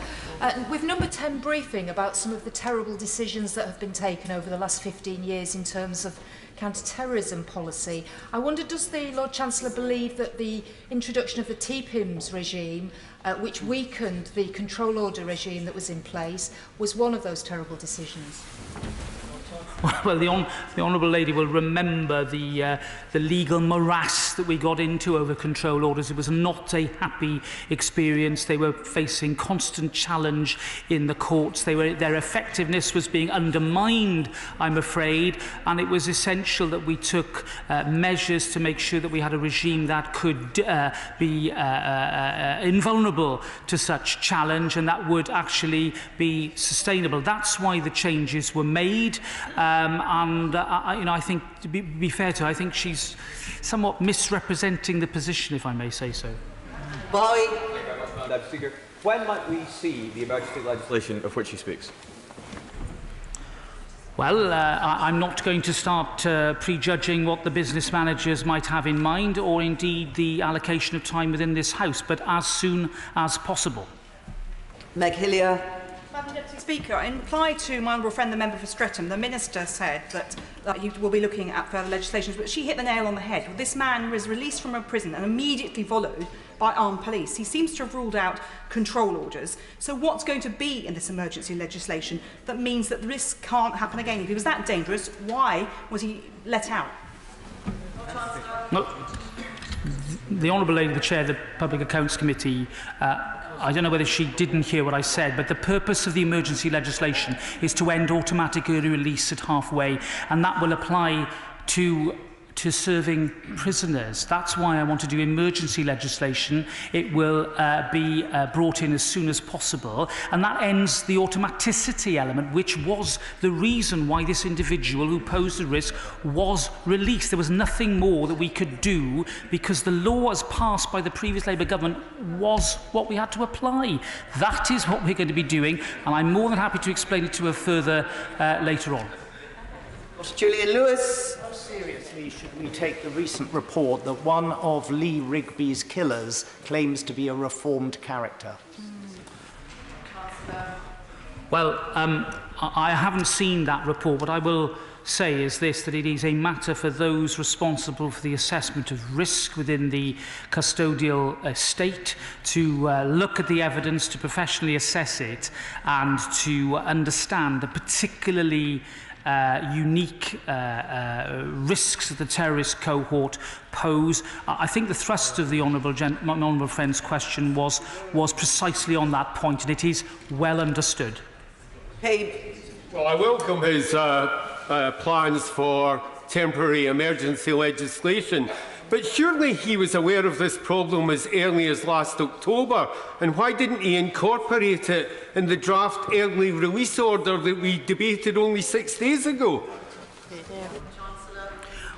With number 10 briefing about some of the terrible decisions that have been taken over the last 15 years in terms of counter-terrorism policy, I wonder, does the Lord Chancellor believe that the introduction of the TPIMS regime, which weakened the control order regime that was in place, was one of those terrible decisions? Well, the Honourable Lady will remember the legal morass that we got into over control orders. It was not a happy experience. They were facing constant challenge in the courts. Their effectiveness was being undermined, I'm afraid, and it was essential that we took measures to make sure that we had a regime that could be invulnerable to such challenge and that would actually be sustainable. That's why the changes were made. I think, to be fair to her, I think she's somewhat misrepresenting the position, if I may say so. Madam Speaker, when might we see the emergency legislation of which she speaks? Well, I'm not going to start prejudging what the business managers might have in mind, or indeed the allocation of time within this House, but as soon as possible. Meg Hillier. Madam Deputy Speaker, in reply to my honourable friend, the member for Streatham, the Minister said that he will be looking at further legislation, but she hit the nail on the head. This man was released from a prison and immediately followed by armed police. He seems to have ruled out control orders. So what's going to be in this emergency legislation that means that this can't happen again? If he was that dangerous, why was he let out? No, the Honourable Lady, the Chair of the Public Accounts Committee, I don't know whether she didn't hear what I said, but the purpose of the emergency legislation is to end automatic early release at halfway, and that will apply to serving prisoners. That's why I want to do emergency legislation. It will be brought in as soon as possible, and that ends the automaticity element, which was the reason why this individual who posed a risk was released. There was nothing more that we could do because the law as passed by the previous Labour government was what we had to apply. That is what we're going to be doing, and I'm more than happy to explain it to her further later on. Julian Lewis. How seriously should we take the recent report that one of Lee Rigby's killers claims to be a reformed character? Well, I haven't seen that report. What I will say is this, that it is a matter for those responsible for the assessment of risk within the custodial estate to look at the evidence, to professionally assess it, and to understand that particularly unique risks that the terrorist cohort pose. I think the thrust of the honourable friend's question was precisely on that point, and it is well understood. Well, I welcome his plans for temporary emergency legislation, but surely he was aware of this problem as early as last October, and why didn't he incorporate it in the draft early release order that we debated only 6 days ago?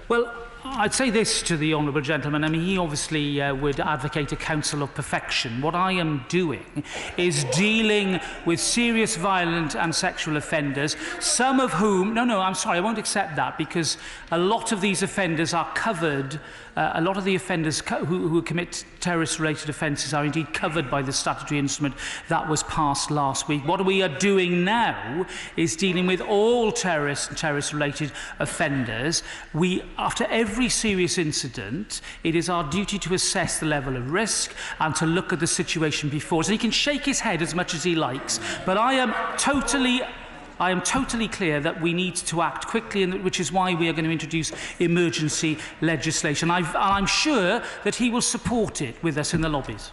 Well, I'd say this to the honourable gentleman. I mean, he obviously would advocate a council of perfection. What I am doing is dealing with serious violent and sexual offenders, some of whom... No, I'm sorry, I won't accept that, because a lot of these offenders are covered. A lot of the offenders who commit terrorist-related offences are indeed covered by the statutory instrument that was passed last week. What we are doing now is dealing with all terrorists and terrorist-related offenders. After every serious incident, it is our duty to assess the level of risk and to look at the situation before us. And he can shake his head as much as he likes, but I am totally clear that we need to act quickly, and which is why we are going to introduce emergency legislation. I'm sure that he will support it with us in the lobbies.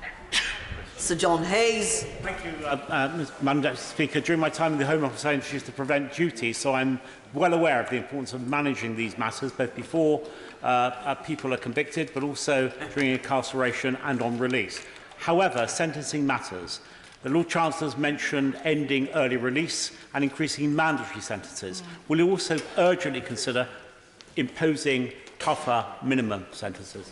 Sir John Hayes. Thank you, Madam Deputy Speaker. During my time in the Home Office, I introduced the Prevent Duty, so I'm well aware of the importance of managing these matters, both before people are convicted, but also during incarceration and on release. However, sentencing matters. The Lord Chancellor's mentioned ending early release and increasing mandatory sentences. Will you also urgently consider imposing tougher minimum sentences?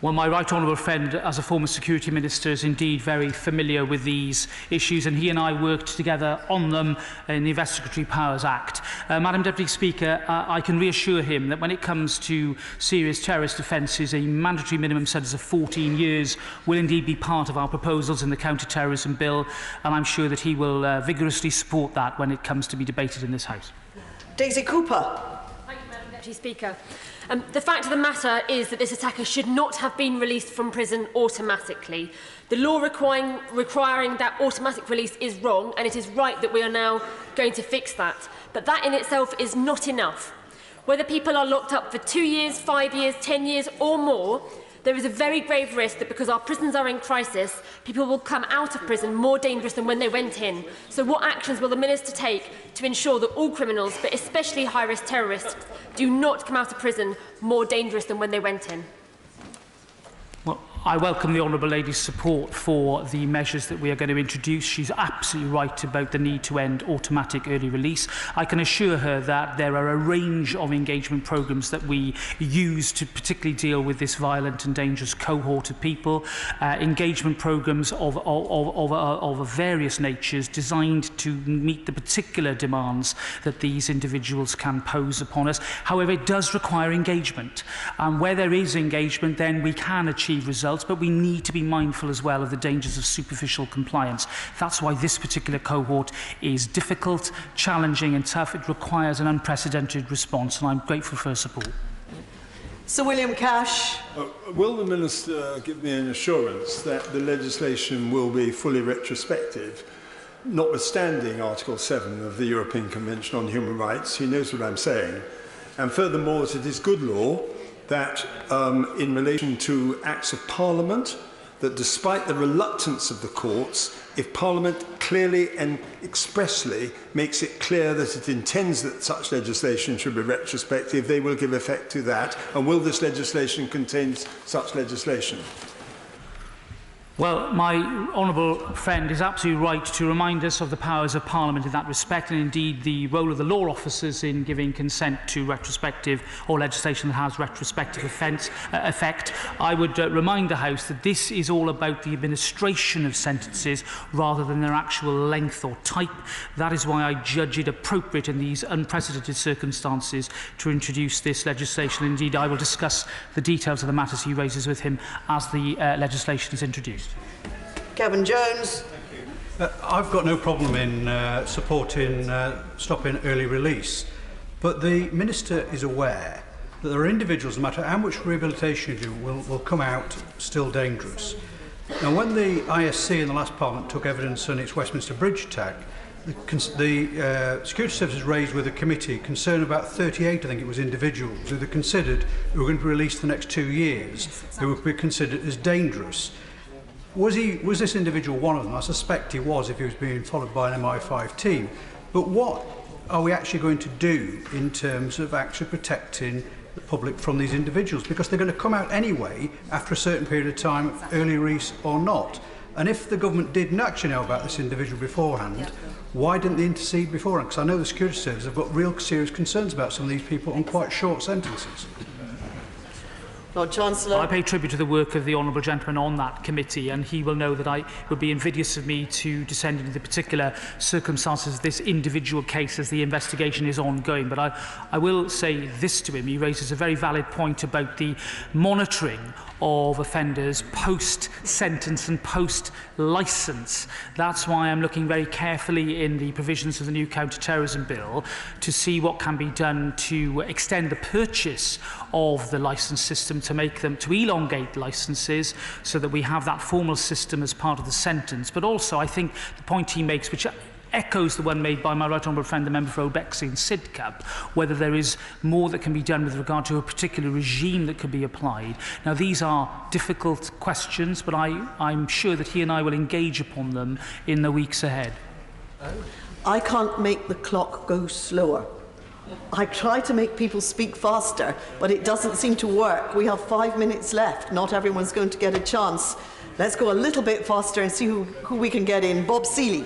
Well, my right honourable friend, as a former security minister, is indeed very familiar with these issues, and he and I worked together on them in the Investigatory Powers Act. Madam Deputy Speaker, I can reassure him that when it comes to serious terrorist offences, a mandatory minimum sentence of 14 years will indeed be part of our proposals in the Counter-Terrorism Bill, and I'm sure that he will vigorously support that when it comes to be debated in this House. Daisy Cooper. Thank you, Madam Deputy Speaker. The fact of the matter is that this attacker should not have been released from prison automatically. The law requiring that automatic release is wrong, and it is right that we are now going to fix that. But that in itself is not enough. Whether people are locked up for 2 years, 5 years, 10 years or more, there is a very grave risk that because our prisons are in crisis, people will come out of prison more dangerous than when they went in. So what actions will the Minister take to ensure that all criminals, but especially high-risk terrorists, do not come out of prison more dangerous than when they went in? Well, I welcome the Honourable Lady's support for the measures that we are going to introduce. She's absolutely right about the need to end automatic early release. I can assure her that there are a range of engagement programmes that we use to particularly deal with this violent and dangerous cohort of people. Engagement programmes of various natures designed to meet the particular demands that these individuals can pose upon us. However, it does require engagement. And where there is engagement, then we can achieve results. But we need to be mindful as well of the dangers of superficial compliance. That's why this particular cohort is difficult, challenging and tough. It requires an unprecedented response, and I'm grateful for her support. Sir William Cash. Will the Minister give me an assurance that the legislation will be fully retrospective, notwithstanding Article 7 of the European Convention on Human Rights? He knows what I'm saying. And furthermore, it is good law that in relation to acts of Parliament, that despite the reluctance of the courts, if Parliament clearly and expressly makes it clear that it intends that such legislation should be retrospective, they will give effect to that. And will this legislation contain such legislation? Well, my honourable friend is absolutely right to remind us of the powers of Parliament in that respect, and indeed the role of the law officers in giving consent to retrospective or legislation that has retrospective effect. I would remind the House that this is all about the administration of sentences rather than their actual length or type. That is why I judge it appropriate in these unprecedented circumstances to introduce this legislation. Indeed, I will discuss the details of the matters he raises with him as the legislation is introduced. Kevin Jones. I've got no problem in supporting stopping early release, but the Minister is aware that there are individuals, no matter how much rehabilitation you do, will come out still dangerous. Now, when the ISC in the last Parliament took evidence on its Westminster Bridge attack, the Security Services raised with the committee concern about 38, I think it was, individuals who they considered who were going to be released for the next 2 years, who would be considered as dangerous. Was this individual one of them? I suspect he was if he was being followed by an MI5 team. But what are we actually going to do in terms of actually protecting the public from these individuals? Because they're going to come out anyway after a certain period of time, early release or not. And if the government didn't actually know about this individual beforehand, why didn't they intercede beforehand? Because I know the security service have got real serious concerns about some of these people on quite short sentences. Lord Chancellor. I pay tribute to the work of the honourable gentleman on that committee, and he will know that it would be invidious of me to descend into the particular circumstances of this individual case as the investigation is ongoing. But I will say this to him. He raises a very valid point about the monitoring of offenders post-sentence and post-licence. That's why I'm looking very carefully in the provisions of the new counter-terrorism bill to see what can be done to extend the purchase of the licence system, to elongate licences so that we have that formal system as part of the sentence. But also, I think the point he makes, which echoes the one made by my right honourable friend, the member for Old Bexley and Sidcup, whether there is more that can be done with regard to a particular regime that could be applied. Now, these are difficult questions, but I'm sure that he and I will engage upon them in the weeks ahead. I can't make the clock go slower. I try to make people speak faster, but it doesn't seem to work. We have 5 minutes left. Not everyone's going to get a chance. Let's go a little bit faster and see who we can get in. Bob Seeley.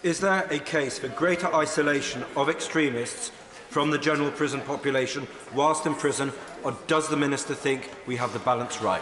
Is there a case for greater isolation of extremists from the general prison population whilst in prison, or does the Minister think we have the balance right?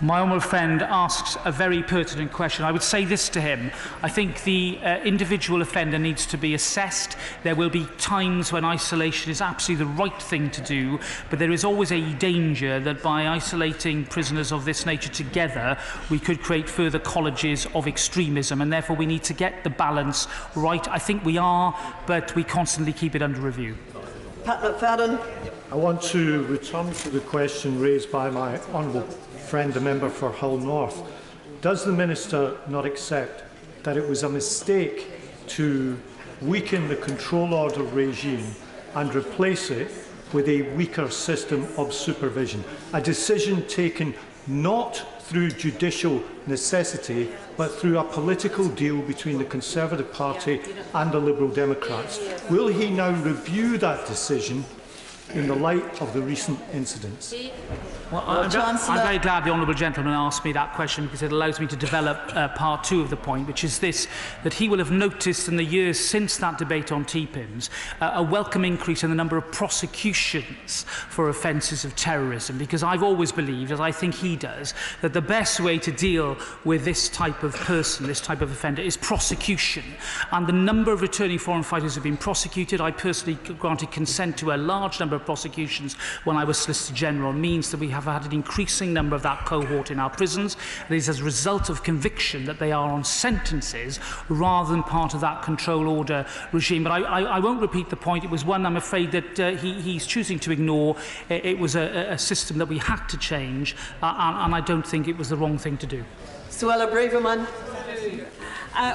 My honourable friend asks a very pertinent question. I would say this to him. I think the individual offender needs to be assessed. There will be times when isolation is absolutely the right thing to do, but there is always a danger that by isolating prisoners of this nature together, we could create further colleges of extremism, and therefore we need to get the balance right. I think we are, but we constantly keep it under review. Pat McFadden. I want to return to the question raised by my honourable friend, the member for Hull North. Does the Minister not accept that it was a mistake to weaken the control order regime and replace it with a weaker system of supervision? A decision taken not through judicial necessity, but through a political deal between the Conservative Party and the Liberal Democrats. Will he now review that decision in the light of the recent incidents? Well, I'm very glad the honourable gentleman asked me that question, because it allows me to develop part two of the point, which is this, that he will have noticed in the years since that debate on TPIMS a welcome increase in the number of prosecutions for offences of terrorism, because I've always believed, as I think he does, that the best way to deal with this type of person, this type of offender, is prosecution. And the number of returning foreign fighters who have been prosecuted, I personally granted consent to a large number of prosecutions when I was Solicitor General, means that we have had an increasing number of that cohort in our prisons. It is as a result of conviction that they are on sentences rather than part of that control order regime. But I won't repeat the point. It was one, I'm afraid, that he's choosing to ignore. It was a system that we had to change, and I don't think it was the wrong thing to do. Suella Braverman.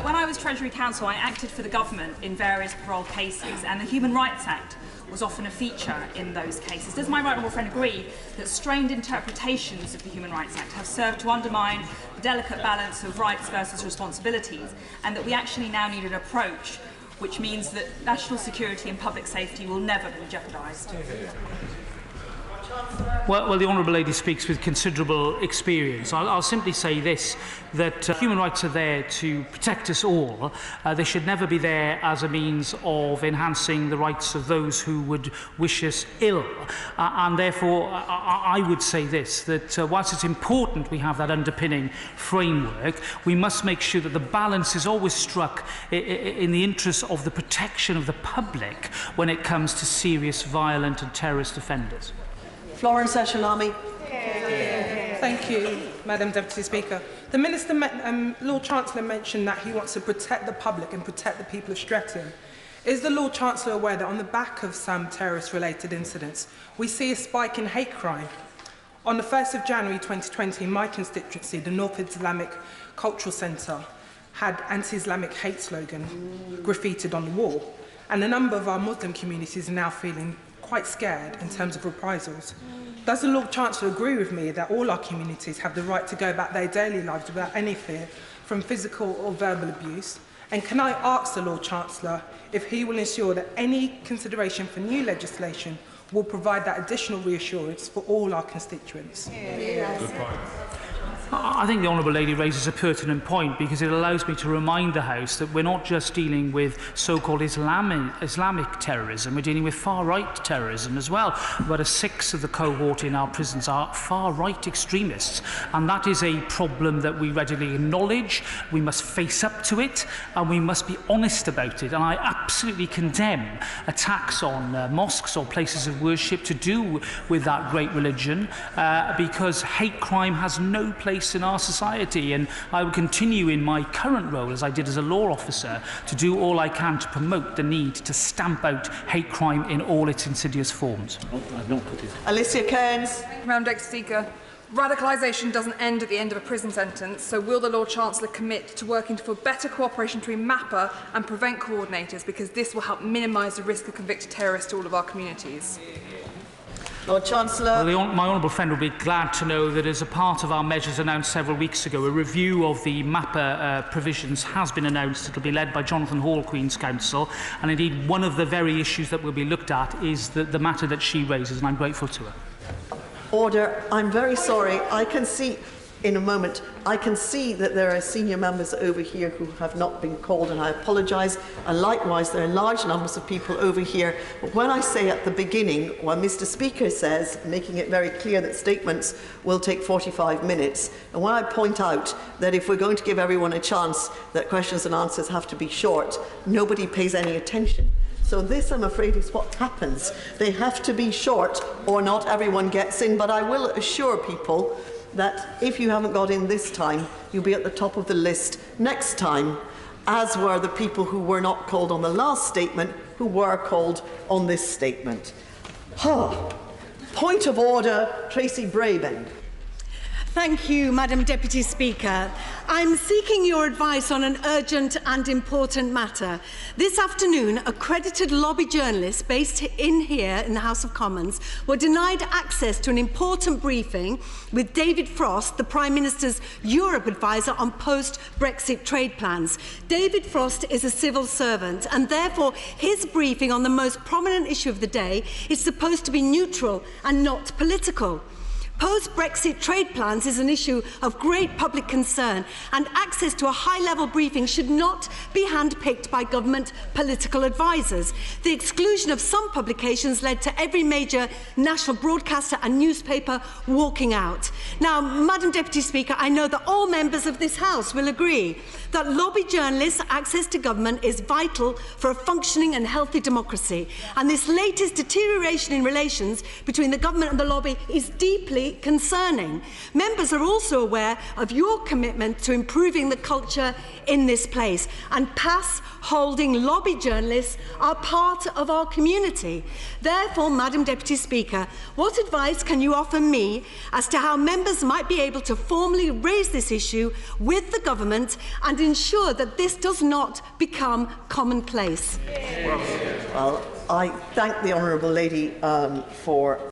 When I was Treasury Counsel, I acted for the government in various parole cases, and the Human Rights Act was often a feature in those cases. Does my right honourable friend agree that strained interpretations of the Human Rights Act have served to undermine the delicate balance of rights versus responsibilities, and that we actually now need an approach which means that national security and public safety will never be jeopardised? Well, the honourable lady speaks with considerable experience. I'll simply say this, that human rights are there to protect us all. They should never be there as a means of enhancing the rights of those who would wish us ill. And therefore, I would say this, that whilst it's important we have that underpinning framework, we must make sure that the balance is always struck in the interest of the protection of the public when it comes to serious, violent and terrorist offenders. Florence Eshelami. Thank you, Madam Deputy Speaker. The Minister, Lord Chancellor mentioned that he wants to protect the public and protect the people of Streatham. Is the Lord Chancellor aware that on the back of some terrorist-related incidents, we see a spike in hate crime? On the 1st of January 2020, in my constituency, the North Islamic Cultural Centre, had anti-Islamic hate slogan graffitied on the wall. And a number of our Muslim communities are now feeling quite scared in terms of reprisals. Does the Lord Chancellor agree with me that all our communities have the right to go about their daily lives without any fear from physical or verbal abuse? And can I ask the Lord Chancellor if he will ensure that any consideration for new legislation will provide that additional reassurance for all our constituents? Yes. Good point. I think the Honourable Lady raises a pertinent point, because it allows me to remind the House that we're not just dealing with so-called Islamic terrorism, we're dealing with far-right terrorism as well. About a sixth of the cohort in our prisons are far-right extremists, and that is a problem that we readily acknowledge. We must face up to it, and we must be honest about it. And I absolutely condemn attacks on mosques or places of worship to do with that great religion, because hate crime has no place in our society, and I will continue in my current role, as I did as a law officer, to do all I can to promote the need to stamp out hate crime in all its insidious forms. Alicia Cairns. Madam Deputy Speaker, radicalisation doesn't end at the end of a prison sentence, so will the Lord Chancellor commit to working for better cooperation between MAPA and Prevent coordinators, because this will help minimise the risk of convicted terrorists to all of our communities? Lord Chancellor. Well, my honourable friend will be glad to know that as a part of our measures announced several weeks ago, a review of the MAPA provisions has been announced. It will be led by Jonathan Hall, Queen's Counsel, and indeed one of the very issues that will be looked at is the matter that she raises, and I'm grateful to her. Order. I'm very sorry. I can see in a moment, I can see that there are senior members over here who have not been called, and I apologise. And likewise, there are large numbers of people over here. But when I say at the beginning, when Mr. Speaker says, making it very clear that statements will take 45 minutes, and when I point out that if we're going to give everyone a chance, that questions and answers have to be short, nobody pays any attention. So this, I'm afraid, is what happens. They have to be short, or not everyone gets in. But I will assure people that if you haven't got in this time, you'll be at the top of the list next time, as were the people who were not called on the last statement, who were called on this statement. Point of order, Tracy Brabin. Thank you, Madam Deputy Speaker. I'm seeking your advice on an urgent and important matter. This afternoon, accredited lobby journalists based here in the House of Commons were denied access to an important briefing with David Frost, the Prime Minister's Europe advisor on post-Brexit trade plans. David Frost is a civil servant, and therefore his briefing on the most prominent issue of the day is supposed to be neutral and not political. Post-Brexit trade plans is an issue of great public concern, and access to a high-level briefing should not be handpicked by government political advisers. The exclusion of some publications led to every major national broadcaster and newspaper walking out. Now, Madam Deputy Speaker, I know that all members of this House will agree that lobby journalists' access to government is vital for a functioning and healthy democracy, and this latest deterioration in relations between the government and the lobby is deeply concerning. Members are also aware of your commitment to improving the culture in this place, and pass-holding lobby journalists are part of our community. Therefore, Madam Deputy Speaker, what advice can you offer me as to how members might be able to formally raise this issue with the government and ensure that this does not become commonplace? Well, I thank the Honourable Lady for